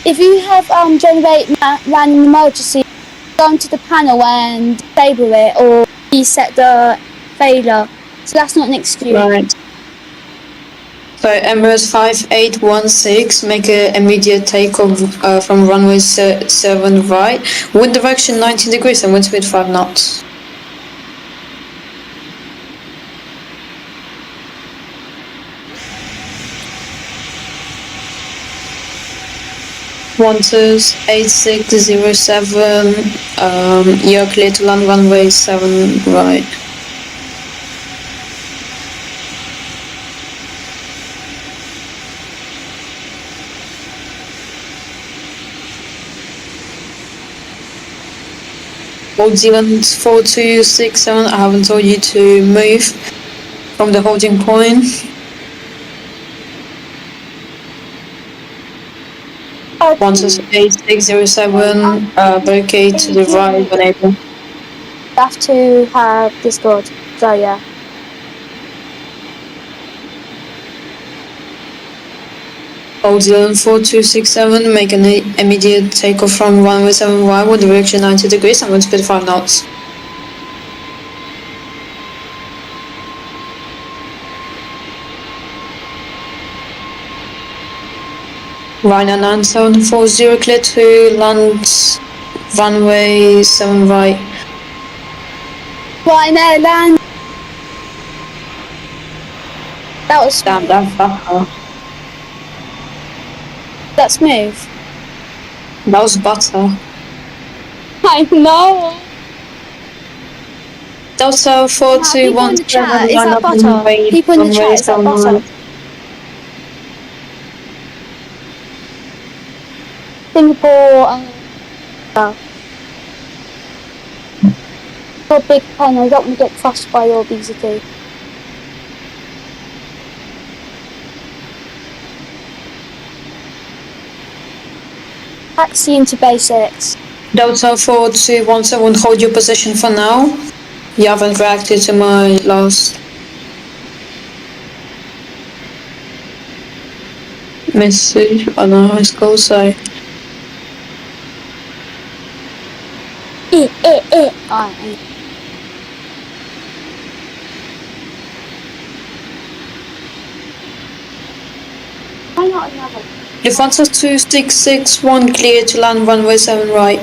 If you have generate random emergency, go into the panel and disable it or reset the failure. So that's not an excuse. Right. So Emirates 5816, make an immediate takeoff from runway 7 right. Wind direction 90 degrees and wind speed 5 knots. Qantas 8607, you're clear to land runway 7 right. Old Zealand 4267, I haven't told you to move from the holding point. Qantas 8607, barricade to the right when able. You have to have Discord. So yeah. Old Zealand 4267, make an immediate takeoff from runway 7 right with direction 90 degrees and wind speed 5 knots. Ryanair 9740, clear to land runway 7 right. Ryanair land. That was Damn, that's butter. That's smooth. That was butter. I know. Delta People in the 4217, chat, is line that up and butter? wait, People in the runway chat, is that 7 butter? right. Singapore, you're a big pen, I don't want to get crushed by your obesity. Taxi into basics. Delta 4217, hold your position for now. You haven't reacted to my last message. I don't know how it's called, so. Alright. Why not another? Lufthansa 2661, clear to land runway 7 right.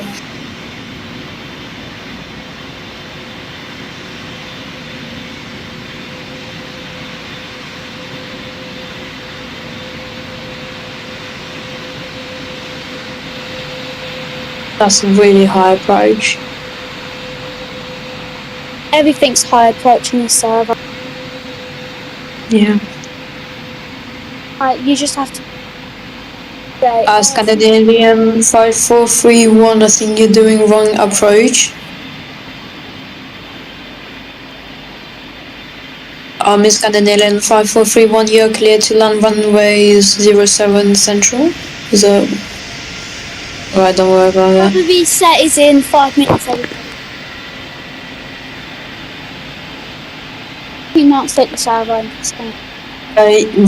That's a really high approach. Everything's high approach on this server. Yeah. You just have to. Scandinavian 5431, I think you're doing wrong approach. Miss Scandinavian 5431, you're clear to land runway 07 central. Is that... Right, don't worry about that. The reset is in 5 minutes. You not set the server and stuff.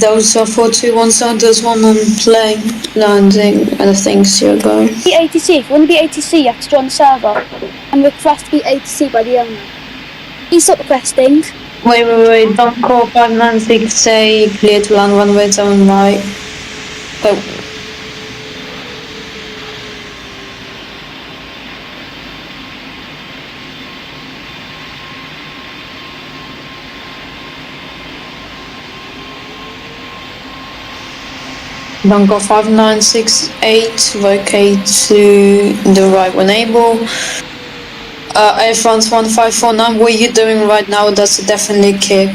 Those are 4217, there's one on plane landing, and I think you're going. The ATC, if you want to be ATC, you have to join the server and request to be ATC by the owner. Please stop requesting. Wait, don't call 596, say clear to land runway 7 right. Oh. Bunker 5968, vacate to the right when able. Air France 1549, what are you doing right now? That's definitely kick.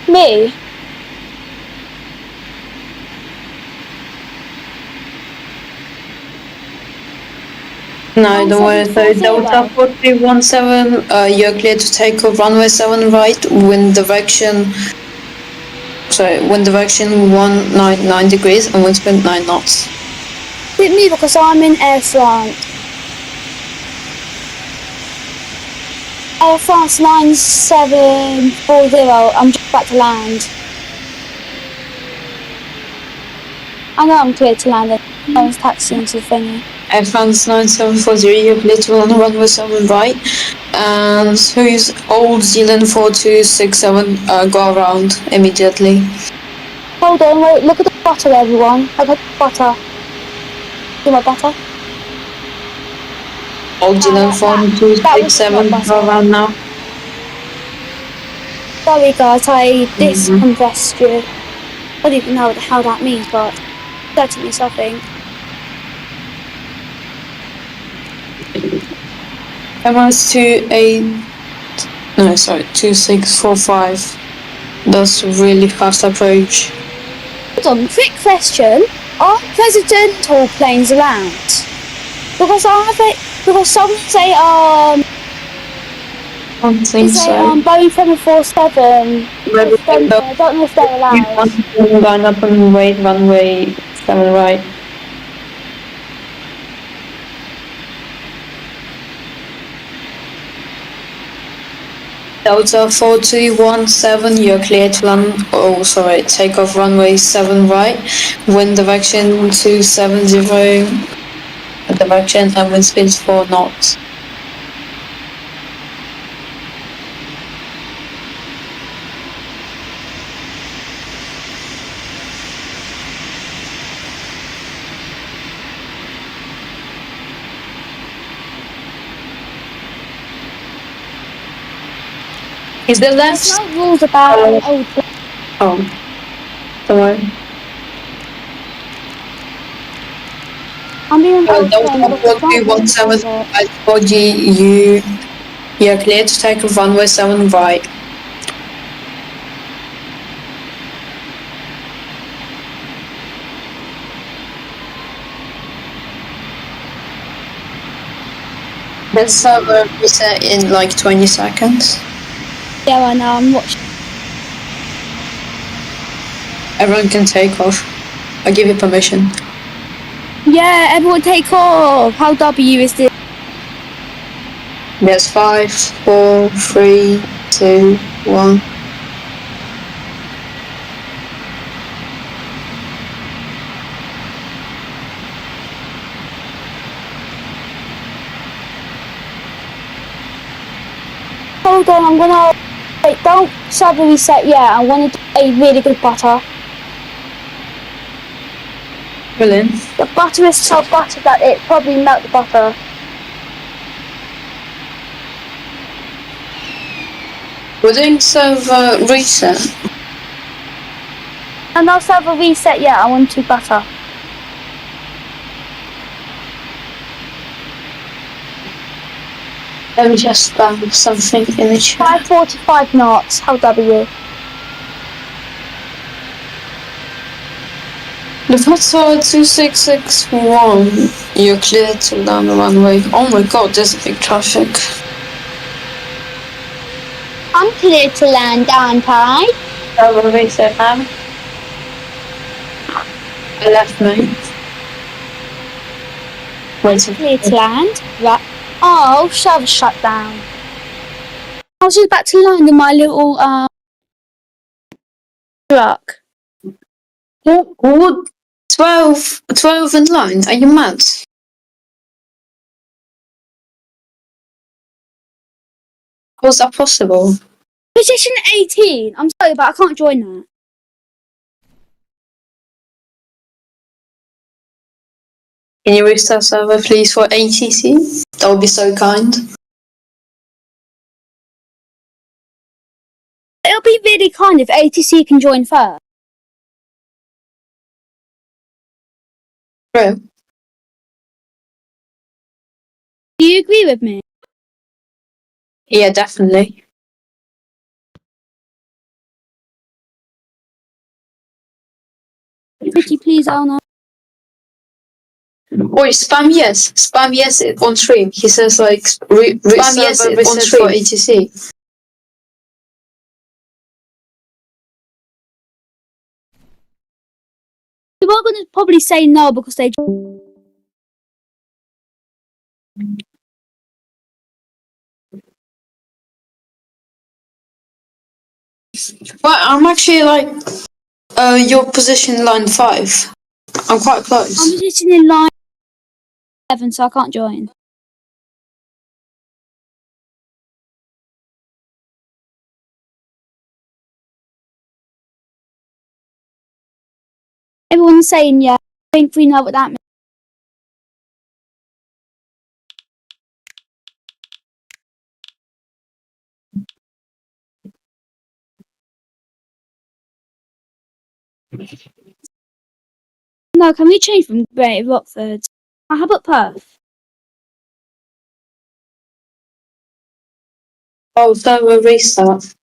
Me? No, don't worry. So 1740. Delta 4317, you're clear to take off runway 7 right, wind direction 199 degrees and wind speed 9 knots. Is it me because I'm in Air France? Air France 9740, I'm just about to land. I know I'm clear to land, I was taxiing to the thingy. Air France 9740, you're clear to land runway 7 right. And who's Old Zealand 4267, go around immediately. Hold on, wait, look at the butter, everyone. I got butter. See my butter? Old Zealand 4267, go around now. Sorry guys, I disconfessed you. I don't even know what the hell that means, but certainly something. MS 2645. That's a really fast approach. Hold on, quick question. Are presidential planes around? Because some say I don't think so. Boeing 747. I don't know if they're allowed. Line up and wait, runway 7 right. Delta 4217, you're clear to land. Oh, sorry, take off runway 7 right. Wind direction 270 direction and wind speed 4 knots. Is there left? There's no rules about old planes. Oh, don't worry. I'm being old Delta plane. 4217, I told you're clear to take off runway 7 right. This server reset in like 20 seconds. Yeah, I know, I'm watching. Everyone can take off. I give you permission. Yeah, everyone take off. How W is this? Yes, 5, 4, 3, 2, 1. Hold on, I'm gonna wait. Don't server reset yet. I want to do a really good butter. Brilliant. The butter is so buttered that it probably melt the butter. We're doing server reset. And no server reset yet. I want to butter. Let me just spam something in the chat. 545 knots. How W? Lufthansa 2661, you're clear to land the runway. Oh my god, there's a big traffic. I'm clear to land, aren't I? Server reset, ma'am. I left, mate. I'm clear to land. Right. Oh, server shut down. I was just about to land in my little truck. What? 12 in line? Are you mad? How is that possible? Position 18. I'm sorry, but I can't join that. Can you restart server please for ATC? That would be so kind. It'll be really kind if ATC can join first. True. Do you agree with me? Yeah, definitely. Pretty please, Alna. Oi, spam yes on stream. He says like spam yes on stream for ATC. People are going to probably say no because they. But I'm actually like your position line 5. I'm quite close. I'm sitting in line 7, so I can't join. Everyone's saying yeah. I think we know what that means. No, can we change from Great Rockford? How about Perth? Oh, server restart.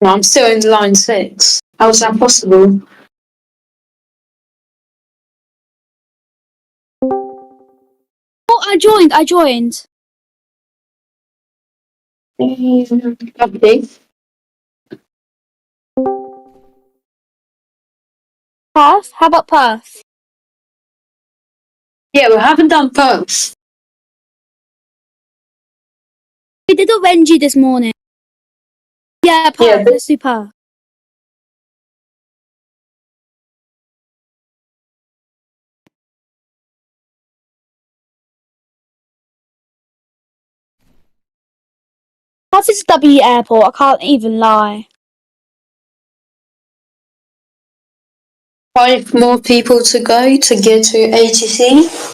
No, I'm still in line 6. How is that possible? Oh, I joined. Lovely. Perth? How about Perth? Yeah, we haven't done Perth. We did a Renji this morning. Yeah, Perth. Yeah, Let's do Perth. Perth is a W airport. I can't even lie. 5 more people to go to get to ATC.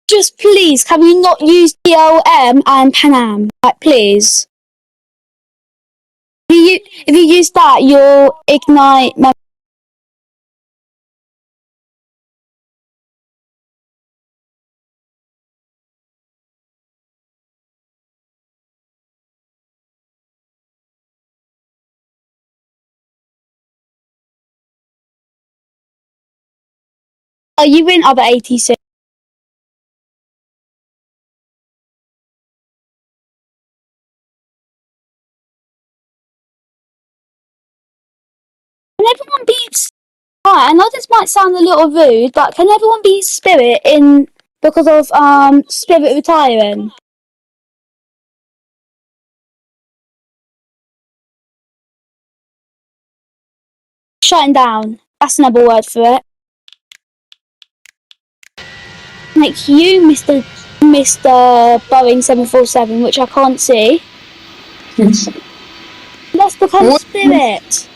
Just please, can we not use DLM and Pan Am? Like, please. If you use that, you'll ignite. Are you in other ATC? Can everyone be? Right, I know this might sound a little rude, but can everyone be Spirit in because of Spirit retiring? Shutting down. That's another word for it. Like you, Mr. Boeing 747, which I can't see. Let's become What? Spirit.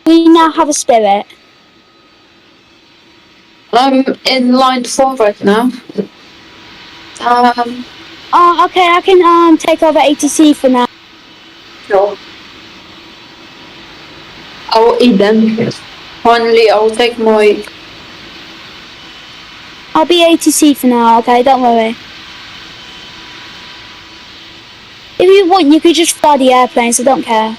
We now have a Spirit. I'm in line 4 right now. Oh, okay, I can take over ATC for now. Sure. I'll eat them. Finally, I'll take my. I'll be ATC for now, okay? Don't worry. If you want, you could just fly the airplanes, I don't care.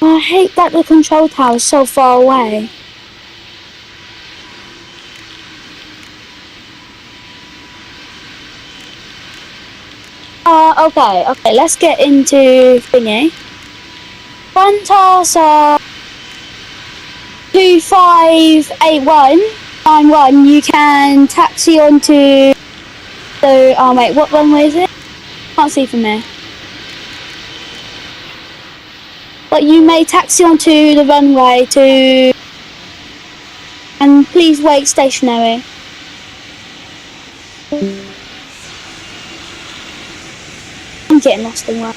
Oh, I hate that the control tower is so far away. Okay, let's get into thingy. Qantas 258191, you can taxi onto the, oh wait, what runway is it? Can't see from there. But you may taxi onto the runway to, and please wait stationary. I'm getting lost in one.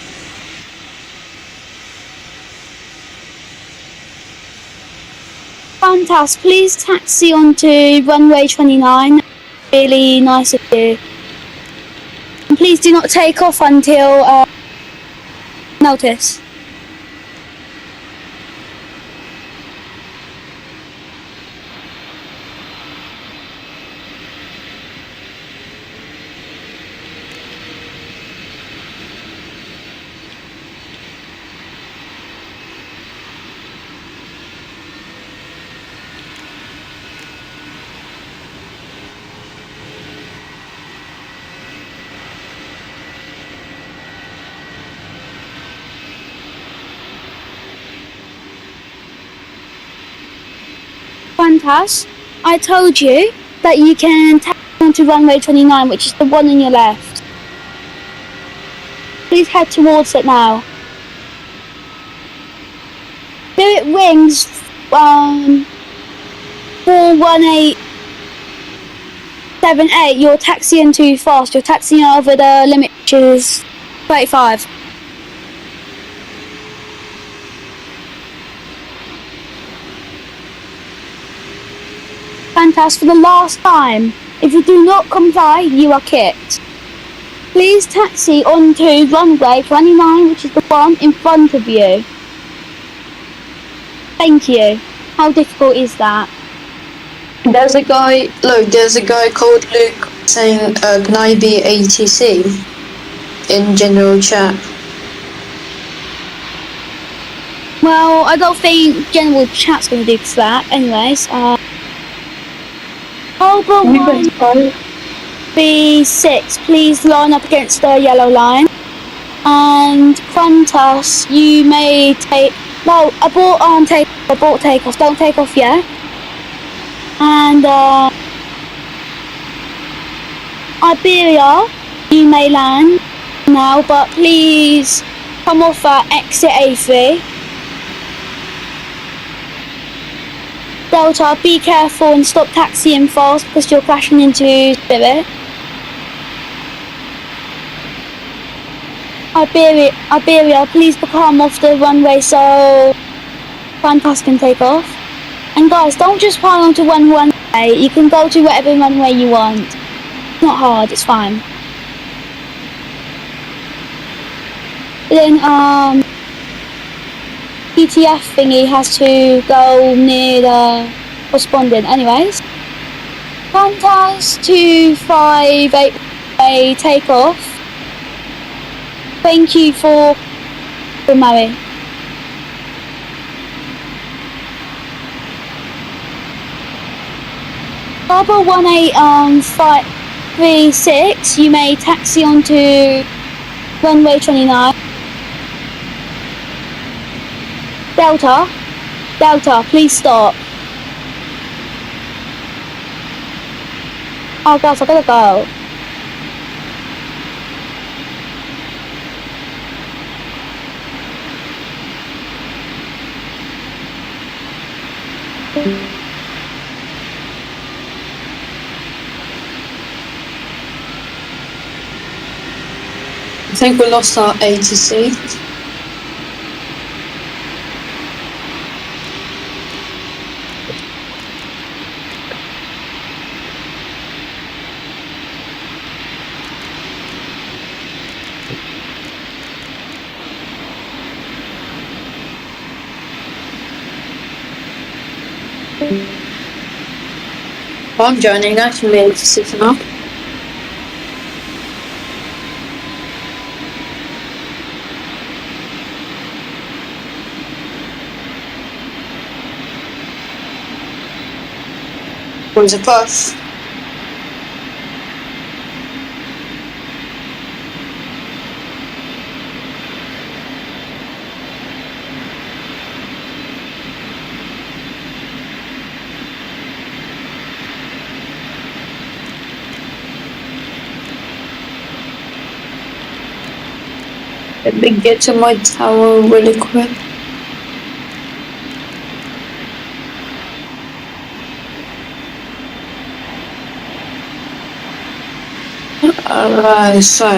Fantastic. Please taxi onto runway 29. Really nice of you. And please do not take off until notice. Fantastic. I told you that you can taxi onto runway 29, which is the one on your left. Please head towards it now. Spirit Wings 41878, you're taxiing too fast. You're taxiing over the limit, which is 35. Fantastic. For the last time, if you do not comply, you are kicked. Please taxi onto runway 29, which is the one in front of you. Thank you. How difficult is that? There's a guy called Luke saying, can I be ATC in general chat? Well, I don't think general chat's going to do that. Anyways, Cobra 1B6, please line up against the yellow line. And Qantas, you may take... No, abort takeoff. Don't take off yet. And Iberia, you may land now, but please come off at exit A3. Delta, be careful and stop taxiing fast because you're crashing into Spirit. Iberia, please become off the runway so Qantas can take off. And guys, don't just fly onto one runway. You can go to whatever runway you want. It's not hard, it's fine. Then PTF thingy has to go near the correspondent. Anyways, Qantas 258 takeoff. Thank you for Murray. Bravo 18536, you may taxi onto runway 29. Delta, please stop. Oh guys, I gotta go. I think we lost our ATC. I'm joining, I can be ATC for now. Where's a puff? Let me get to my tower really quick. Alright, so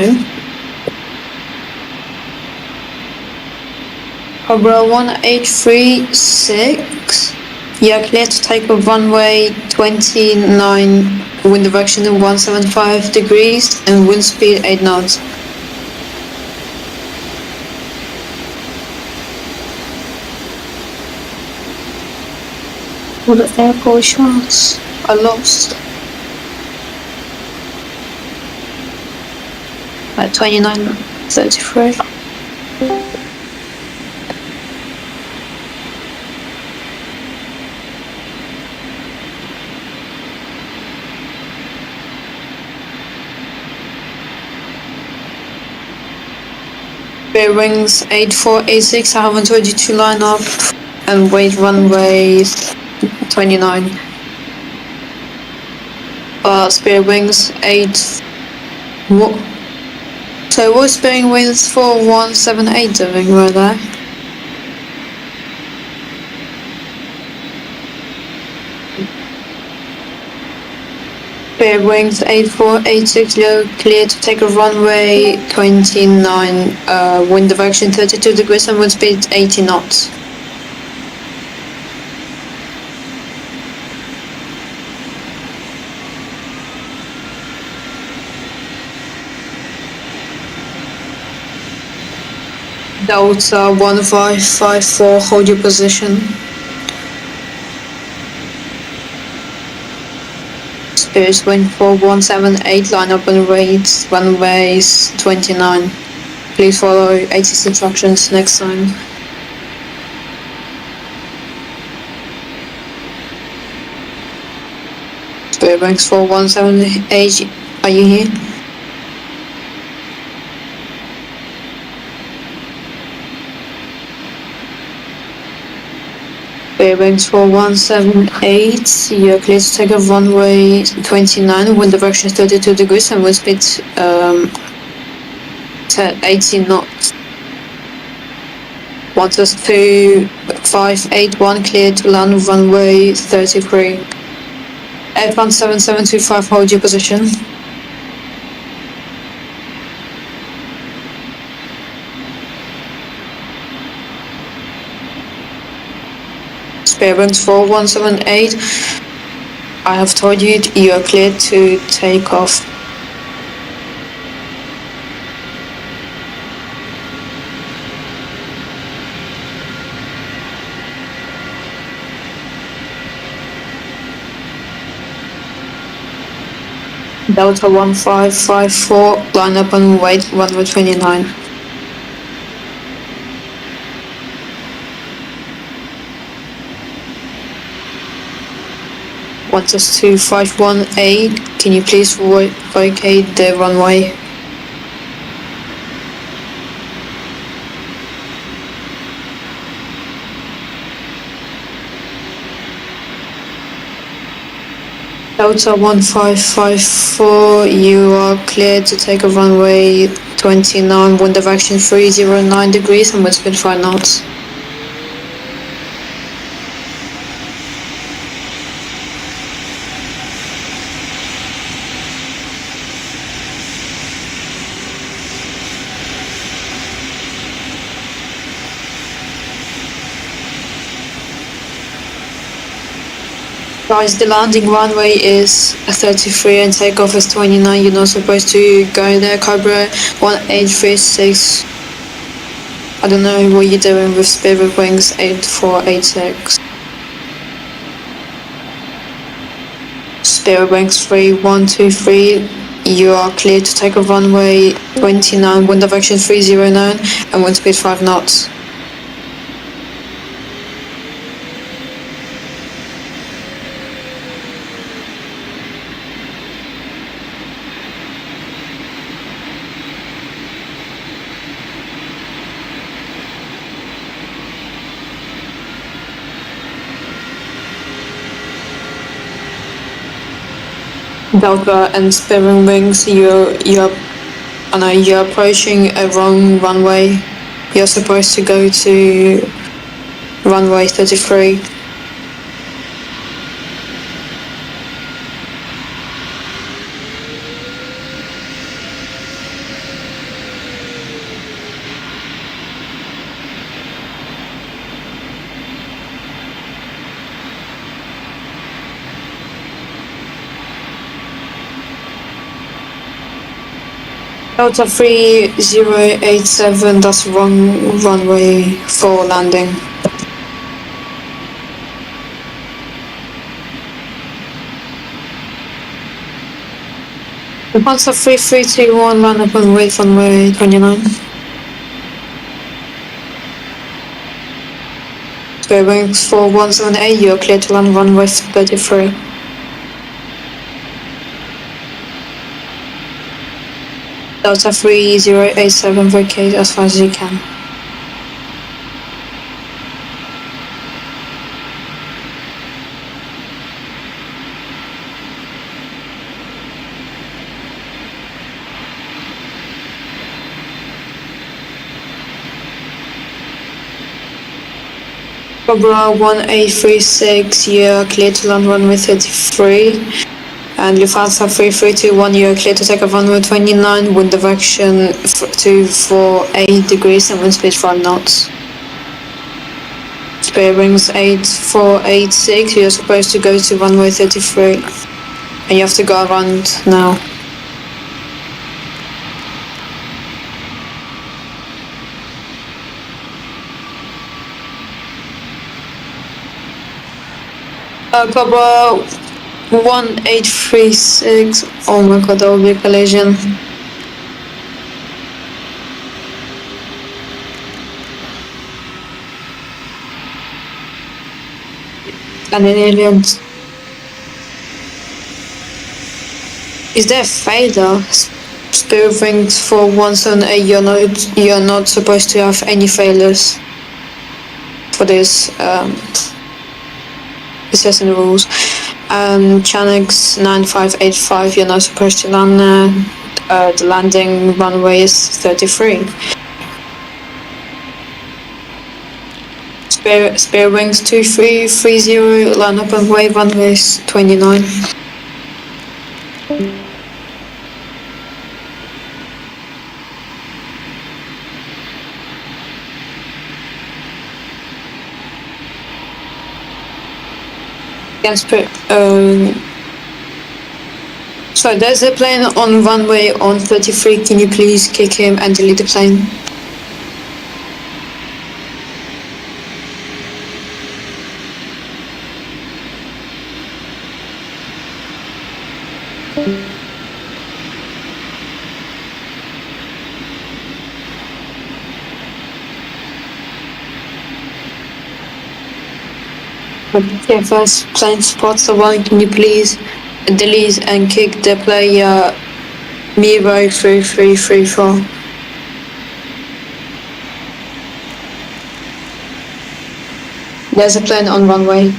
Cobra 1836. You're clear to take a runway 29, wind direction 175 degrees and wind speed 8 knots. All the airport shots are lost. At 29:33. Bearings 8486, I haven't told you to line up and wait runway 29. Spare wings 8. What? So what's spare wings 4178 doing right there? Spare wings 8486, low, clear to take a runway 29, wind direction 32 degrees and wind speed 80 knots. Delta 1554, hold your position. Spirit wind 4178, line up and rates runways 29. Please follow ATC instructions next time. Spirit wings 4178, are you here? Bearings 4178, you're clear to take a runway 29, wind direction 32 degrees and wind speed 18 knots. 12581, clear to land runway 33. F17725, hold your position. Bearings 4178, I have told you you are clear to take off. Delta 1554, line up and wait runway 29. One 2518, can you please vacate the runway? Delta 1554, you are cleared to take a runway 29, wind direction 309 degrees and wind speed 5 knots. Guys, the landing runway is 33 and takeoff is 29. You're not supposed to go there. Cobra 1836. I don't know what you're doing with Spirit Wings 8486. Spirit Wings 3123. You are clear to take a runway 29, wind direction 309 and wind speed 5 knots. Delta and Spirit Wings, you're approaching a wrong runway. You're supposed to go to runway 33. Delta 3087, that's wrong runway for landing. Delta 3321, land up on wait runway 29. Square wings 4178, you're clear to land runway 33. Delta 3087, vacate as fast as you can. Cobra 1836, you're clear to land runway 33. And Lufthansa 3321, you're clear to take off runway 29, wind direction 248 degrees and wind speed 5 knots. Bearings 8486, you're supposed to go to runway 33. And you have to go around now. Cobra 1836, oh my god, that will be a collision. And an aliens. Is there a failure? Spirit Wings 4178, you're not supposed to have any failures for this. It says in the rules. Chanex 9585, you're not supposed to land there. The landing runway is 33. Spare Wings 2330, land up and wave runway is 29. So there's a plane on runway on 33, can you please kick him and delete the plane? PTFS plane spots the one, can you please delete and kick the player Miro 3334? There's a plane on runway.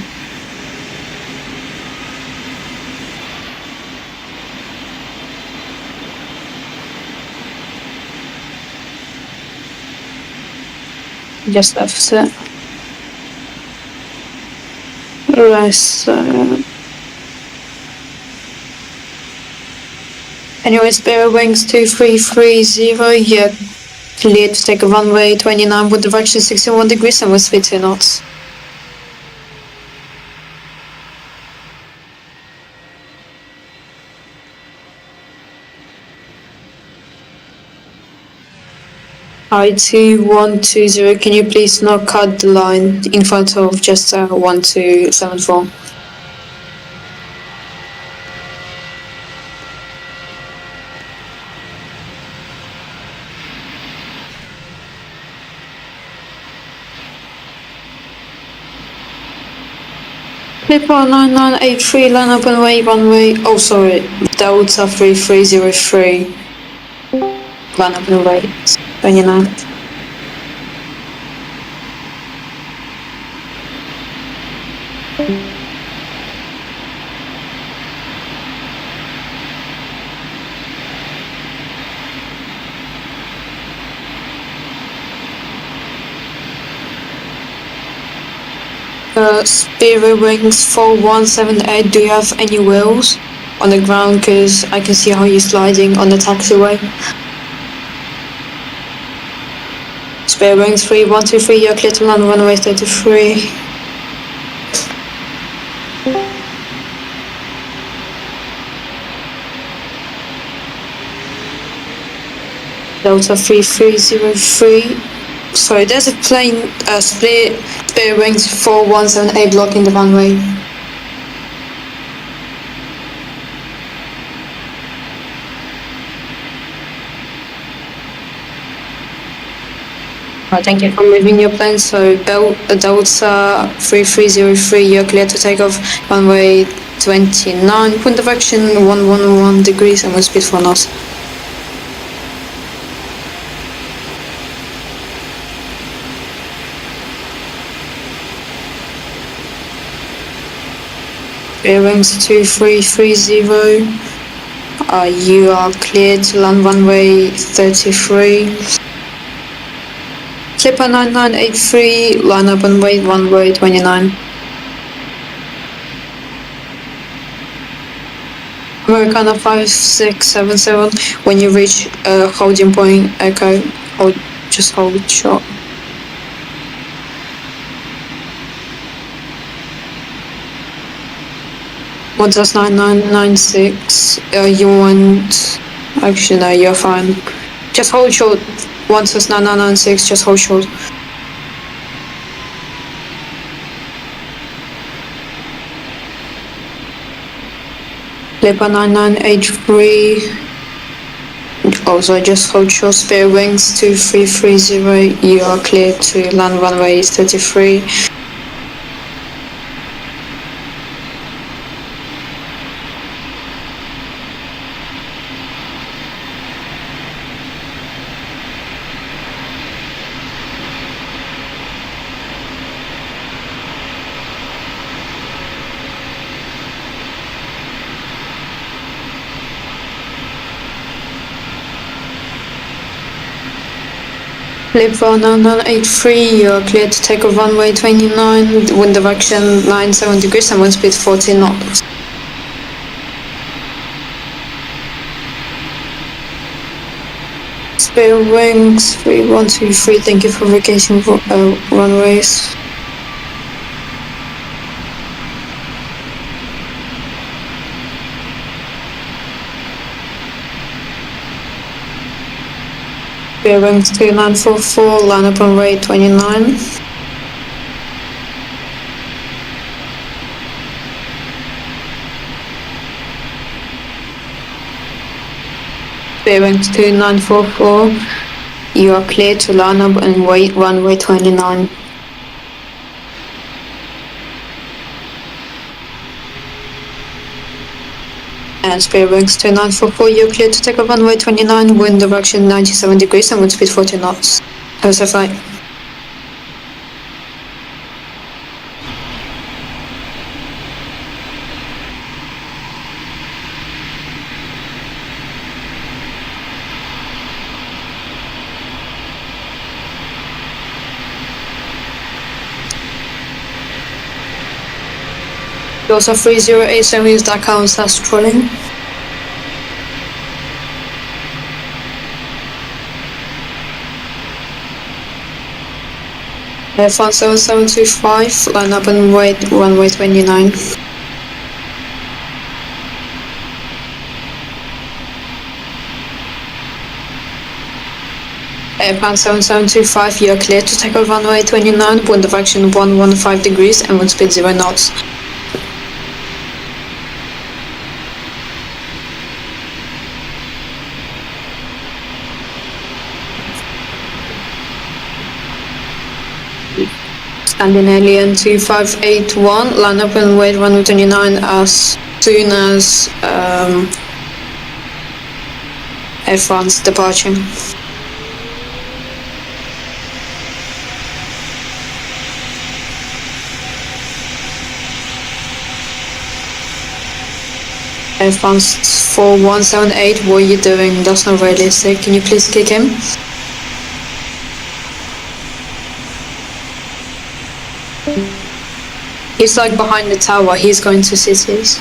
Just left it. Rest. Anyways, Bear Wings 2330, you're clear to take a runway 29 with direction 61 degrees and with speed 2 knots. I2120, can you please not cut the line in front of just 1274? Clipper 9983, line up and wave runway, oh sorry, Delta 3303, line up and wait, 29. Spirit Wings 4178, do you have any wheels on the ground? Cause I can see how you're sliding on the taxiway. Spirit Wings 3123, you're clear to land runway 33. Delta 3303. Sorry, there's a plane split wings 4178 blocking the runway. Thank you for moving your plane. So Delta 3303, you're clear to take off runway 29, wind direction 111 degrees and wind speed 4 knots. Bearings 2330, you are cleared to land runway 33. Clipper 9983, line up and wait runway 29. Americana 5677, when you reach holding point echo, just hold short. What does 9996, you want, actually no, you're fine. Just hold short. Once it's 9996, just hold short. Clipper 9983. Also just hold short. Spare wings 2330. You are clear to land runway 33. Clipper 9983, you are clear to take off runway 29, wind direction 97 degrees and wind speed 40 knots. Spare wings 3123, thank you for vacation runways. Bearings 2944, line up on runway 29. Bearings 2944, you are clear to line up and wait runway 29. And spare wings 2944, you're clear to take off runway 29, wind direction 97 degrees and wind speed 40 knots. How's the flight? Also 3087 is that counts as trolling. Flight 7725, line up and wait runway 29. Airplane 7725, you are clear to take off runway 29, wind direction 115 degrees and wind speed 0 knots. Scandinavian 2581, line up and wait runway 29 as soon as Air France departure. Air France 4178, what are you doing? That's not realistic. Can you please kick him? He's like behind the tower, he's going to cities.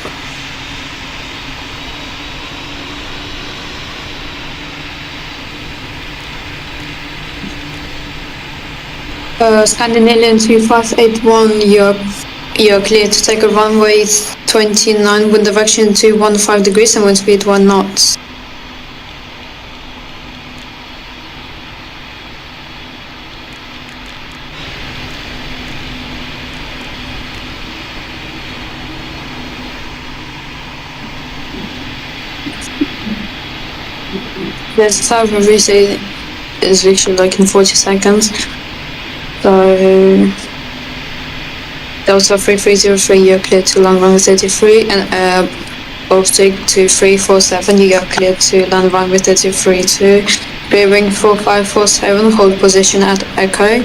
Scandinavian 2581, you're clear to take a runway 29, wind direction 215 degrees and wind speed 1 knots. This time reset is literally like in 40 seconds. So Delta 3303, you're clear to land runway 33, and Baltic 2347, you are clear to land runway 33-2. Bearing 4547, hold position at Echo,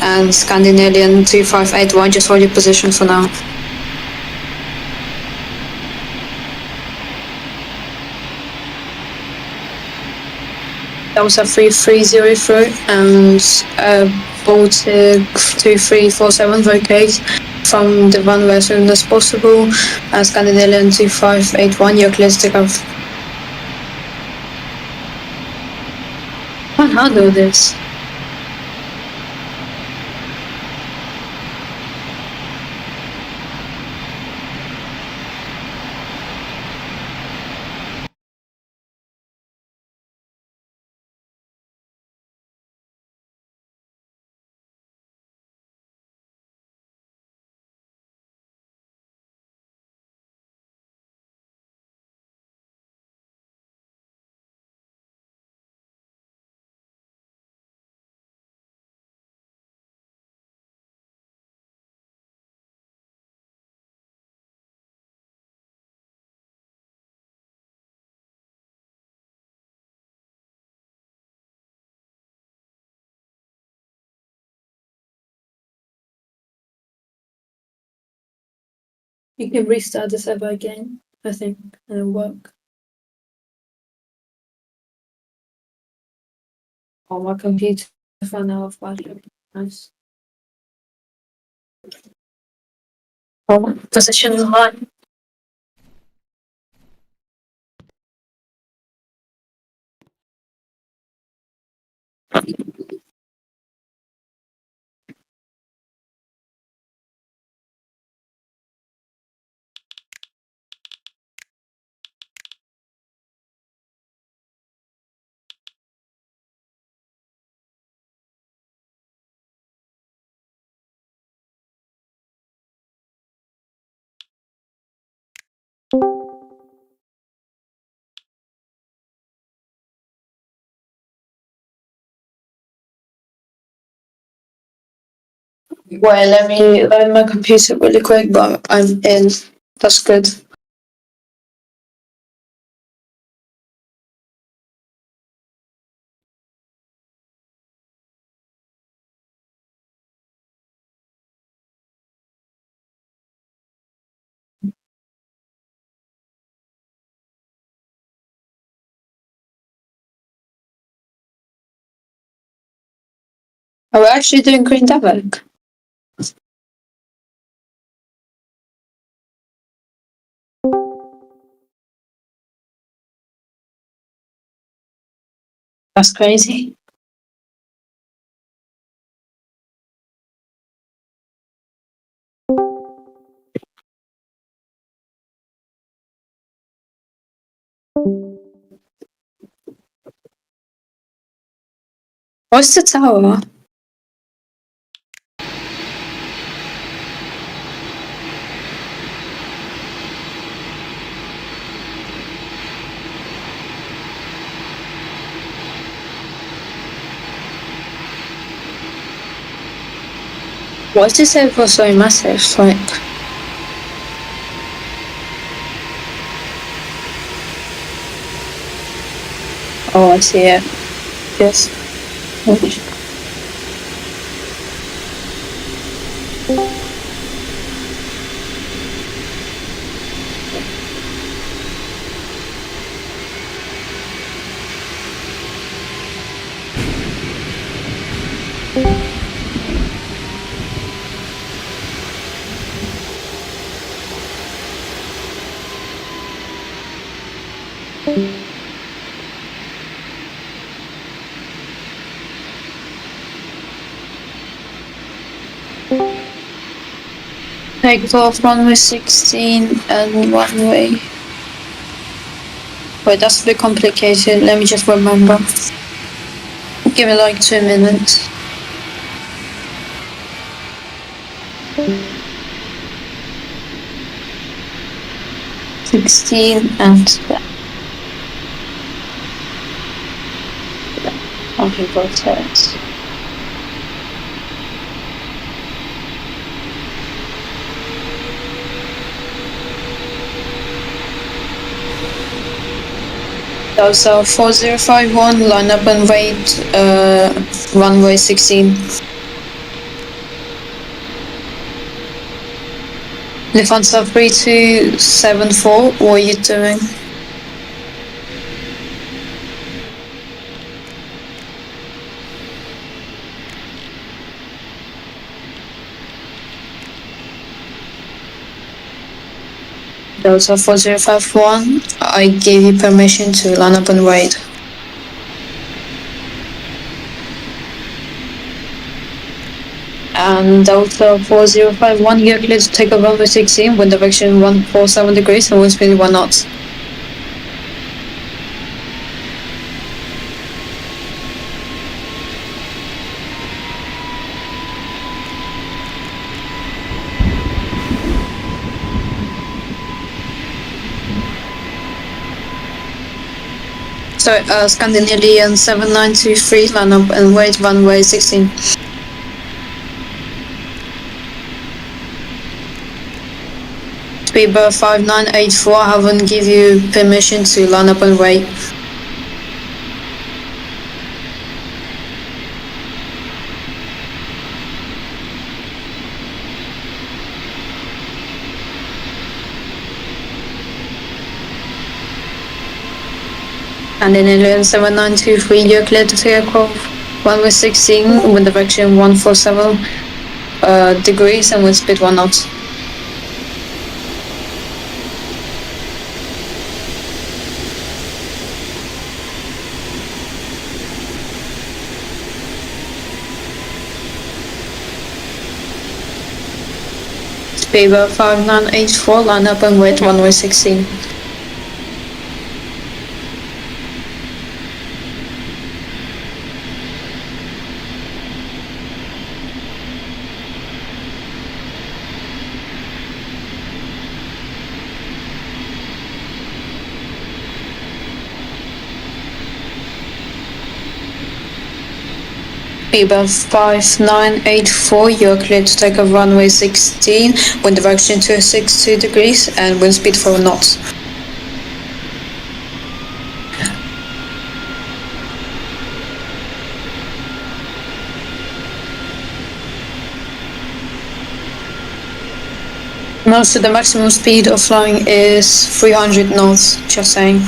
and Scandinavian 2581, just hold your position for now. Delta 3303 and Baltic 2347 vacate from the runway as soon as possible. Scandinavian 2581, you're clear to take off. I can't handle this. You can restart the server again, I think, and it'll work. On my computer, ran out of battery. Nice. Position line. Well, let me load my computer really quick, but I'm in. That's good. Are we actually doing green debug? That's crazy. What's the tower? Why is this airport so massive? Like, oh, I see it. Yes. Take off runway 16 and runway. Wait, that's a bit complicated. Let me just remember. Give it like 2 minutes. And Okay, vortex. Also 4051, line up and wait, runway 16. Lufthansa 3274, what are you doing? Delta 4051, I gave you permission to line up and wait. And Delta 4051, you're clear to take off runway 16, wind direction 147 degrees and wind speed 1 knots. So, Scandinavian 7923, line up and wait, runway 16. Speedbird 5984, I haven't give you permission to line up and wait. And in Alien 7923, you're clear to take off runway 16, wind direction 147 degrees and wind speed 1 knot. Speedbird 5984, line up and wait, runway 16. Speedbird 5984, you're clear to take off runway 16, wind direction 262 degrees and wind speed 4 knots. So the maximum speed of flying is 300 knots, just saying.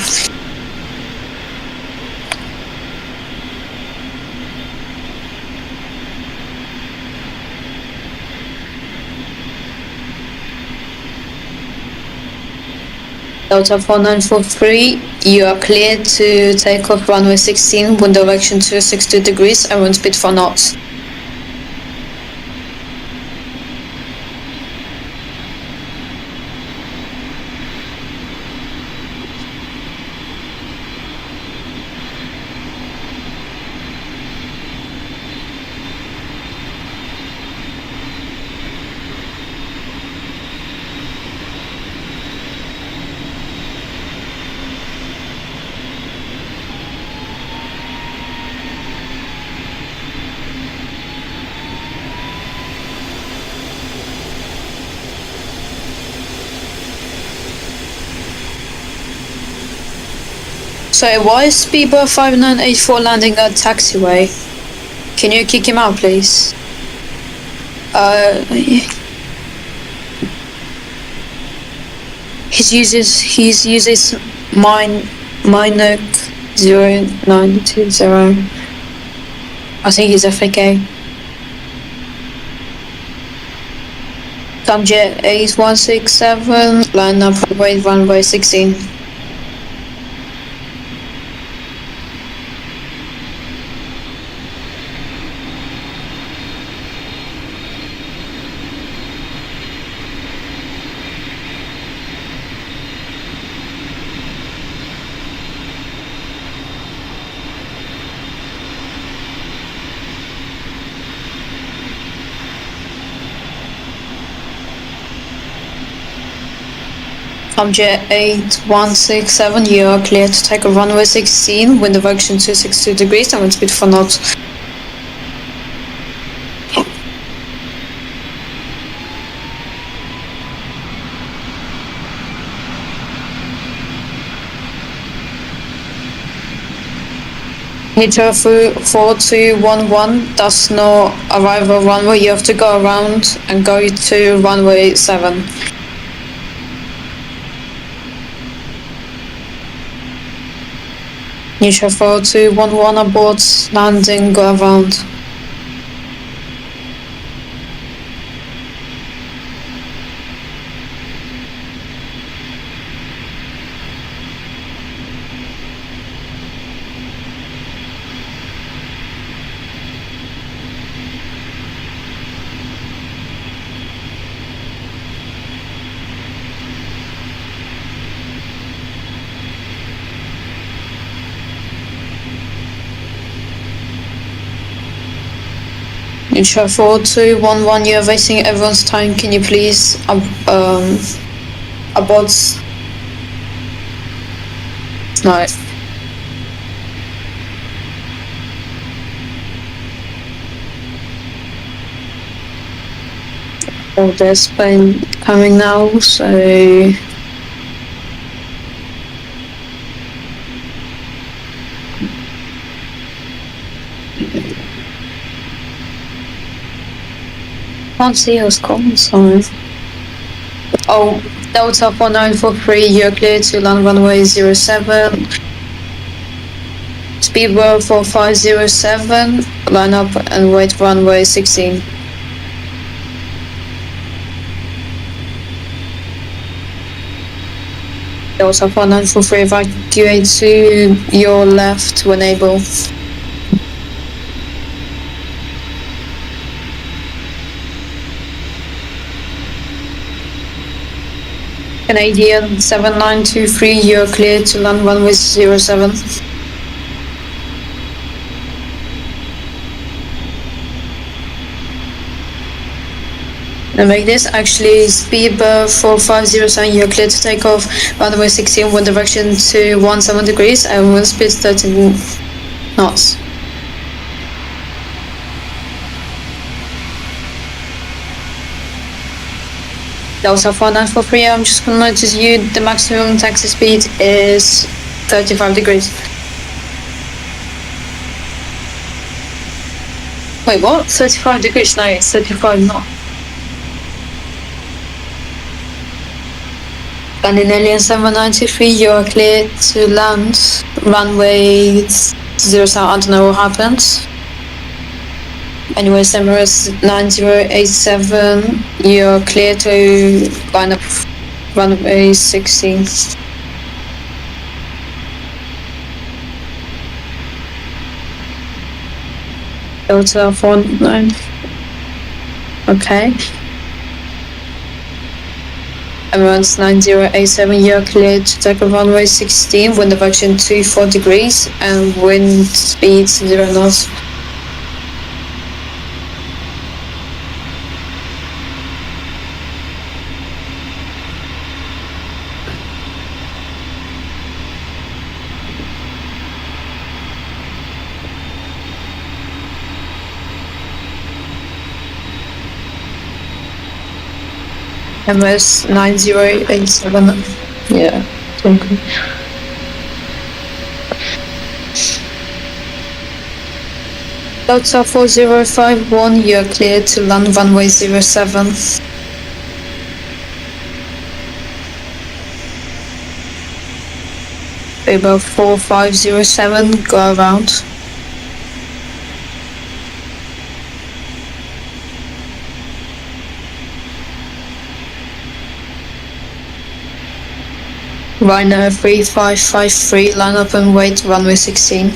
Delta 4943, you are clear to take off runway 16, wind direction 262 degrees and wind speed 4 knots. So why is Speedbird 5984 landing at Taxiway? Can you kick him out, please? He uses Minoc 0920. I think he's FAK. Jet 8167, line up wait runway 16. Jet 8167, you are clear to take a runway 16, wind direction 262 degrees and wind speed 4 knots. Heathrow 4211 does not arrive at runway, you have to go around and go to runway 7. Heathrow 4211 aboard, landing, go around. Heathrow 4211, you're wasting everyone's time, can you please abort? No. Oh, there's plane coming now, so... Can't see who's calling, sorry. Oh, Delta 4943, you're clear to land runway 07. Speedbird 4507, line up and wait runway 16. Delta 4943, evacuate to your left when able. Canadian 7923, you're clear to land runway 07. And make this actually Speedbird 4507, you're clear to take off runway 16, wind direction to 17 degrees and wind speed 13 knots. Delta 4943, I'm just gonna notice you, the maximum taxi speed is 35 degrees. Wait, what? 35 degrees? No, it's 35 knots. Scandinavian 793, you are clear to land runway 07, I don't know what happened. Anyway, Emirates 9087, you're clear to line up runway 16. Delta 49. Okay. Emirates 9087, you're clear to take a runway 16, wind direction 24 degrees and wind speed 0 knots. MS 9087. Yeah, thank you. Delta 4051, you're clear to land runway 07. About 4507, go around. Ryanair 3553, line up and wait runway 16.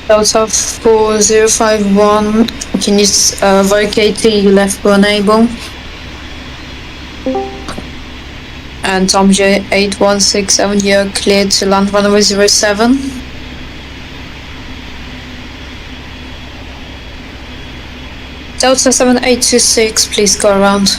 Delta 4051, can you vacate to your left when able? And Tom J 8167, you're cleared to land runway 07. Delta 7826, please go around.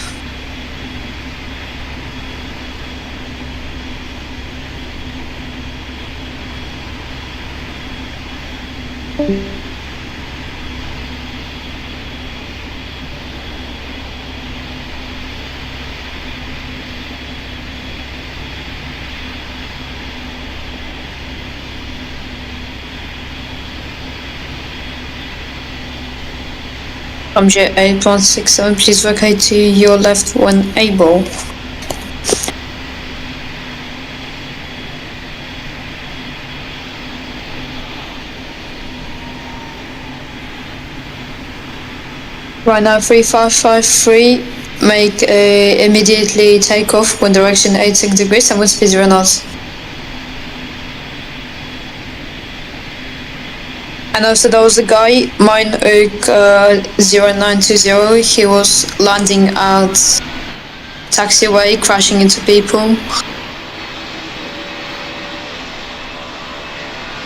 Tom J 8167, please vacate to your left when able. Right now 3553, make immediately take off when direction 86 degrees and with speed 0 knots. And also there was a guy, mine Oak 0920, he was landing at Taxiway, crashing into people.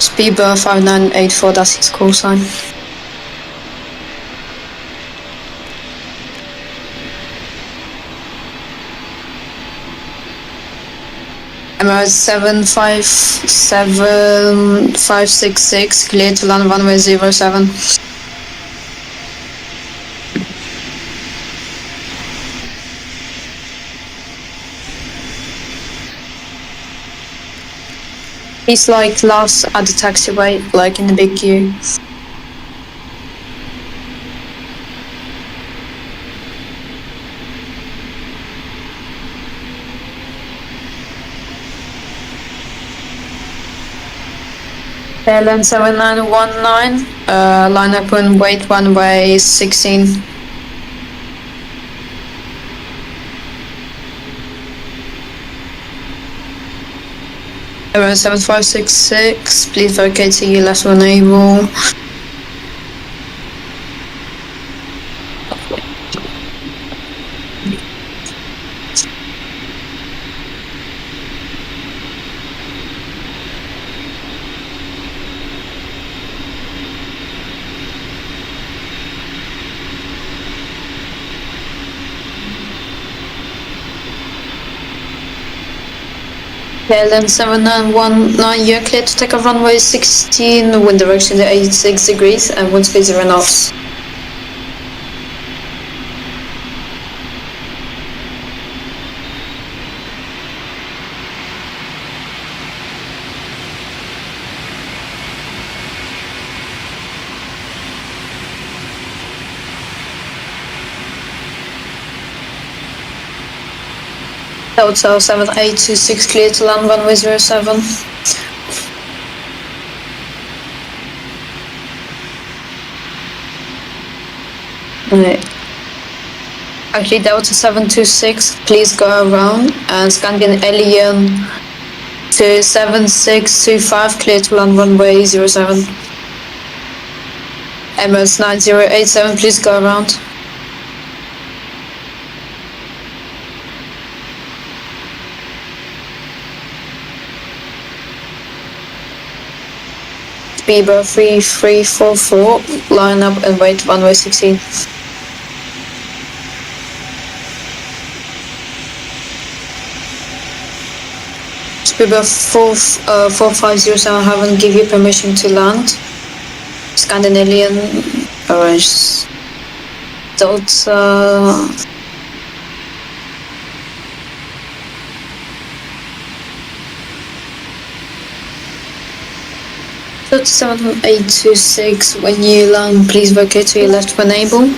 Speedbird 5984, that's his call sign. Emirates 757566, clear to land runway 07. He's like last at the taxiway, like in the big queue. KLM 7919, line up and wait runway 16. Around 7566, please vacate to your left when able. KLM 7919, you're clear to take off runway 16, wind direction 86 degrees and wind speed 0 knots. Hotel 7826, clear to land runway 07. Right. Actually, Delta 726, please go around and Scandinavian Alien to 7625, clear to land runway 07. Emirates 9087, please go around. Bieber 3344, line up and wait runway 16. Bieber 4507, haven't give you permission to land. Scandinavian Orange Delta 7826, when you land, please vacate to your left when able.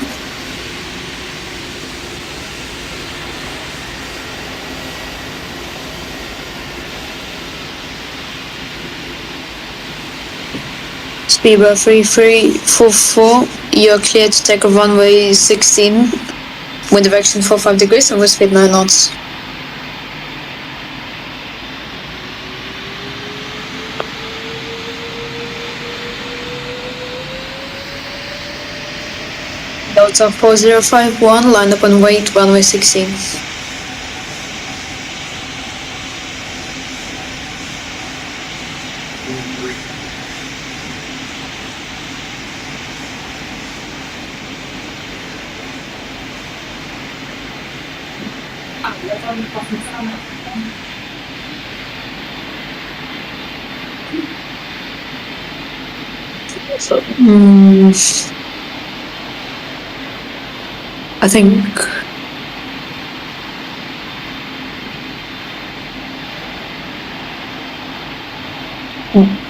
Speedbird 3344, you're clear to take a runway 16, wind direction 45 degrees and wind speed 9 knots. Delta 4051, line up and wait, runway 16. I think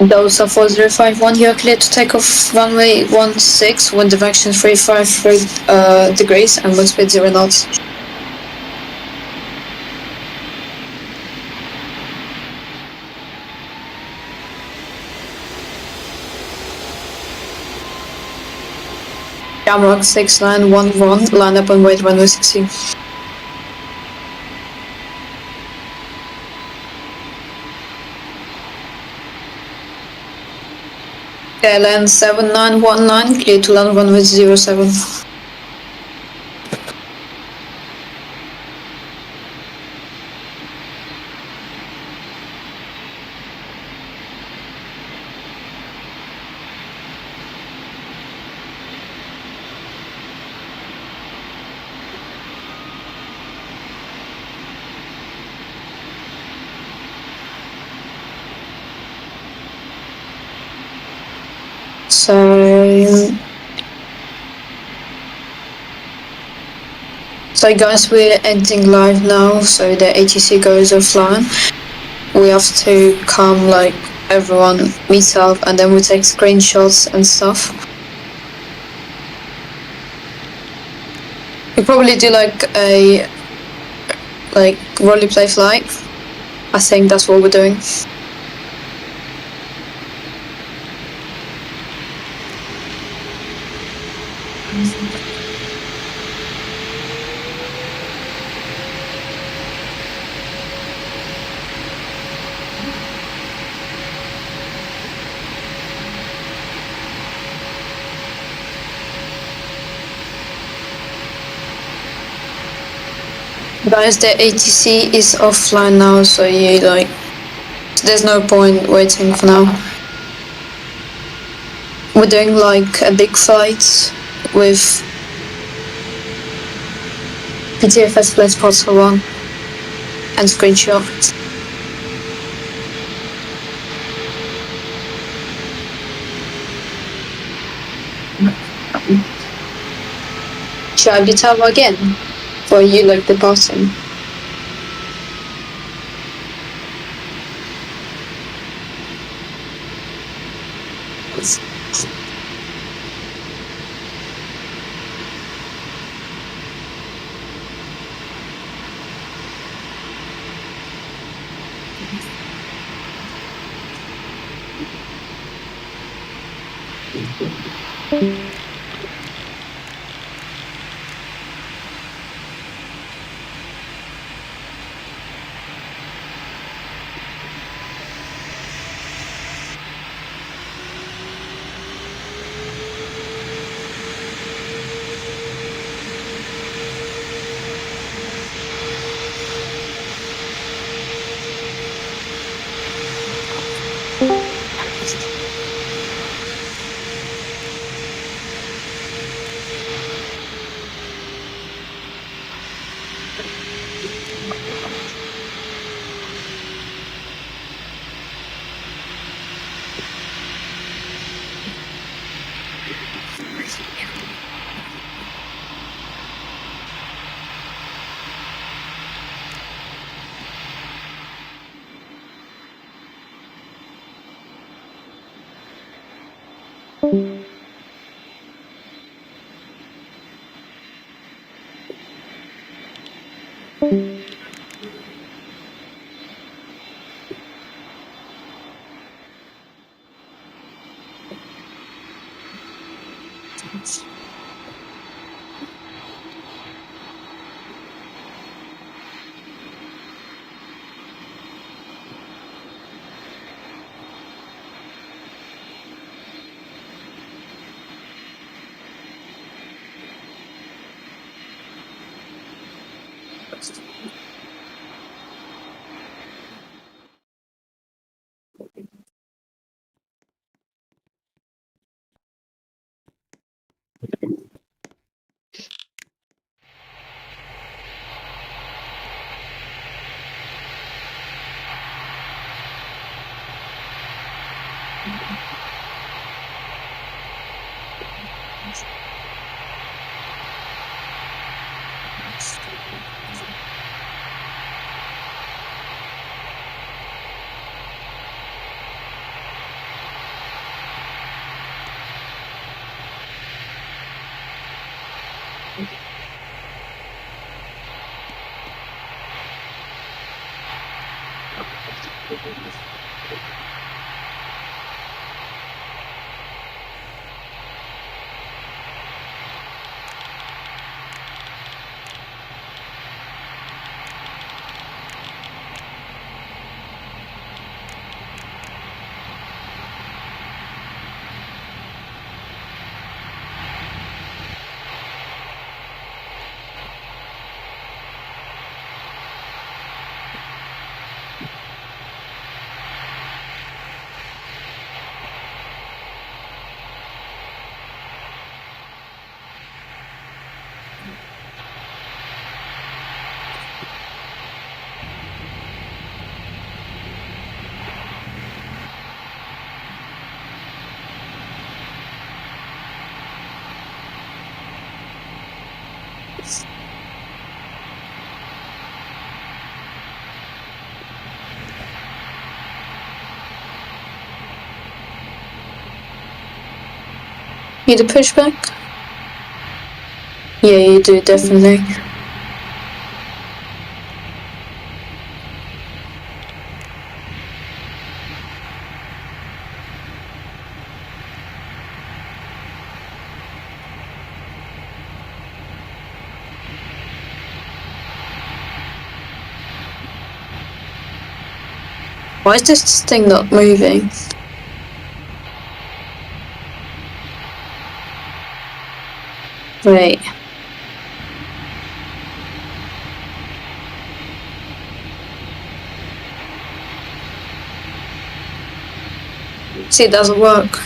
Delta 4051, you're clear to take off runway 16, wind direction 353 degrees and wind speed 0 knots. Jamrock 6911, line up and wait runway 16. KLN 7919, clear to land runway 07. So guys, we're ending live now, so the ATC goes offline. We have to come, like, everyone meet up and then we take screenshots and stuff. We probably do like a roleplay flight. I think that's what we're doing. Guys, the ATC is offline now, so there's no point waiting for now. We're doing like a big fight with PTFS Flight Spots for 1 and screenshot. Should I be tower again? For you like the bottom? Need a pushback? Yeah, you do, definitely. Why is this thing not moving? Wait. See, it doesn't work.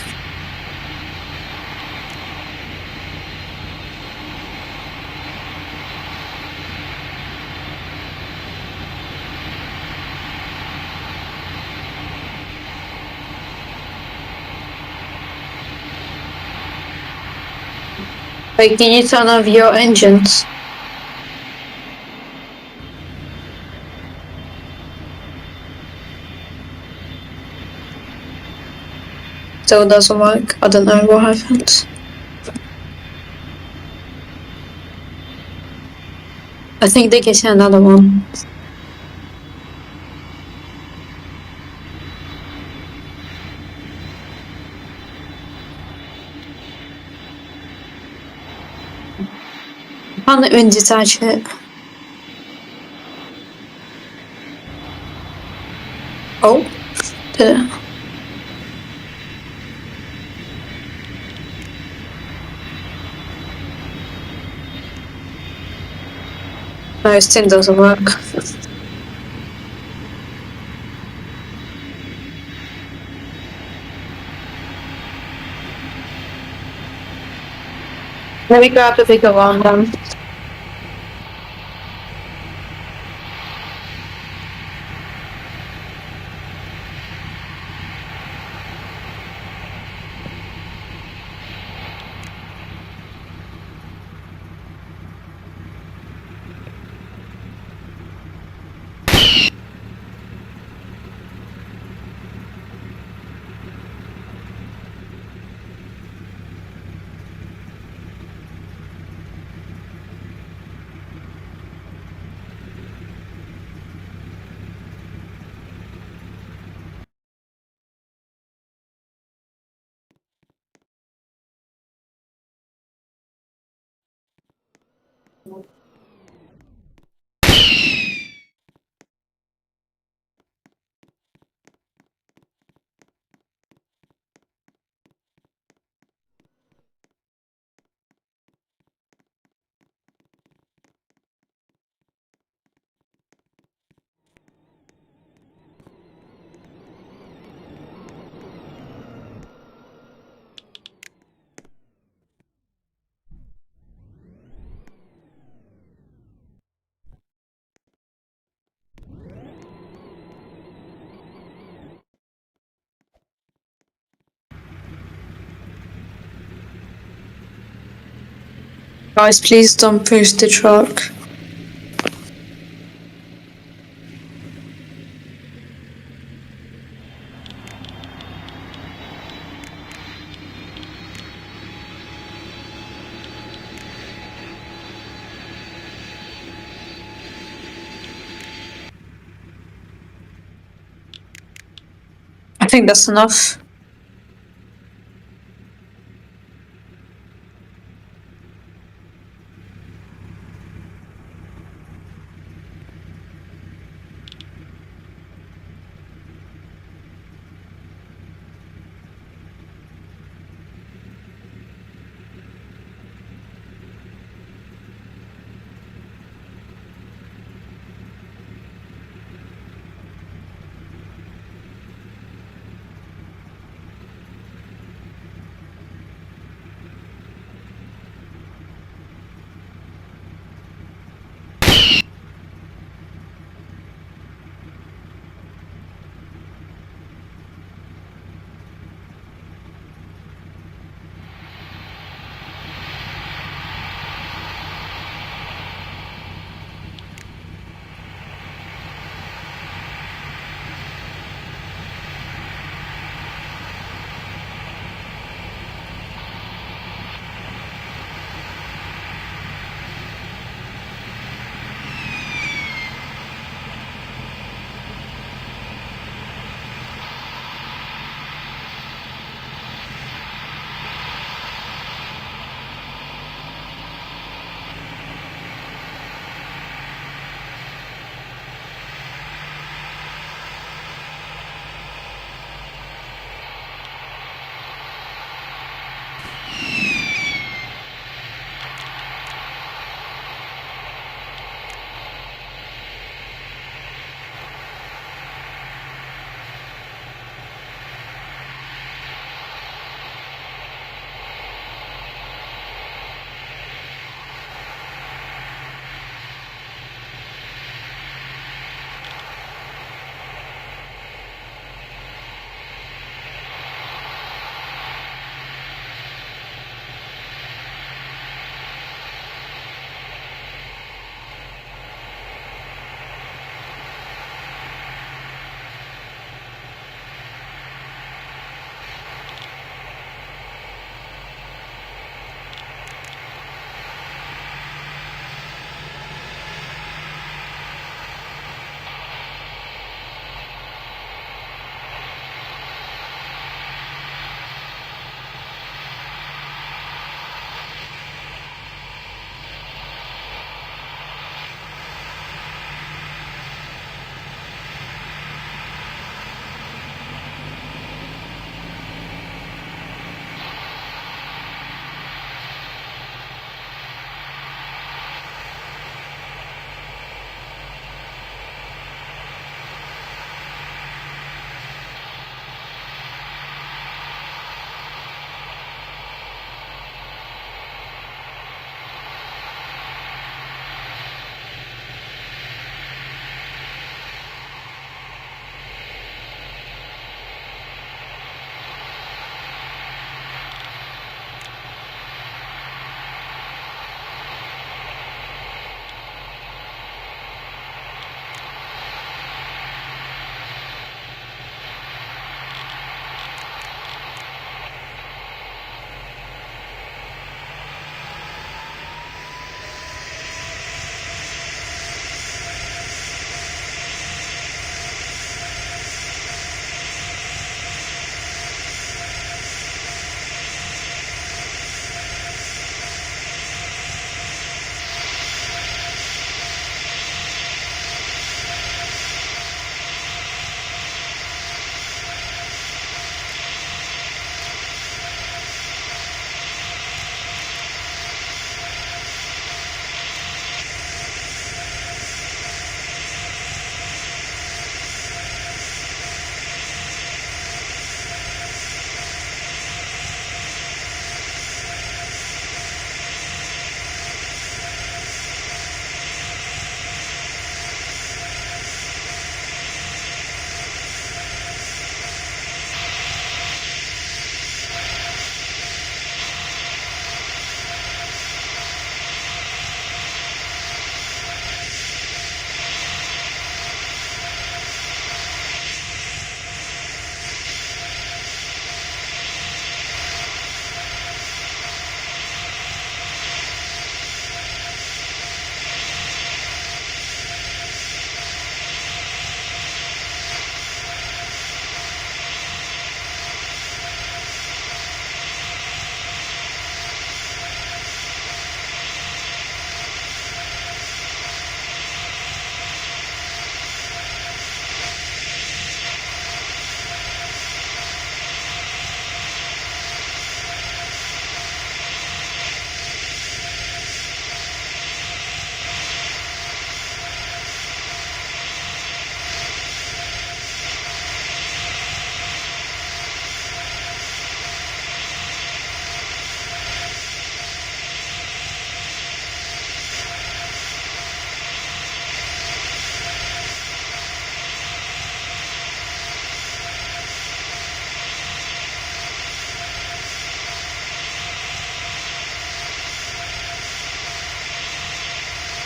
Wait, can you turn off your engines? Still doesn't work. I don't know what happened. I think they can see another one. Can't even detach it. Oh, did it? No, it still doesn't work. Let me grab the bigger one then. Guys, please don't push the truck. I think that's enough.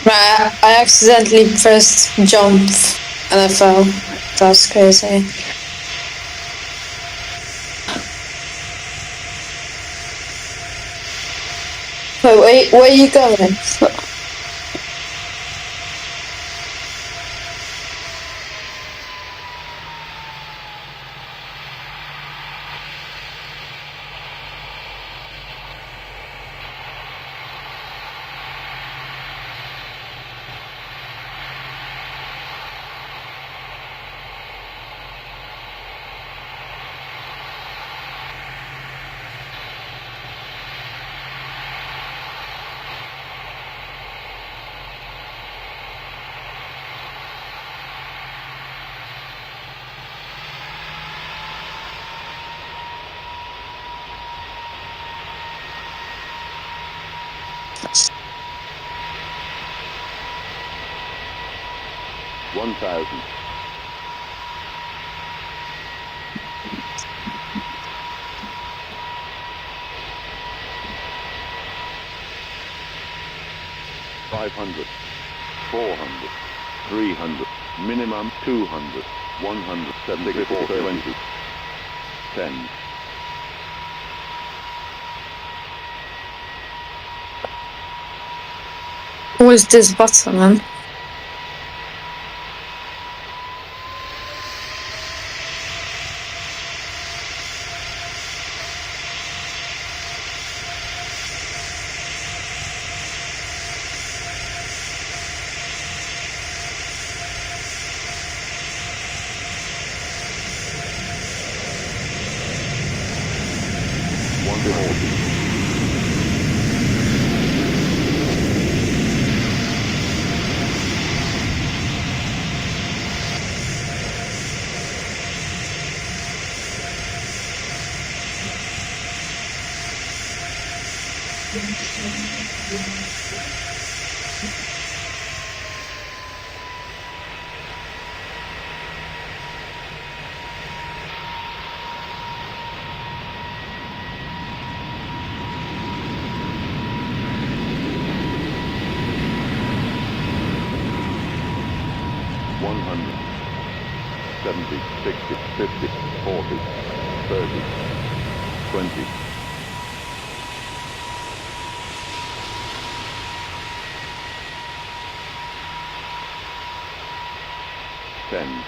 I accidentally pressed jump and I fell. That's crazy. Wait, where are you going? Minimum 200, 100, 74, 20, 10. What is this button, man? Seventy, 60, 50, 40, 30, 20. Ten.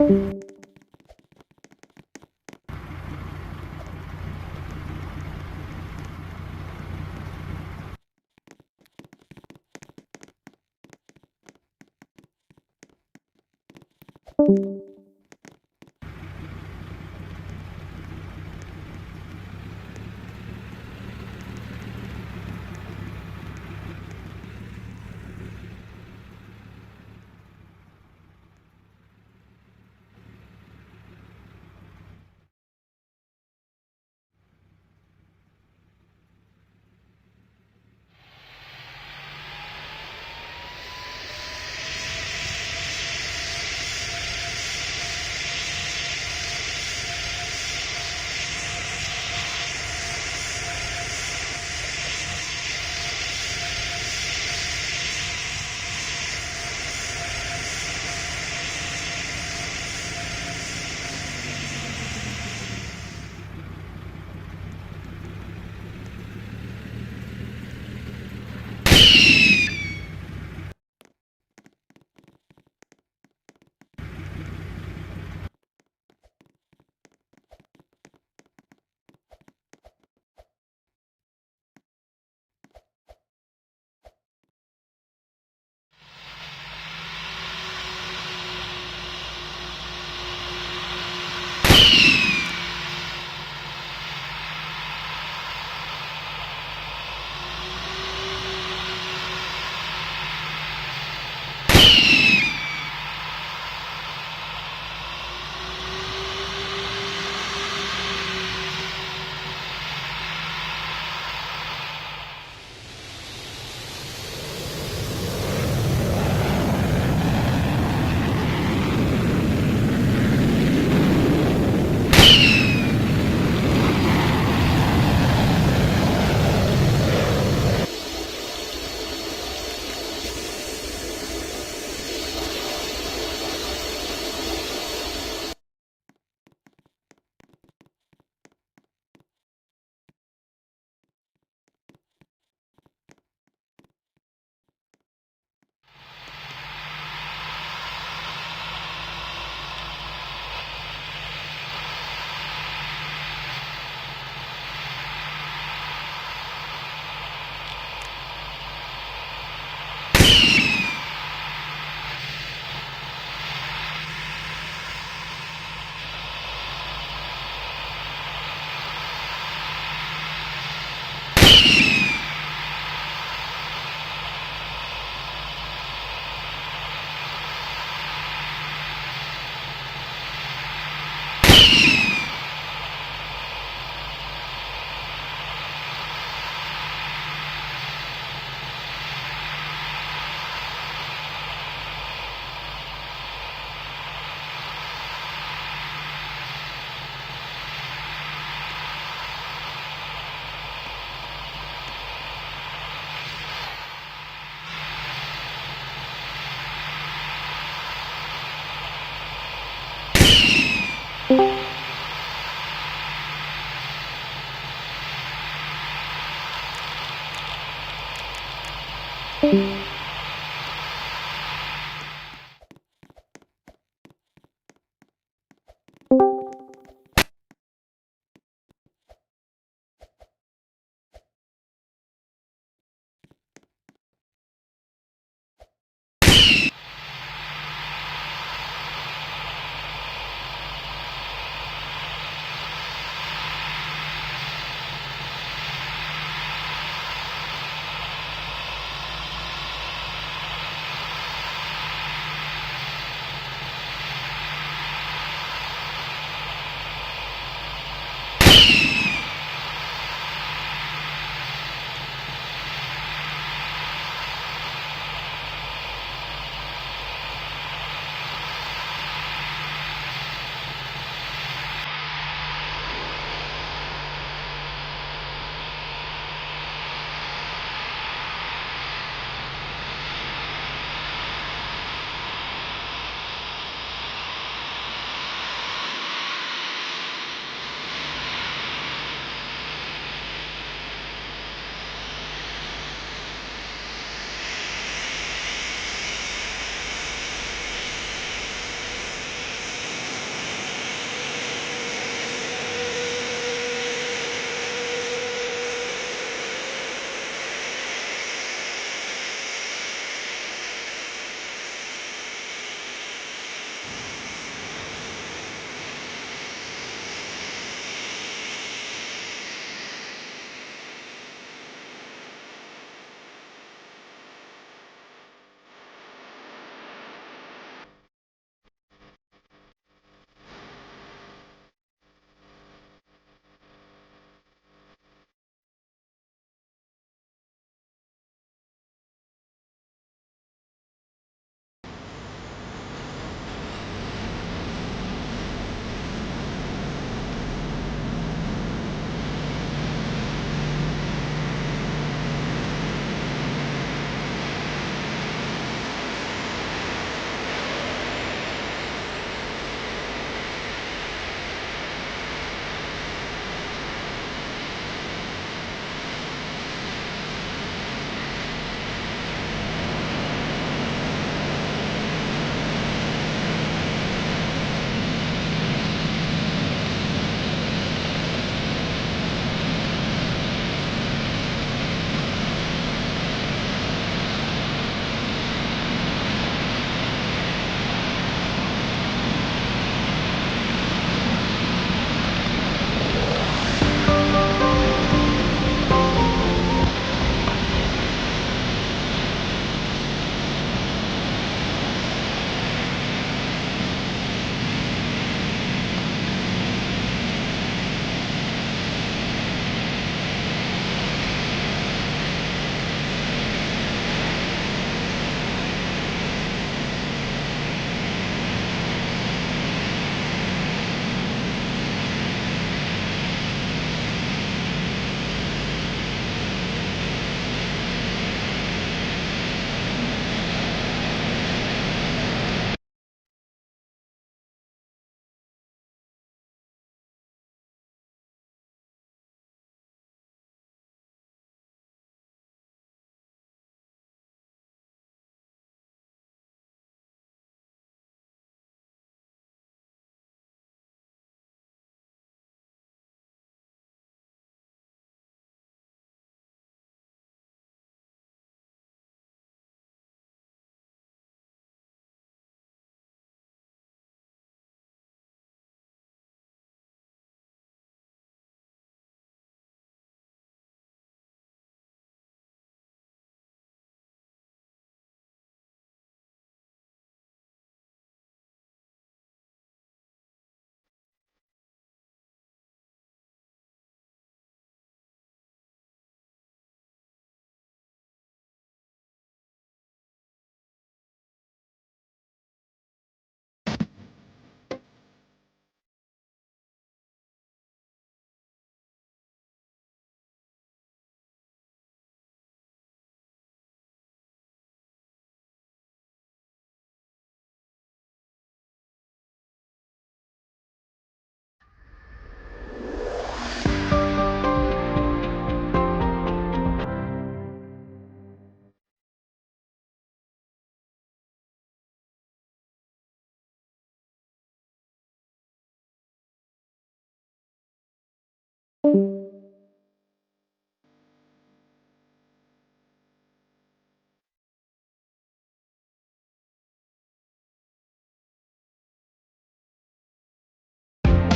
you